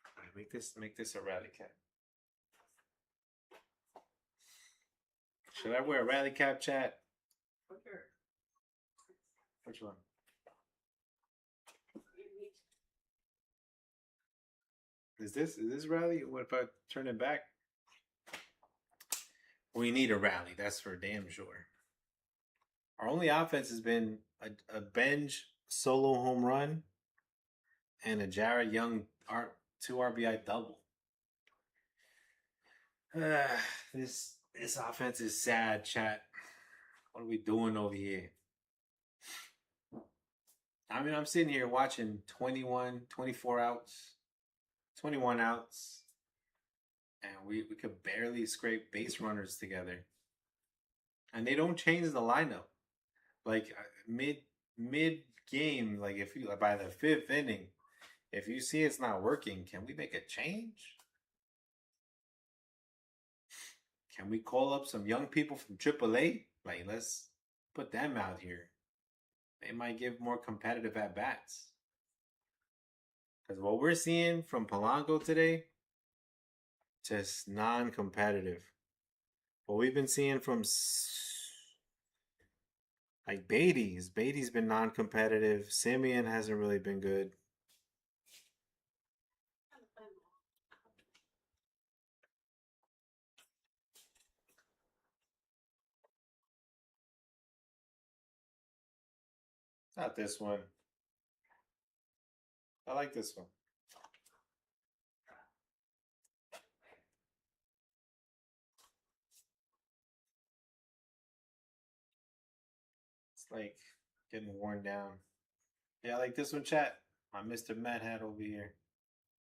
All right, make this a rally cap. Should I wear a rally cap, chat? Okay. Which one? Is this rally? What if I turn it back? We need a rally, that's for damn sure. Our only offense has been a Benj solo home run and a Jared Young 2 RBI double. This offense is sad, chat. What are we doing over here? I mean, I'm sitting here watching 24 outs, 21 outs, and we could barely scrape base runners together. And they don't change the lineup. Like mid game, like if you by the 5th inning, if you see it's not working, can we make a change? Can we call up some young people from AAA? Like, let's put them out here. They might give more competitive at bats. Because what we're seeing from Polanco today, just non-competitive. What we've been seeing from like Beatty's been non-competitive. Simeon hasn't really been good. Not this one. I like this one. It's like getting worn down. Yeah, I like this one, chat. My Mr. Mad Hat over here.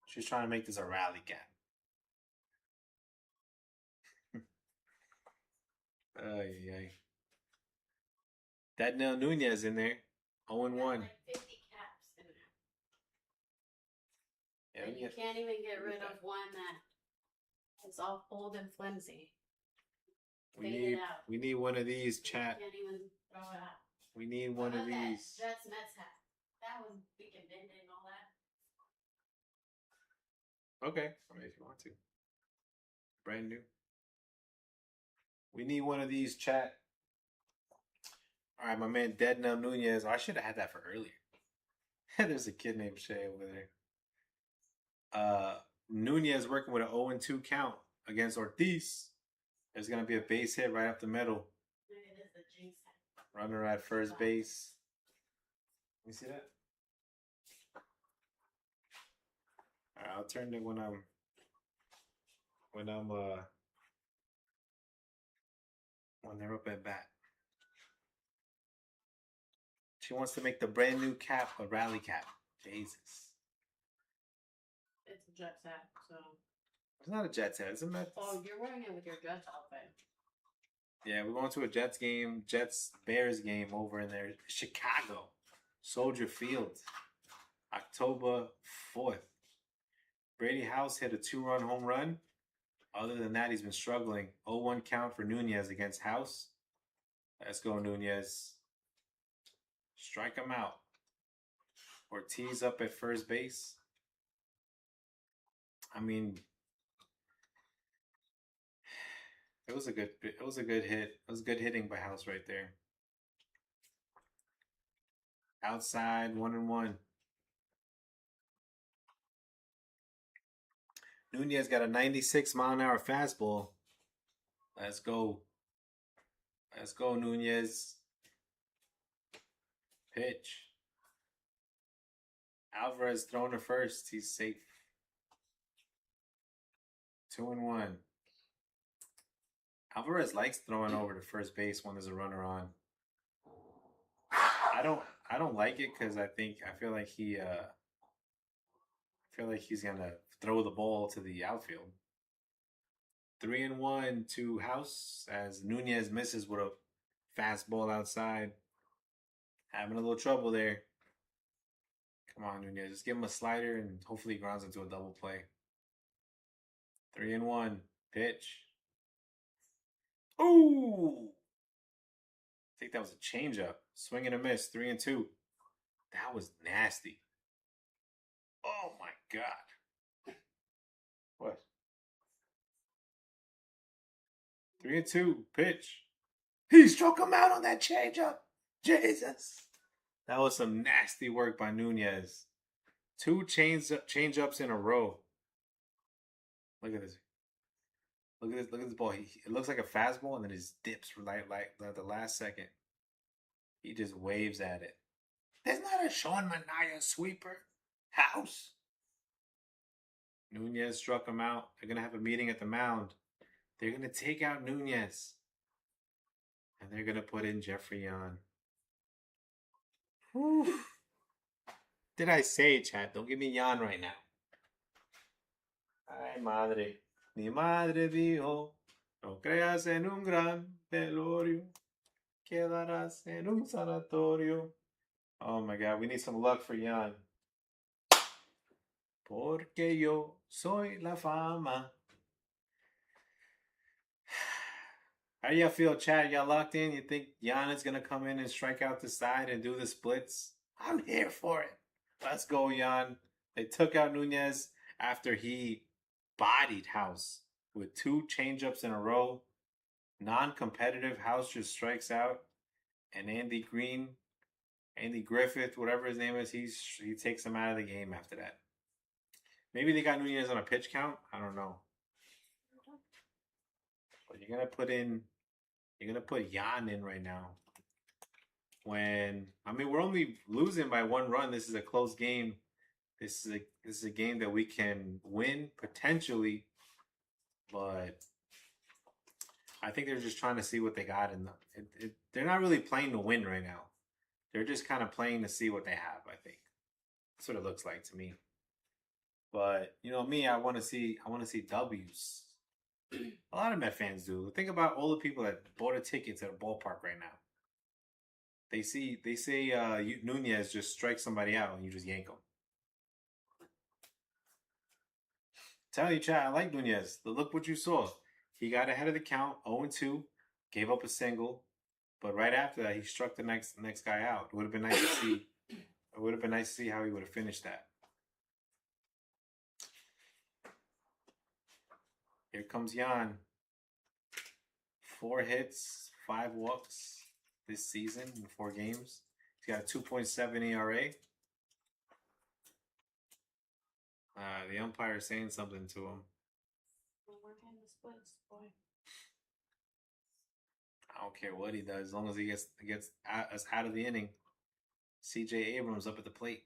She's trying to make this a rally cap. Ay, ay. That Nel Nunez in there. 0-1. Like 50 caps in there. Yeah, And you can't even get rid of one that is all old and flimsy. we need one of these, chat. You can't even throw it out. We need one of these. Jets METS hat. That one we can bend it and all that. Okay, I mean, if you want to. Brand new. We need one of these, chat. All right, my man Deadnam Nunez. Oh, I should have had that for earlier. There's a kid named Shay over there. Nunez working with an 0-2 count against Ortiz. There's gonna be a base hit right up the middle. It is the jinx hat. Runner at first base. You see that? All right, I'll turn it when I'm when they're up at bat. She wants to make the brand new cap a rally cap. Jesus. It's a Jets hat, so. It's not a Jets hat, it's a Mets. Oh, you're wearing it with your Jets outfit. Yeah, we're going to a Jets game, Jets-Bears game over in there, Chicago, Soldier Field, October 4th. Brady House hit a 2-run home run. Other than that, he's been struggling. 0-1 count for Nunez against House. Let's go, Nunez. Strike him out. Ortiz up at first base. I mean, it was a good hit. It was good hitting by House right there. Outside, 1-1. Nunez got a 96-mile-an-hour fastball. Let's go. Let's go, Nunez. Pitch. Alvarez thrown to first. He's safe. 2-1. Alvarez likes throwing over to first base when there's a runner on. I don't like it because I feel like he's gonna throw the ball to the outfield. 3-1 to House as Nunez misses with a fastball outside. Having a little trouble there. Come on, Nunez. Just give him a slider and hopefully he grounds into a double play. 3-1. Pitch. Ooh! I think that was a changeup. Swing and a miss. 3-2. That was nasty. Oh my God. What? 3-2. Pitch. He struck him out on that changeup. Jesus. That was some nasty work by Nunez. 2 change-ups in a row. Look at this. Look at this ball. It looks like a fastball, and then it just dips like the last second. He just waves at it. There's not a Sean Manaea sweeper. House. Nunez struck him out. They're gonna have a meeting at the mound. They're gonna take out Nunez, and they're gonna put in Jeffrey Yan. Whew. Did I say, chat? Don't give me Yan right now. Ay, madre. Mi madre dijo, no creas en un gran velorio, quedarás en un sanatorio. Oh my God, we need some luck for Yan. Porque yo soy la fama. How do y'all feel, chat? Y'all locked in? You think Yan is going to come in and strike out the side and do the splits? I'm here for it. Let's go, Yan. They took out Nunez after he bodied House with 2 changeups in a row. Non-competitive. House just strikes out. And Andy Griffith, whatever his name is, he takes him out of the game after that. Maybe they got Nunez on a pitch count. I don't know. But you're gonna put Yan in right now. We're only losing by 1 run. This is a close game. This is a game that we can win potentially, but I think they're just trying to see what they got in them. They're not really playing to win right now. They're just kind of playing to see what they have. I think that's what it looks like to me. But you know me, I want to see W's. A lot of Met fans do. Think about all the people that bought a ticket to the ballpark right now. They say Nunez just strikes somebody out and you just yank them. Tell you, Chad, I like Nunez. Look what you saw. He got ahead of the count, 0-2, gave up a single, but right after that, he struck the next guy out. It would have been nice to see. It would have been nice to see how he would have finished that. Here comes Jan. 4 hits, 5 walks this season in 4 games. He's got a 2.7 ERA. The umpire is saying something to him. I don't care what he does, as long as he gets us out of the inning. CJ Abrams up at the plate.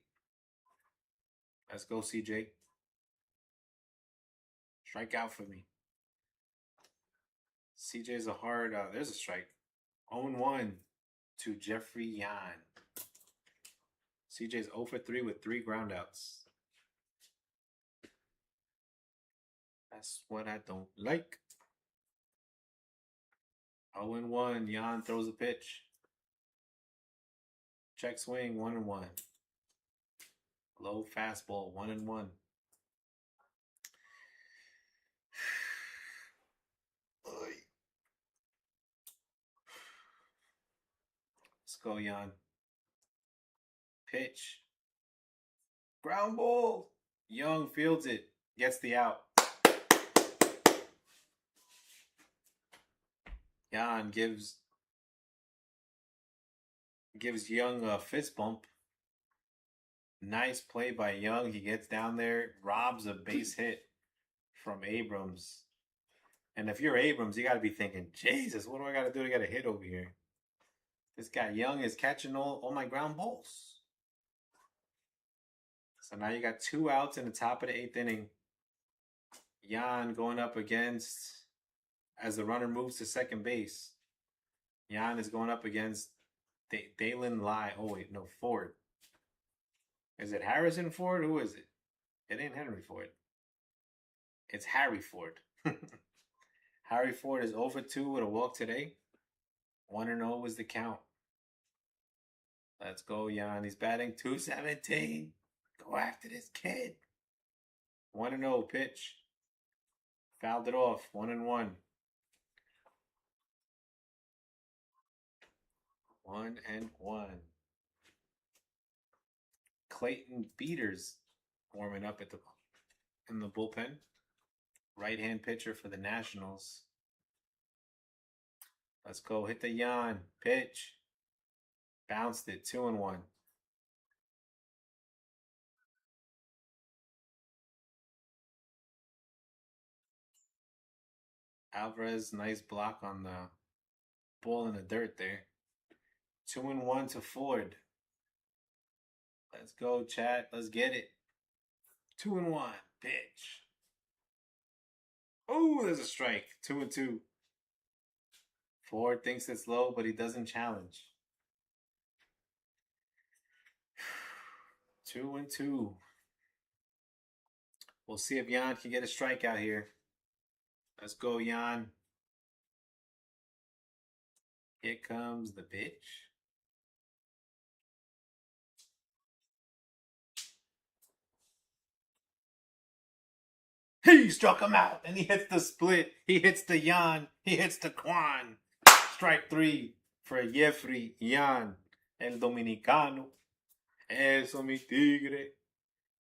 Let's go, CJ. Strike out for me. CJ's a hard. There's a strike. 0-1 to Jeffrey Yan. CJ's 0 for 3 with 3 groundouts. That's what I don't like. 0-1. Yan throws a pitch. Check swing. 1-1. Low fastball. 1-1. Let's go, Yan. Pitch. Ground ball. Young fields it. Gets the out. Yan gives Young a fist bump. Nice play by Young. He gets down there, robs a base hit from Abrams. And if you're Abrams, you got to be thinking, Jesus, what do I got to do to get a hit over here? This guy Young is catching all my ground balls. So now you got 2 outs in the top of the 8th inning. Yan going up against, as the runner moves to second base, Yan is going up against Dalen Lai. Oh, wait, no, Ford. Is it Harrison Ford? Who is it? It ain't Henry Ford. It's Harry Ford. Harry Ford is 0 for 2 with a walk today. 1-0 was the count. Let's go, Yan. He's batting .217. Go after this kid. 1-0 pitch. Fouled it off. 1-1. 1-1. Clayton Beaters warming up in the bullpen. Right-hand pitcher for the Nationals. Let's go. Hit the Yan. Pitch. Bounced it. 2-1. Alvarez, nice block on the ball in the dirt there. 2-1 to Ford. Let's go, chat. Let's get it. 2-1. Pitch. Oh, there's a strike. 2-2. Ford thinks it's low, but he doesn't challenge. 2-2. We'll see if Yan can get a strikeout here. Let's go, Yan. Here comes the pitch. He struck him out, and he hits the split. He hits the Yan. He hits the Quan. Strike 3 for Jeffrey Yan, el Dominicano. Eso, mi tigre.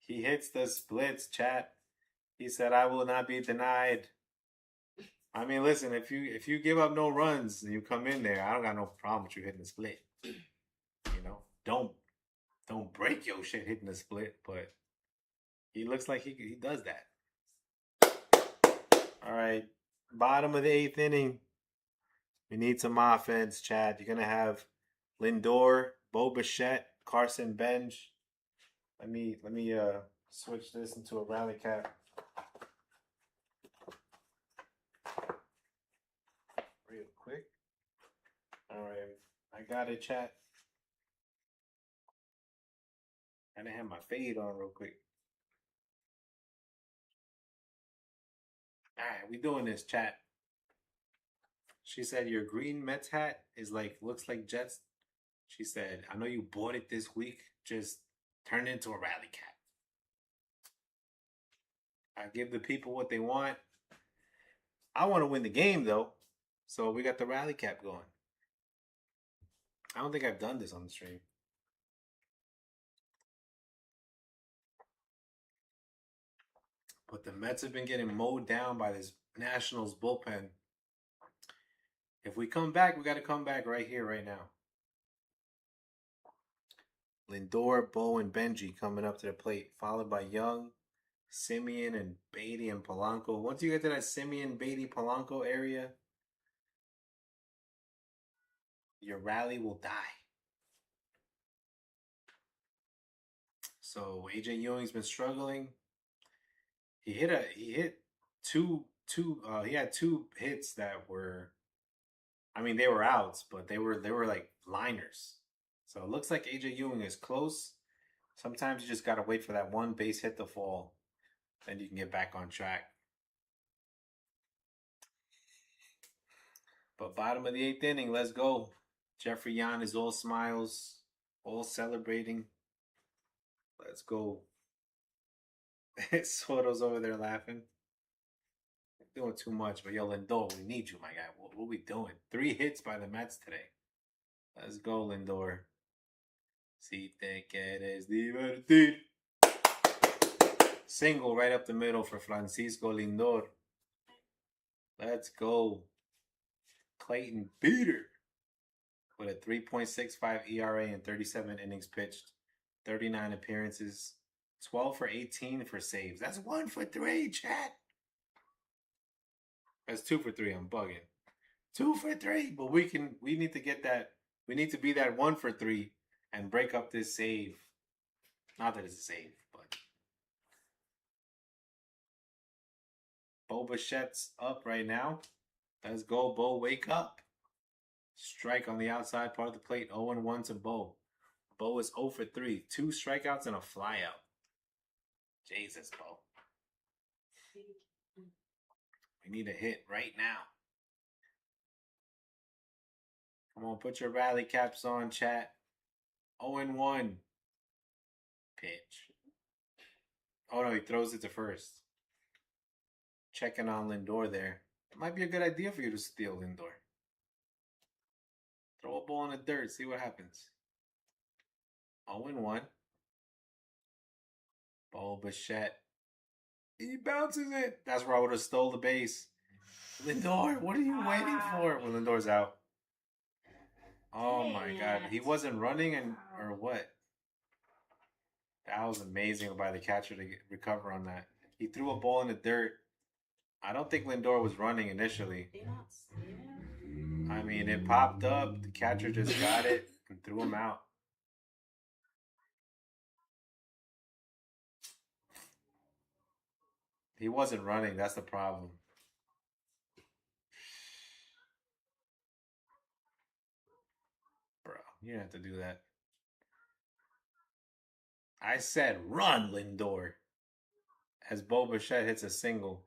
He hits the splits, chat. He said, I will not be denied. I mean, listen, if you give up no runs and you come in there, I don't got no problem with you hitting the split. You know, don't break your shit hitting the split, but he looks like he does that. All right, bottom of the 8th inning. We need some offense, Chad. You're gonna have Lindor, Bo Bichette, Carson Bench. Let me switch this into a rally cap. Real quick. All right, I got it, chat. I didn't have my fade on real quick. All right, we doing this, chat. She said your green Mets hat looks like Jets. She said, I know you bought it this week. Just turn it into a rally cap. I give the people what they want. I want to win the game though, so we got the rally cap going. I don't think I've done this on the stream. But the Mets have been getting mowed down by this Nationals bullpen. If we come back, we got to come back right here, right now. Lindor, Bo, and Benji coming up to the plate, followed by Young, Simeon, and Beatty and Polanco. Once you get to that Simeon, Beatty, Polanco area, your rally will die. So AJ Ewing's been struggling. He hit he had two hits that were, I mean, they were outs, but they were like liners. So it looks like AJ Ewing is close. Sometimes you just gotta wait for that one base hit to fall, then you can get back on track. But bottom of the eighth inning, let's go. Jeffrey Yan is all smiles, all celebrating. Let's go. Soto's over there laughing. Doing too much, but yo, Lindor, we need you, my guy. What are we doing? 3 hits by the Mets today. Let's go, Lindor. Si te quieres divertir. Single right up the middle for Francisco Lindor. Let's go. Clayton Beater with a 3.65 ERA and 37 innings pitched, 39 appearances, 12 for 18 for saves. That's 1 for 3, chat. That's 2 for 3. I'm bugging. 2 for 3, but we need to get that. We need to be that 1 for 3 and break up this save. Not that it's a save, but Bo Bichette's up right now. Let's go, Bo. Wake up. Strike on the outside part of the plate. 0-1 to Bo. Bo is 0 for 3. 2 strikeouts and a flyout. Jesus, Bo. We need a hit right now. Come on, put your rally caps on, chat. 0-1. Pitch. Oh, no, he throws it to first. Checking on Lindor there. It might be a good idea for you to steal Lindor. Throw a ball in the dirt, see what happens. 0-1. Bo Bichette. He bounces it. That's where I would have stole the base. Lindor, what are you waiting for? When Lindor's out. Oh my God. He wasn't running or what? That was amazing by the catcher to recover on that. He threw a ball in the dirt. I don't think Lindor was running initially. I mean, it popped up. The catcher just got it and threw him out. He wasn't running. That's the problem. Bro, you didn't have to do that. I said run, Lindor. As Bo Bichette hits a single.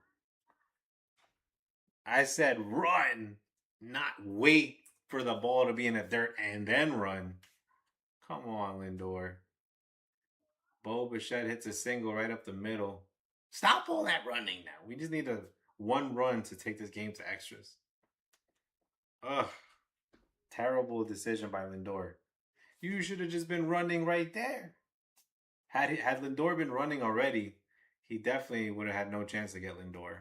I said run, not wait for the ball to be in the dirt and then run. Come on, Lindor. Bo Bichette hits a single right up the middle. Stop all that running now. We just need a 1 run to take this game to extras. Ugh. Terrible decision by Lindor. You should have just been running right there. Had Lindor been running already, he definitely would have had no chance to get Lindor.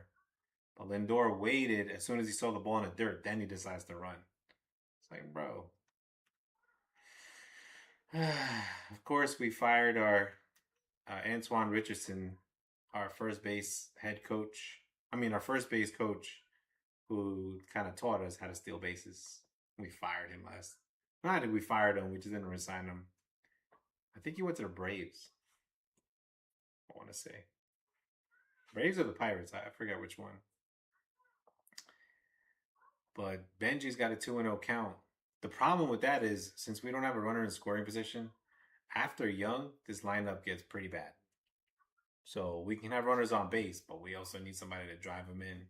But Lindor waited as soon as he saw the ball in the dirt. Then he decides to run. It's like, bro. Of course, we fired our Antoine Richardson, our first base head coach. Our first base coach, who kind of taught us how to steal bases. We fired him last. Not that we fired him, we just didn't resign him. I think he went to the Braves. I want to say. Braves or the Pirates? I forget which one. But Benji's got a 2-0 count. The problem with that is, since we don't have a runner in scoring position, after Young, this lineup gets pretty bad. So we can have runners on base, but we also need somebody to drive them in.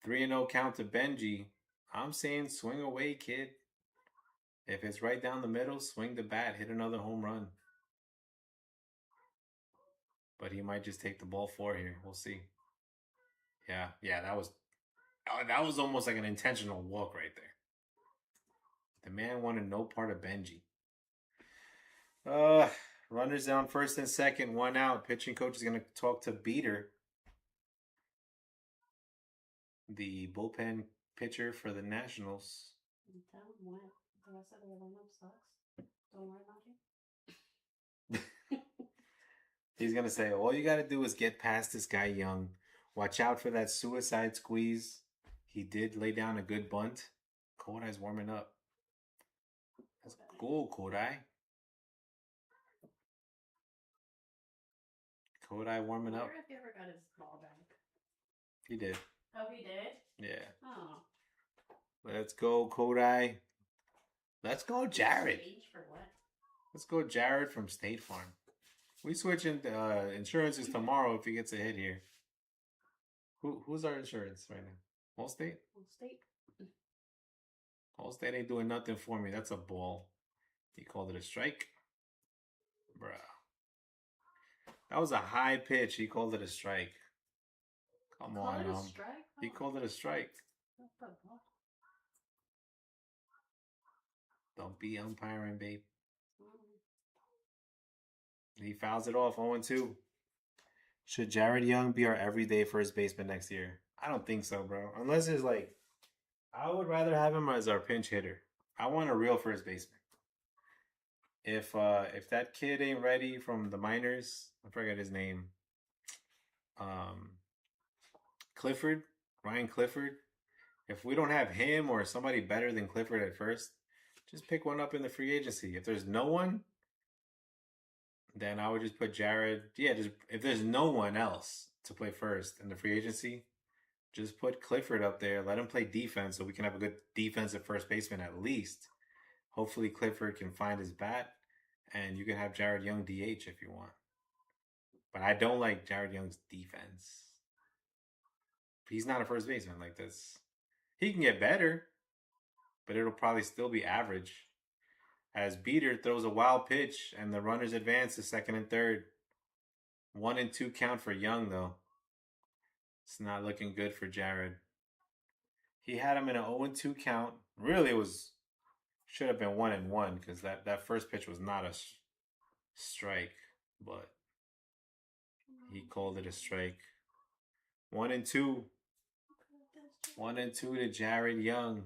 3-0 count to Benji. I'm saying swing away, kid. If it's right down the middle, swing the bat, hit another home run. but he might just take the ball 4 here. We'll see. Yeah, that was almost like an intentional walk right there. The man wanted no part of Benji. Runners down first and second, 1 out. Pitching coach is going to talk to Beater, the bullpen pitcher for the Nationals. Tell him what. The rest of their lineup sucks. Don't worry about you. He's going to say, all you got to do is get past this guy Young. Watch out for that suicide squeeze. He did lay down a good bunt. Kodai's warming up. That's cool, Kodai. Kodai warming up. I wonder if he ever got his ball back. He did. Oh, he did? Yeah. Oh. Let's go, Kodai. Let's go, Jared. For what? Let's go, Jared from State Farm. We switch insurances tomorrow if he gets a hit here. Who's our insurance right now? Allstate? Allstate. Allstate ain't doing nothing for me. That's a ball. He called it a strike. Bruh. That was a high pitch. He called it a strike. Come on, he called it a strike. Don't be umpiring, babe. He fouls it off 0-2. Should Jared Young be our everyday first baseman next year? I don't think so, bro. Unless it's like, I would rather have him as our pinch hitter. I want a real first baseman. If that kid ain't ready from the minors, I forget his name. Clifford, Ryan Clifford. If we don't have him or somebody better than Clifford at first, just pick one up in the free agency. If there's no one, then I would just put Jared. Yeah, just if there's no one else to play first in the free agency, just put Clifford up there. Let him play defense so we can have a good defensive first baseman at least. Hopefully Clifford can find his bat, and you can have Jared Young DH if you want. But I don't like Jared Young's defense. He's not a first baseman like this. He can get better, but it'll probably still be average. As Beater throws a wild pitch and the runners advance to second and third. 1-2 count for Young, though. It's not looking good for Jared. He had him in an 0-2 count. Really, should have been 1-1 because that first pitch was not a strike, but he called it a strike. 1-2. 1-2 to Jared Young.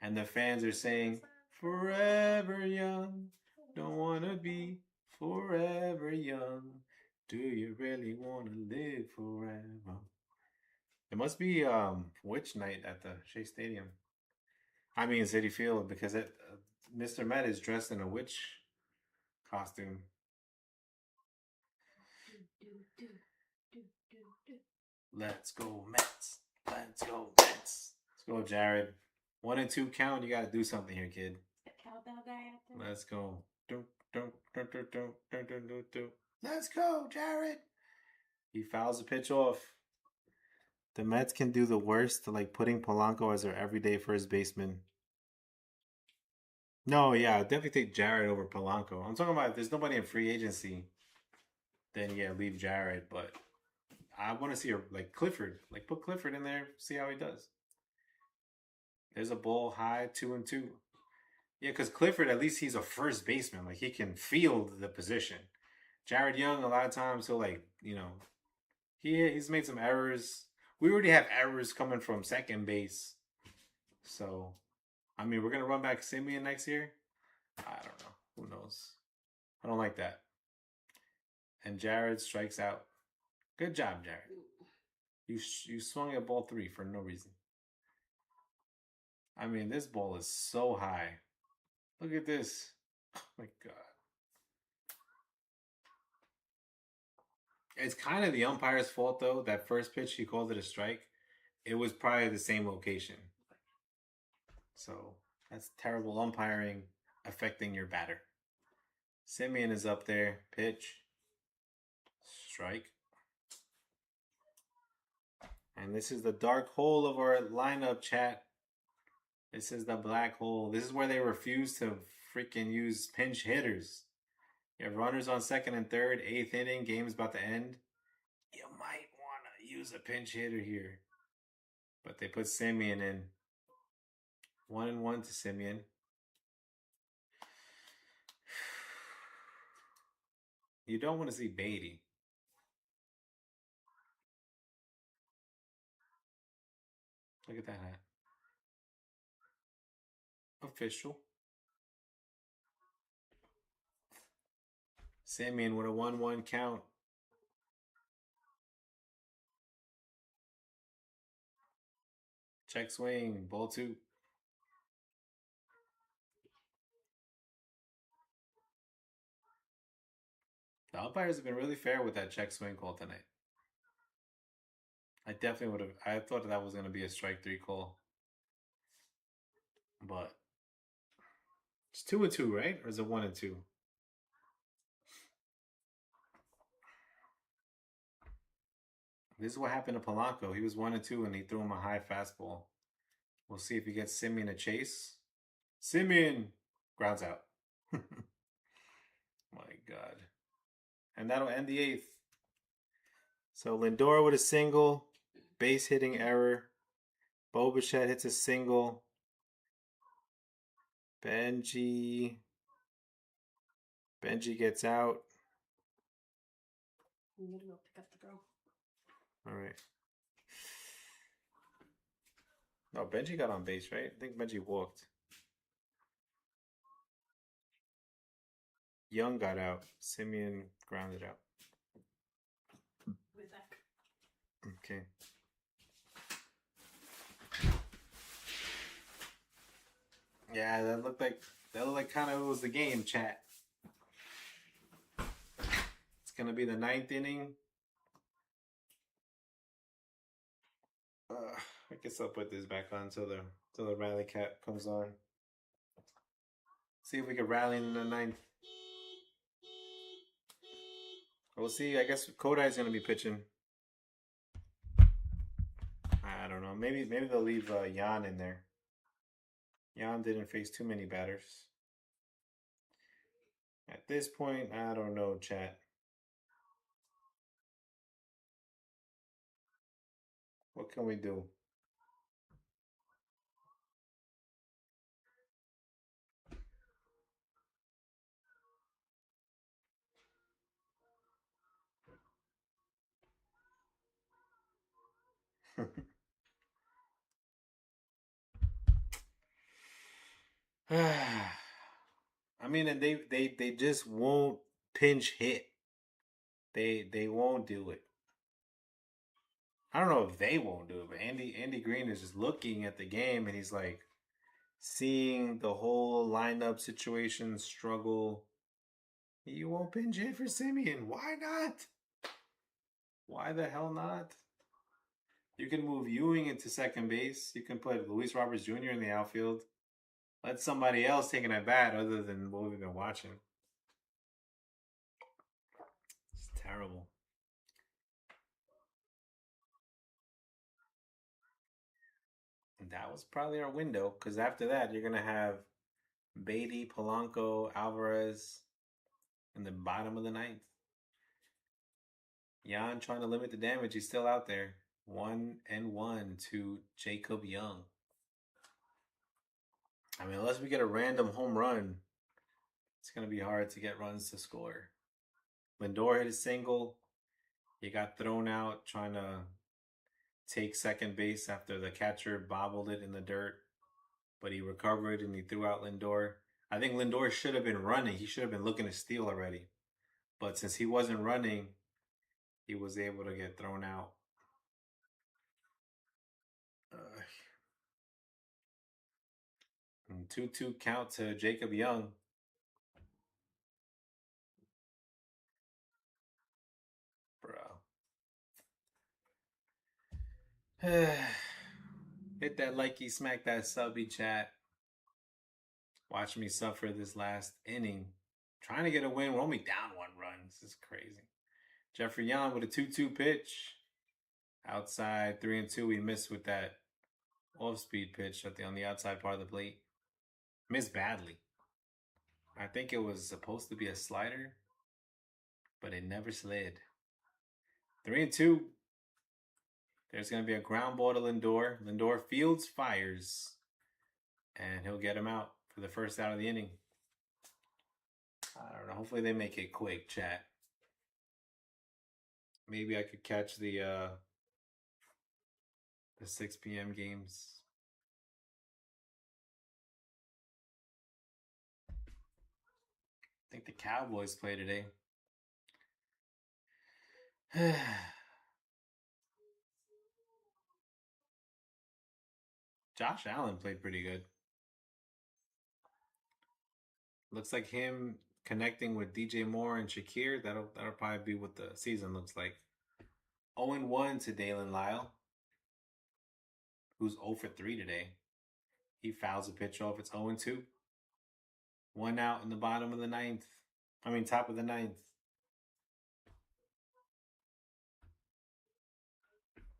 And the fans are saying, forever young. Don't want to be forever young. Do you really want to live forever? It must be Witch Night at the Shea Stadium. I mean City Field, because Mr. Met is dressed in a witch costume. Let's go Mets. Let's go Mets. Let's go, Jared. 1-2 count. You got to do something here, kid. The cowbell guy out there. Let's go. Let's go, Jared. He fouls the pitch off. The Mets can do the worst, like putting Polanco as their everyday first baseman. No, yeah, I'll definitely take Jared over Polanco. I'm talking about if there's nobody in free agency, then yeah, leave Jared. But I want to see like Clifford. Like put Clifford in there, see how he does. There's a ball high, 2-2. Yeah, because Clifford, at least he's a first baseman. Like he can field the position. Jared Young, a lot of times he'll he's made some errors. We already have errors coming from second base. So, I mean, we're going to run back Simeon next year? I don't know. Who knows? I don't like that. And Jared strikes out. Good job, Jared. You swung at ball 3 for no reason. I mean, this ball is so high. Look at this. Oh, my God. It's kind of the umpire's fault, though. That first pitch, he called it a strike. It was probably the same location. So, that's terrible umpiring affecting your batter. Simeon is up there. Pitch. Strike. And this is the dark hole of our lineup, chat. This is the black hole. This is where they refuse to freaking use pinch hitters. You have runners on second and third, eighth inning, game's about to end. You might want to use a pinch hitter here. But they put Simeon in. 1-1 to Simeon. You don't want to see Beatty. Look at that hat. Official. Simeon with a 1-1 count. Check swing, ball 2. The umpires have been really fair with that check swing call tonight. I definitely would have. I thought that was going to be a strike 3 call. But it's 2-2, right? Or is it 1-2? This is what happened to Polanco. He was 1-2 and he threw him a high fastball. We'll see if he gets Simeon a chase. Simeon grounds out. My God. And that'll end the 8th. So Lindor with a single, base hitting error. Bo Bichette hits a single. Benji gets out. I'm gonna go pick up the girl. All right. No, Benji got on base, right? I think Benji walked. Young got out. Simeon grounded out. With that. Okay. Yeah, that looked like kind of was the game, chat. It's gonna be the 9th inning. I guess I'll put this back on till the rally cap comes on. See if we can rally in the 9th. We'll see. I guess Kodai's gonna be pitching. I don't know. Maybe they'll leave Jan in there. Jan didn't face too many batters. At this point, I don't know, chat. What can we do? I mean, and they just won't pinch hit. They won't do it. I don't know if they won't do it, but Andy Green is just looking at the game and he's like seeing the whole lineup situation struggle. You won't pinch hit for Simeon. Why not? Why the hell not? You can move Ewing into second base. You can put Luis Roberts Jr. in the outfield. Let somebody else take an at bat other than what we've been watching. It's terrible. And that was probably our window because after that, you're going to have Beatty, Polanco, Alvarez in the bottom of the 9th. Jan trying to limit the damage. He's still out there. 1-1 to Jacob Young. I mean, unless we get a random home run, it's going to be hard to get runs to score. Lindor hit a single. He got thrown out trying to take second base after the catcher bobbled it in the dirt. But he recovered and he threw out Lindor. I think Lindor should have been running. He should have been looking to steal already. But since he wasn't running, he was able to get thrown out. And 2-2 count to Jacob Young. Bro. Hit that likey, smack that subby, chat. Watch me suffer this last inning. Trying to get a win. We're only down 1 run. This is crazy. Jeffrey Young with a 2-2 pitch. Outside 3-2. We missed with that off-speed pitch on the outside part of the plate. Missed badly. I think it was supposed to be a slider. but it never slid. 3-2. There's going to be a ground ball to Lindor. Lindor fields, fires, and he'll get him out for the first out of the inning. I don't know. Hopefully they make it quick, chat. Maybe I could catch the 6 p.m. games. I think the Cowboys play today. Josh Allen played pretty good. Looks like him connecting with DJ Moore and Shakir. That'll probably be what the season looks like. 0-1 to Dalen Lyle, who's 0 for 3 today. He fouls a pitch off. It's 0-2. 1 out in the bottom of the ninth. Top of the ninth.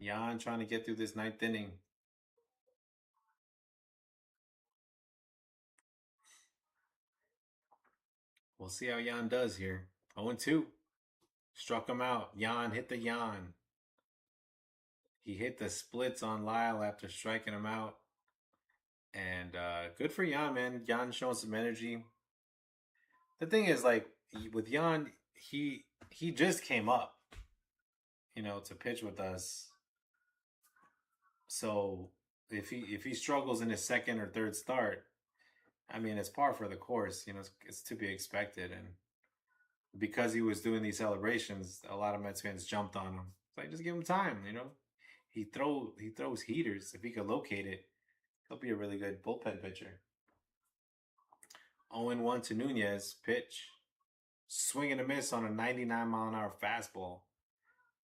Jan trying to get through this ninth inning. We'll see how Jan does here. 0-2. Struck him out. Jan hit the Jan. He hit the splits on Lyle after striking him out. And good for Jan, man. Jan showing some energy. The thing is, like, with Jan, he just came up, to pitch with us. So if he struggles in his second or third start, it's par for the course. It's to be expected. And because he was doing these celebrations, a lot of Mets fans jumped on him. It's like, just give him time. He throws heaters. If he could locate it, he'll be a really good bullpen pitcher. 0-1 to Nunez. Pitch. Swing and a miss on a 99-mile-an-hour fastball.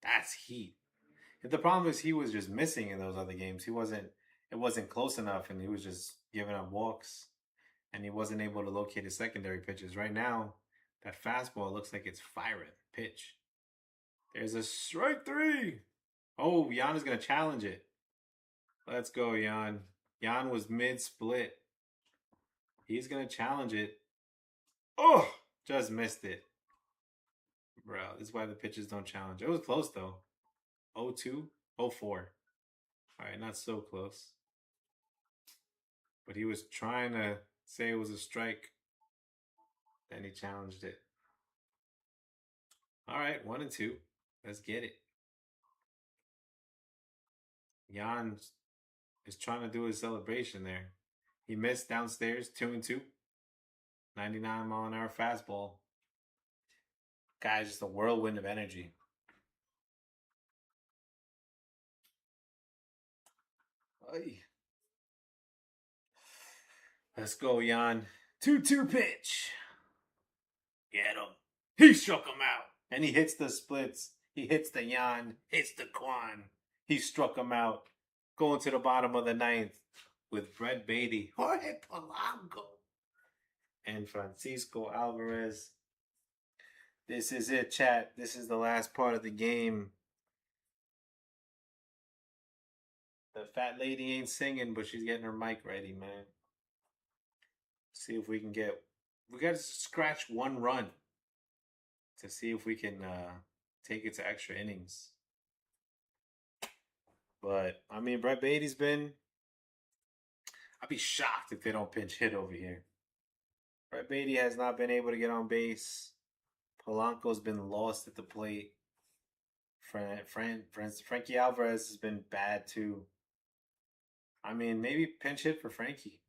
That's heat. The problem is he was just missing in those other games. It wasn't close enough, and he was just giving up walks, and he wasn't able to locate his secondary pitches. Right now, that fastball looks like it's firing. Pitch. There's a strike 3. Oh, Jan is going to challenge it. Let's go, Jan. Jan was mid-split. He's going to challenge it. Oh, just missed it. Bro, this is why the pitches don't challenge. It was close, though. 0-2, 0-4. All right, not so close. But he was trying to say it was a strike. Then he challenged it. All right, 1-2. Let's get it. Jan is trying to do his celebration there. He missed downstairs, 2-2. 99-mile-an-hour fastball. Guy's just a whirlwind of energy. Oy. Let's go, Jan. 2-2 pitch. Get him. He struck him out. And he hits the splits. He hits the Jan. Hits the Quan. He struck him out. Going to the bottom of the ninth with Brett Beatty, Jorge Polanco, and Francisco Alvarez. This is it, chat. This is the last part of the game. The fat lady ain't singing, but she's getting her mic ready, man. See if we can get... We got to scratch 1 run to see if we can take it to extra innings. But, Brett Beatty's been... I'd be shocked if they don't pinch hit over here. Brett Beatty has not been able to get on base. Polanco's been lost at the plate. Frankie Alvarez has been bad too. Maybe pinch hit for Frankie.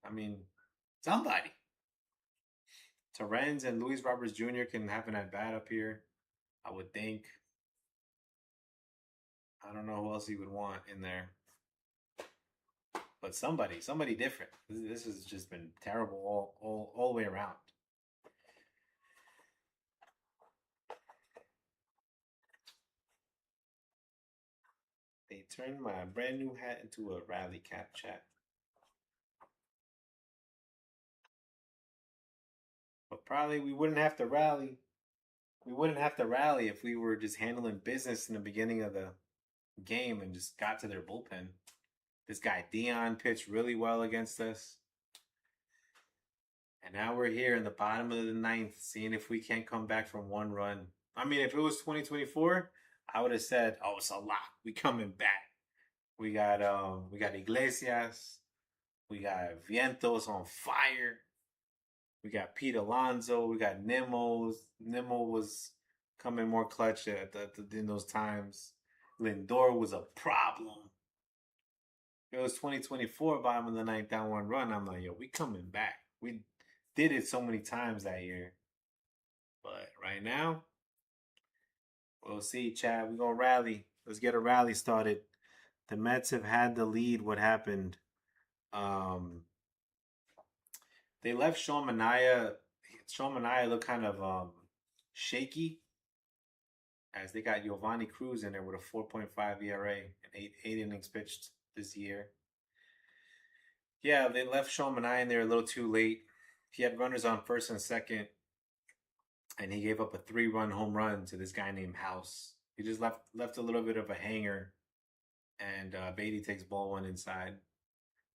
Somebody. Terrence and Luis Roberts Jr. can have an at-bat up here, I would think. I don't know who else he would want in there. But somebody different. This has just been terrible all the way around. They turned my brand new hat into a rally cap, chat. But probably we wouldn't have to rally. We wouldn't have to rally if we were just handling business in the beginning of the game and just got to their bullpen. This guy Dion pitched really well against us. And now we're here in the bottom of the ninth, seeing if we can't come back from 1 run. I mean, if it was 2024, I would have said, "Oh, it's a lot. We coming back. We got Iglesias, we got Vientos on fire, we got Pete Alonso, we got Nimmo. Nimmo was coming more clutch in those times. Lindor was a problem. It was 2024, bottom of the ninth, down one run. I'm like, yo, we coming back. We did it so many times that year, but right now, we'll see, Chad. We're gonna rally. Let's get a rally started. The Mets have had the lead. What happened? Um, they left Sean Manaea. Sean Manaea looked kind of shaky as they got Giovanni Cruz in there with a 4.5 ERA and eight innings pitched this year. Yeah, they left Sean Manaea in there a little too late. He had runners on first and second, and he gave up a 3-run home run to this guy named House. He just left a little bit of a hanger, and Beatty takes ball one inside.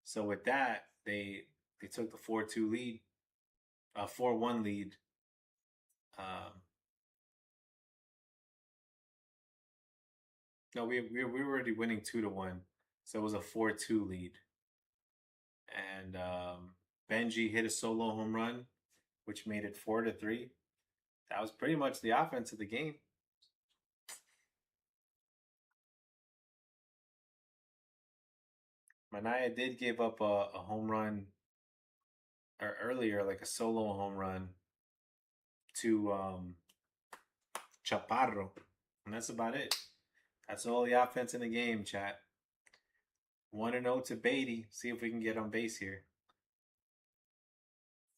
So with that, they took the 4-2 lead, 4-1 lead. No, we were already winning 2-1, so it was a 4-2 lead. And Benji hit a solo home run, which made it 4-3. That was pretty much the offense of the game. Manaea did give up a home run or earlier, like a solo home run to Chaparro, and that's about it. That's all the offense in the game, chat. 1-0 to Beatty. See if we can get on base here.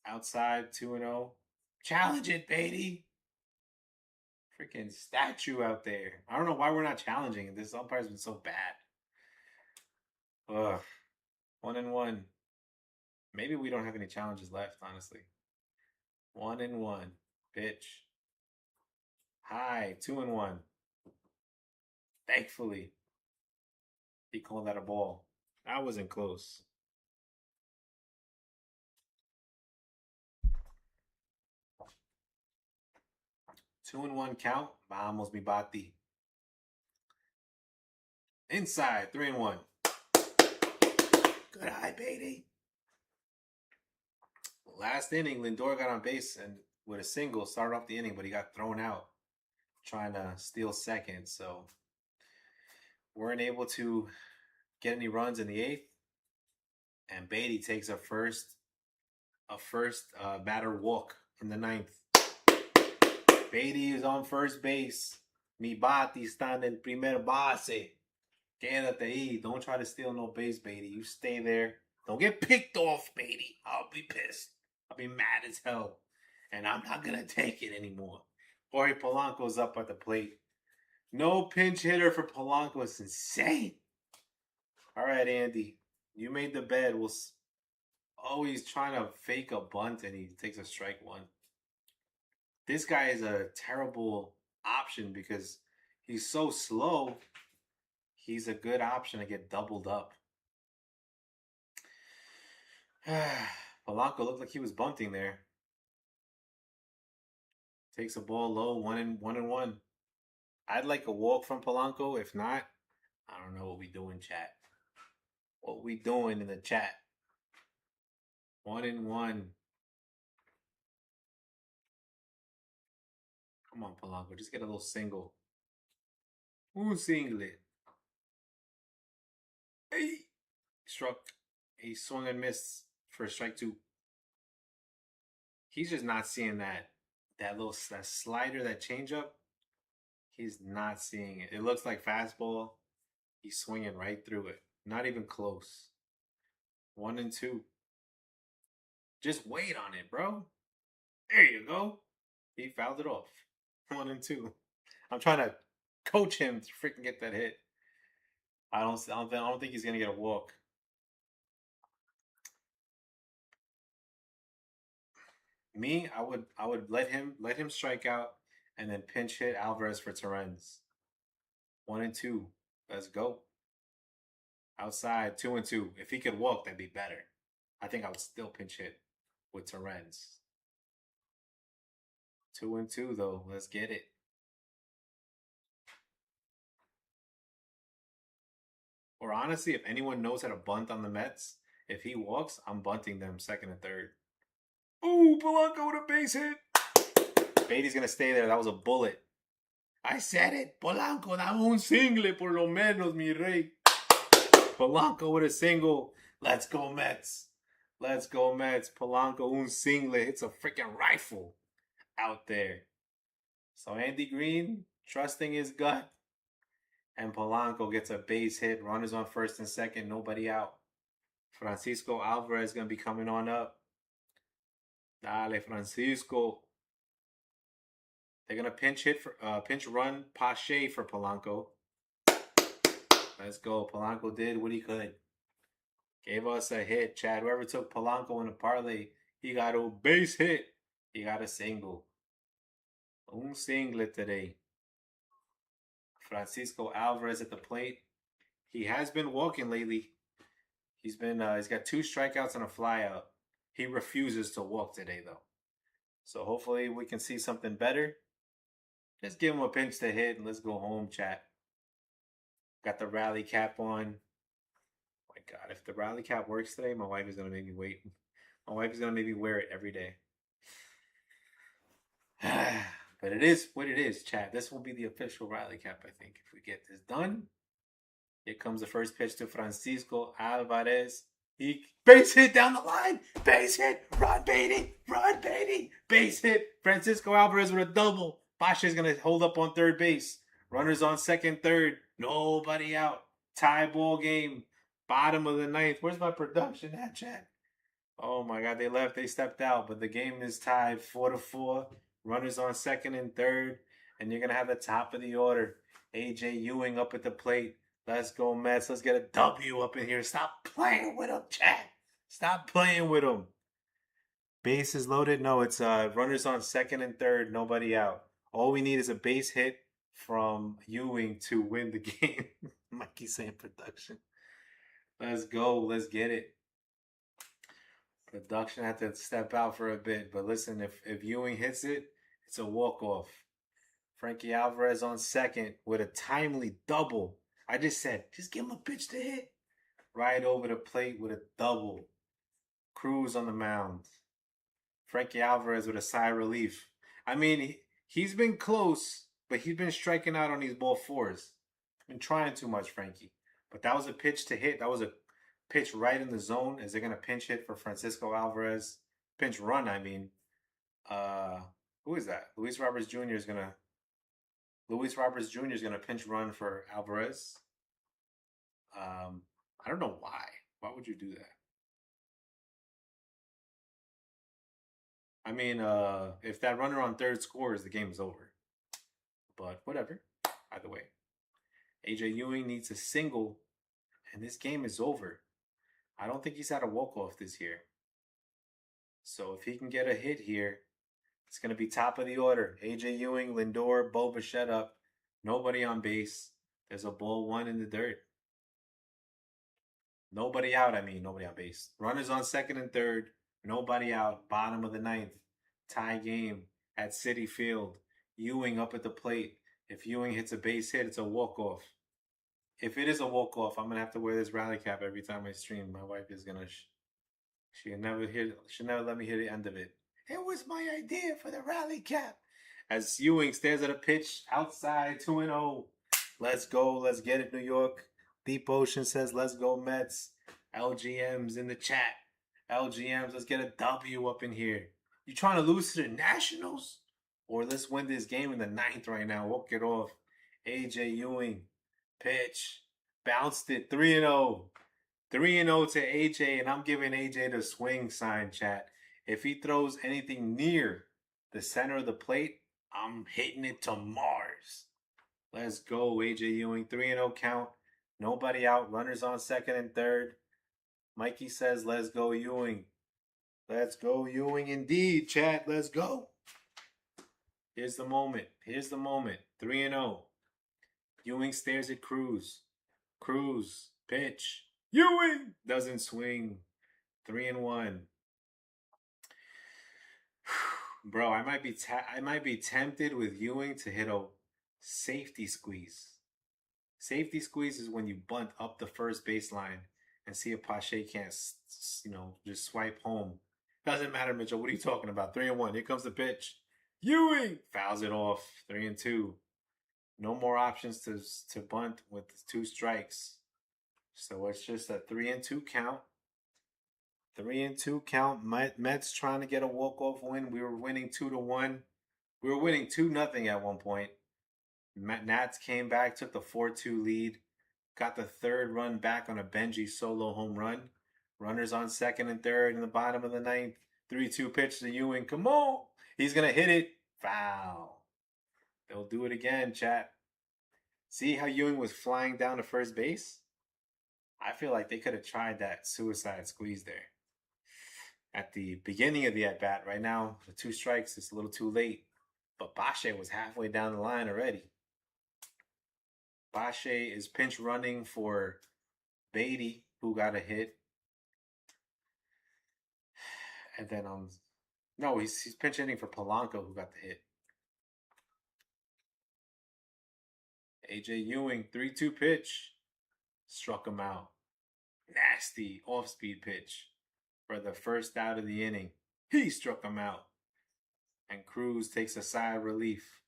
Outside 2-0. Challenge it, Beatty. Freaking statue out there. I don't know why we're not challenging it. This umpire's been so bad. Ugh. 1-1. Maybe we don't have any challenges left, honestly. 1-1. Pitch. High. 2-1. Thankfully, he called that a ball. That wasn't close. Two and one count. Vamos, mi bati. Inside. 3-1. Good eye, Beatty. Last inning, Lindor got on base and with a single, started off the inning, but he got thrown out trying to steal second. So weren't able to get any runs in the eighth. And Beatty takes a first batter walk in the ninth. Beatty is on first base. Mi bati está en el primer base. Quédate ahí. Don't try to steal no base, Beatty. You stay there. Don't get picked off, Beatty. I'll be pissed. I'll be mad as hell. And I'm not going to take it anymore. Jorge Polanco's up at the plate. No pinch hitter for Polanco. It's insane. All right, Andy. You made the bed. We'll always trying to fake a bunt and he takes a strike one. This guy is a terrible option because he's so slow. He's a good option to get doubled up. Polanco looked like he was bunting there. Takes a ball low, 1-1. I'd like a walk from Polanco. If not, I don't know what we doing, chat. What we doing in the chat? 1-1. Come on, Polanco. Just get a little single. Un single. Hey! Struck. He swung and missed for strike two. He's just not seeing that slider, that changeup. He's not seeing it. It looks like fastball. He's swinging right through it. Not even close. 1-2. Just wait on it, bro. There you go. He fouled it off. 1-2. I'm trying to coach him to freaking get that hit. I don't think he's gonna get a walk. Me, I would let him strike out and then pinch hit Alvarez for Torrens. 1-2. Let's go. Outside 2-2. If he could walk, that'd be better. I think I would still pinch hit with Torrens. 2-2 though. Let's get it. Or honestly, if anyone knows how to bunt on the Mets, if he walks, I'm bunting them second and third. Ooh, Polanco with a base hit. Beatty's gonna stay there. That was a bullet. I said it. Polanco, dame un single por lo menos, mi rey. Polanco with a single. Let's go Mets. Let's go Mets. Polanco un single. It's a freaking rifle out there. So Andy Green trusting his gut. And Polanco gets a base hit. Runners on first and second. Nobody out. Francisco Alvarez going to be coming on up. Dale, Francisco. They're going to pinch run Pache for Polanco. Let's go. Polanco did what he could. Gave us a hit, Chad. Whoever took Polanco in the parlay, he got a base hit. He got a single. Un single today. Francisco Alvarez at the plate. He has been walking lately. He's got 2 strikeouts and a flyout. He refuses to walk today though. So hopefully we can see something better. Just give him a pinch to hit and let's go home, chat. Got the rally cap on. Oh my God, if the rally cap works today, my wife is gonna make me wait. My wife is gonna make me wear it every day. But it is what it is, chat. This will be the official rally cap, I think. If we get this done. Here comes the first pitch to Francisco Alvarez. He base hit down the line. Base hit. Run, Beatty. Run, Beatty. Base hit. Francisco Alvarez with a double. Pache's going to hold up on third base. Runners on second, third. Nobody out. Tie ball game. Bottom of the ninth. Where's my production at, chat? Oh my God, they left. They stepped out. But the game is tied 4-4. Runners on second and third. And you're going to have the top of the order. AJ Ewing up at the plate. Let's go, Mets. Let's get a W up in here. Stop playing with him, Chad. Stop playing with him. Bases loaded. No, it's runners on second and third. Nobody out. All we need is a base hit from Ewing to win the game. Mikey saying production. Let's go. Let's get it. Production had to step out for a bit. But listen, if Ewing hits it, it's a walk-off. Frankie Alvarez on second with a timely double. I just said, just give him a pitch to hit. Right over the plate with a double. Cruz on the mound. Frankie Alvarez with a sigh of relief. I mean, he's been close, but he's been striking out on these ball fours. Been trying too much, Frankie. But that was a pitch to hit. That was a pitch right in the zone. Is they going to pinch hit for Francisco Alvarez? Pinch run, I mean. Who is that? Luis Roberts Jr. is going to pinch run for Alvarez. I don't know why. Why would you do that? I mean, if that runner on third scores, the game is over. But whatever. Either way. AJ Ewing needs a single, and this game is over. I don't think he's had a walk-off this year. So if he can get a hit here, it's going to be top of the order. AJ Ewing, Lindor, Bo Bichette up. Nobody on base. There's a ball 1 in the dirt. Nobody out, nobody on base. Runners on second and third. Nobody out. Bottom of the ninth. Tie game at Citi Field. Ewing up at the plate. If Ewing hits a base hit, it's a walk-off. If it is a walk-off, I'm going to have to wear this rally cap every time I stream. My wife is going to... She'll never let me hear the end of it. It was my idea for the rally cap. As Ewing stares at a pitch outside, 2-0. Let's go. Let's get it, New York. Deep Ocean says, let's go, Mets. LGM's in the chat. LGM's, let's get a W up in here. You trying to lose to the Nationals? Or let's win this game in the ninth right now. Walk it off. AJ Ewing. Pitch. Bounced it. 3-0. 3-0 to AJ, and I'm giving AJ the swing sign, chat. If he throws anything near the center of the plate, I'm hitting it to Mars. Let's go, AJ Ewing. 3-0 count. Nobody out. Runners on second and third. Mikey says, let's go, Ewing. Let's go, Ewing, indeed, chat. Let's go. Here's the moment. 3-0. Ewing stares at Cruz. Cruz. Pitch. Ewing doesn't swing. 3-1. Bro, I might be tempted with Ewing to hit a safety squeeze. Safety squeeze is when you bunt up the first baseline and see if Pache can't, just swipe home. Doesn't matter, Mitchell. What are you talking about? 3-1. Here comes the pitch. Ewing fouls it off. 3-2. No more options to bunt with 2 strikes. So it's just a 3-2 count. 3-2 count. Mets trying to get a walk-off win. We were winning 2-1. We were winning 2-0 at one point. Nats came back, took the 4-2 lead, got the third run back on a Benji solo home run. Runners on second and third in the bottom of the ninth. 3-2 pitch to Ewing. Come on. He's going to hit it. Foul. They'll do it again, chat. See how Ewing was flying down to first base? I feel like they could have tried that suicide squeeze there at the beginning of the at-bat. Right now, the 2 strikes, it's a little too late. But Pache was halfway down the line already. Pache is pinch running for Beatty, who got a hit. And then no, he's pinch hitting for Polanco, who got the hit. AJ Ewing, 3-2 pitch. Struck him out. Nasty off-speed pitch for the first out of the inning. He struck him out. And Cruz takes a sigh of relief.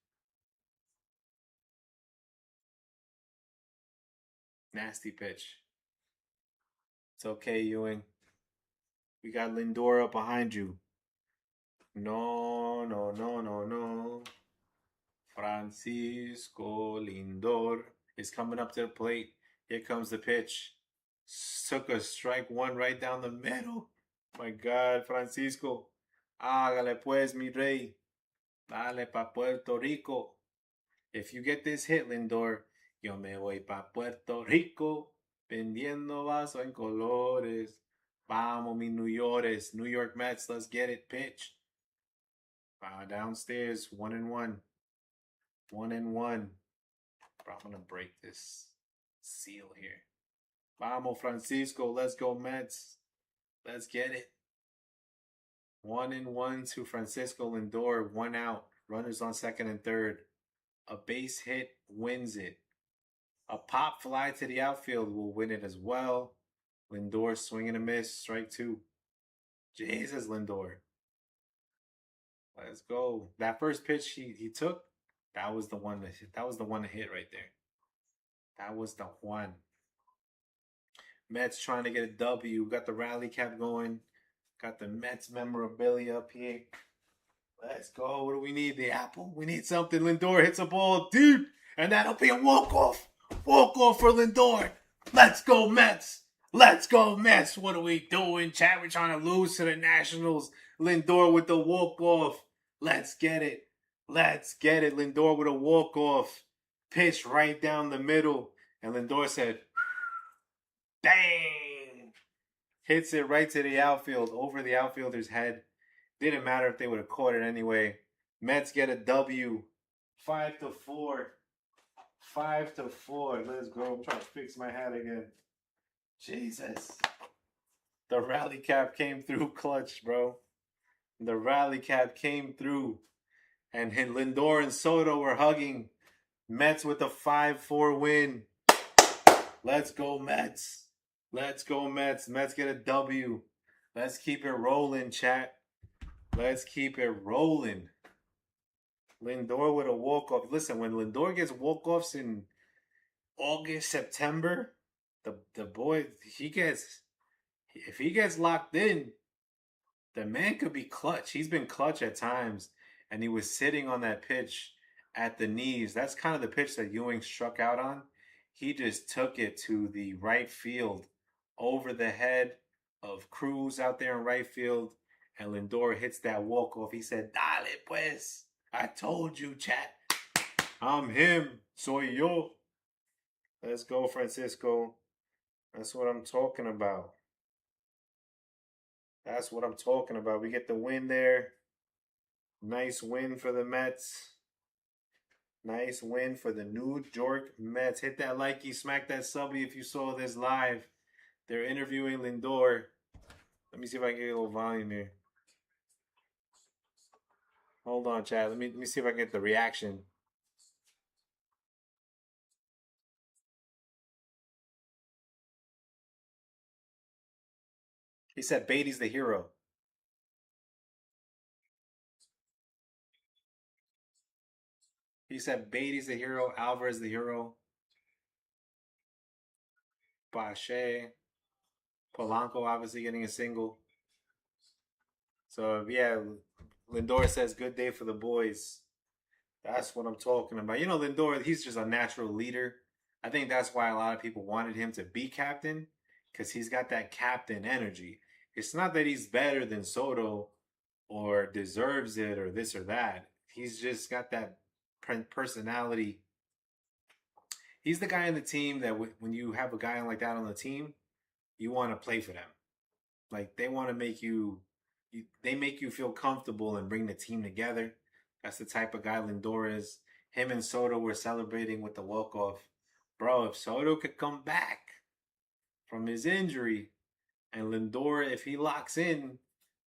Nasty pitch. It's okay, Ewing. We got Lindor up behind you. No. Francisco Lindor is coming up to the plate. Here comes the pitch. Took a strike 1 right down the middle. My God, Francisco. Hágale pues, mi rey. Dale pa Puerto Rico. If you get this hit, Lindor, yo me voy pa Puerto Rico. Vendiendo vaso en colores. Vamos, mi New Yorkers. New York Mets, let's get it. Pitch. Downstairs, 1-1. 1-1. Bro, I'm gonna break this seal here. Vamos, Francisco. Let's go, Mets. Let's get it. 1-1 to Francisco Lindor. 1 out. Runners on second and third. A base hit wins it. A pop fly to the outfield will win it as well. Lindor swing and a miss. Strike 2. Jesus, Lindor. Let's go. That first pitch he took, that was the one to hit right there. That was the one. Mets trying to get a W. Got the rally cap going. Got the Mets memorabilia up here. Let's go. What do we need? The apple? We need something. Lindor hits a ball deep, and that'll be a walk-off. Walk-off for Lindor. Let's go, Mets. Let's go, Mets. What are we doing, chat? We're trying to lose to the Nationals. Lindor with the walk-off. Let's get it. Let's get it. Lindor with a walk-off. Pitch right down the middle. And Lindor said, dang. Hits it right to the outfield, over the outfielder's head. Didn't matter if they would have caught it anyway. Mets get a W. 5-4. 5-4. Let's go. I'm trying to fix my hat again. Jesus. The rally cap came through clutch, bro. The rally cap came through. And Lindor and Soto were hugging. Mets with a 5-4 win. Let's go, Mets. Let's go, Mets. Mets get a W. Let's keep it rolling, chat. Let's keep it rolling. Lindor with a walk-off. Listen, when Lindor gets walk-offs in August, September, the boy, if he gets locked in, the man could be clutch. He's been clutch at times, and he was sitting on that pitch at the knees. That's kind of the pitch that Ewing struck out on. He just took it to the right field, over the head of Cruz out there in right field, and Lindor hits that walk-off. He said, dale pues. I told you, chat. I'm him. Soy yo. Let's go, Francisco. That's what I'm talking about. That's what I'm talking about. We get the win there. Nice win for the Mets. Nice win for the New York Mets. Hit that likey, smack that subby if you saw this live. They're interviewing Lindor. Let me see if I can get a little volume here. Hold on, chat. Let me see if I can get the reaction. He said Beatty's the hero. He said Beatty's the hero. Alvarez the hero. Pache. Polanco obviously getting a single. So yeah, Lindor says good day for the boys. That's what I'm talking about. You know, Lindor, he's just a natural leader. I think that's why a lot of people wanted him to be captain because he's got that captain energy. It's not that he's better than Soto or deserves it or this or that. He's just got that personality. He's the guy in the team that when you have a guy like that on the team, you want to play for them. Like they want to make they make you feel comfortable and bring the team together. That's the type of guy Lindor is. Him and Soto were celebrating with the walk off. Bro, if Soto could come back from his injury and Lindor, if he locks in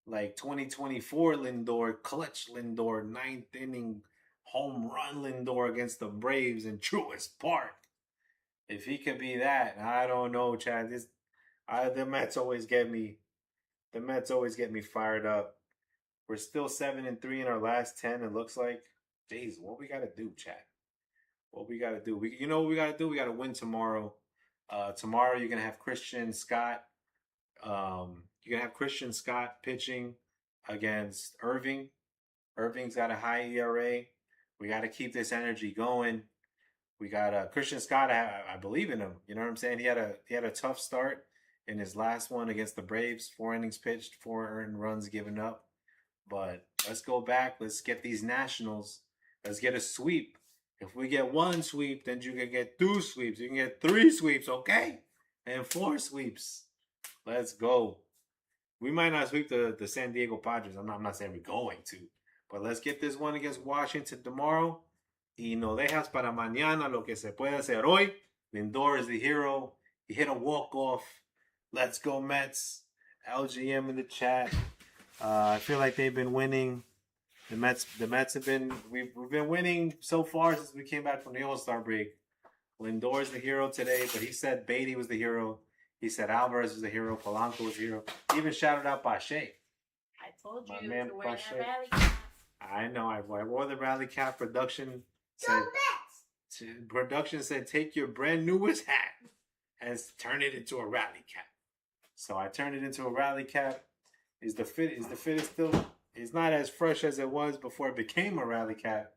like 2024 Lindor, clutch Lindor, ninth inning home run Lindor against the Braves in Truist Park. If he could be that, I don't know, Chad. The Mets always get me. The Mets always get me fired up. We're still 7-3 in our last 10. It looks like. Jeez, what we gotta do, Chad? What we gotta do? You know what we gotta do? We gotta win tomorrow. Tomorrow you're gonna have Christian Scott. You're gonna have Christian Scott pitching against Irving. Irving's got a high ERA. We got to keep this energy going. We got Christian Scott. I believe in him. You know what I'm saying? He had a tough start in his last one against the Braves. 4 innings pitched, 4 earned runs given up. But let's go back. Let's get these Nationals. Let's get a sweep. If we get 1 sweep, then you can get 2 sweeps. You can get 3 sweeps, okay? And 4 sweeps. Let's go. We might not sweep the San Diego Padres. I'm not saying we're going to. But let's get this one against Washington tomorrow. Y no dejas para mañana lo que se puede hacer hoy. Lindor is the hero. He hit a walk-off. Let's go, Mets. LGM in the chat. I feel like they've been winning. The Mets have been, we've been winning so far since we came back from the All-Star break. Lindor's the hero today, but he said Beatty was the hero. He said Alvarez was the hero. Polanco was the hero. He even shouted out Pache. I told you My to man wear Pache. that rally cap. I know. I wore the rally cap. Production said, take your brand newest hat and turn it into a rally cap. So I turned it into a rally cap. Is the fit still? It's not as fresh as it was before it became a rally cap,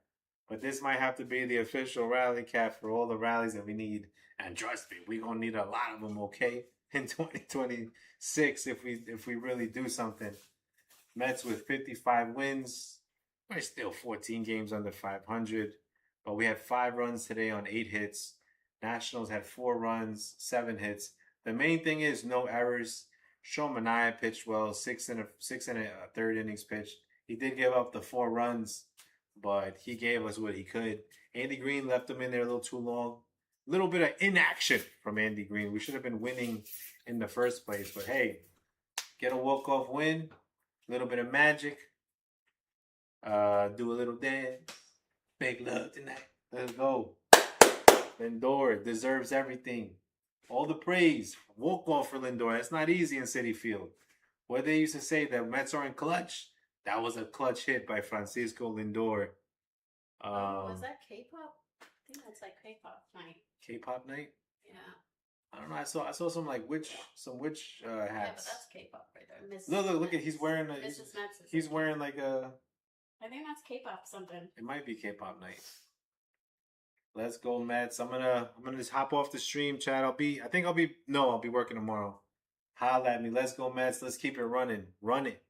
but this might have to be the official rally cap for all the rallies that we need. And trust me, we're gonna need a lot of them. Okay, in 2026, if we really do something. Mets with 55 wins. We're still 14 games under 500, but we had 5 runs today on 8 hits. Nationals had 4 runs, 7 hits. The main thing is no errors. Sean Manaea pitched well, 6 and a third innings pitched. He did give up the 4 runs, but he gave us what he could. Andy Green left him in there a little too long. A little bit of inaction from Andy Green. We should have been winning in the first place, but hey, get a walk-off win, a little bit of magic. Do a little dance. Make love tonight. Let's go. Lindor deserves everything. All the praise. Walk off for Lindor. That's not easy in Citi Field. What they used to say that Mets aren't clutch. That was a clutch hit by Francisco Lindor. Was that K-pop? I think that's like K-pop night. K-pop night? Yeah. I don't know. I saw some like witch hats. Yeah, but that's K-pop right there. Look at he's wearing a Mrs. Metz he's wearing like a. I think that's K-pop something. It might be K-pop night. Let's go, Mets. I'm gonna just hop off the stream, Chad. I'll be working tomorrow. Holla at me. Let's go, Mets. Let's keep it running. Run it.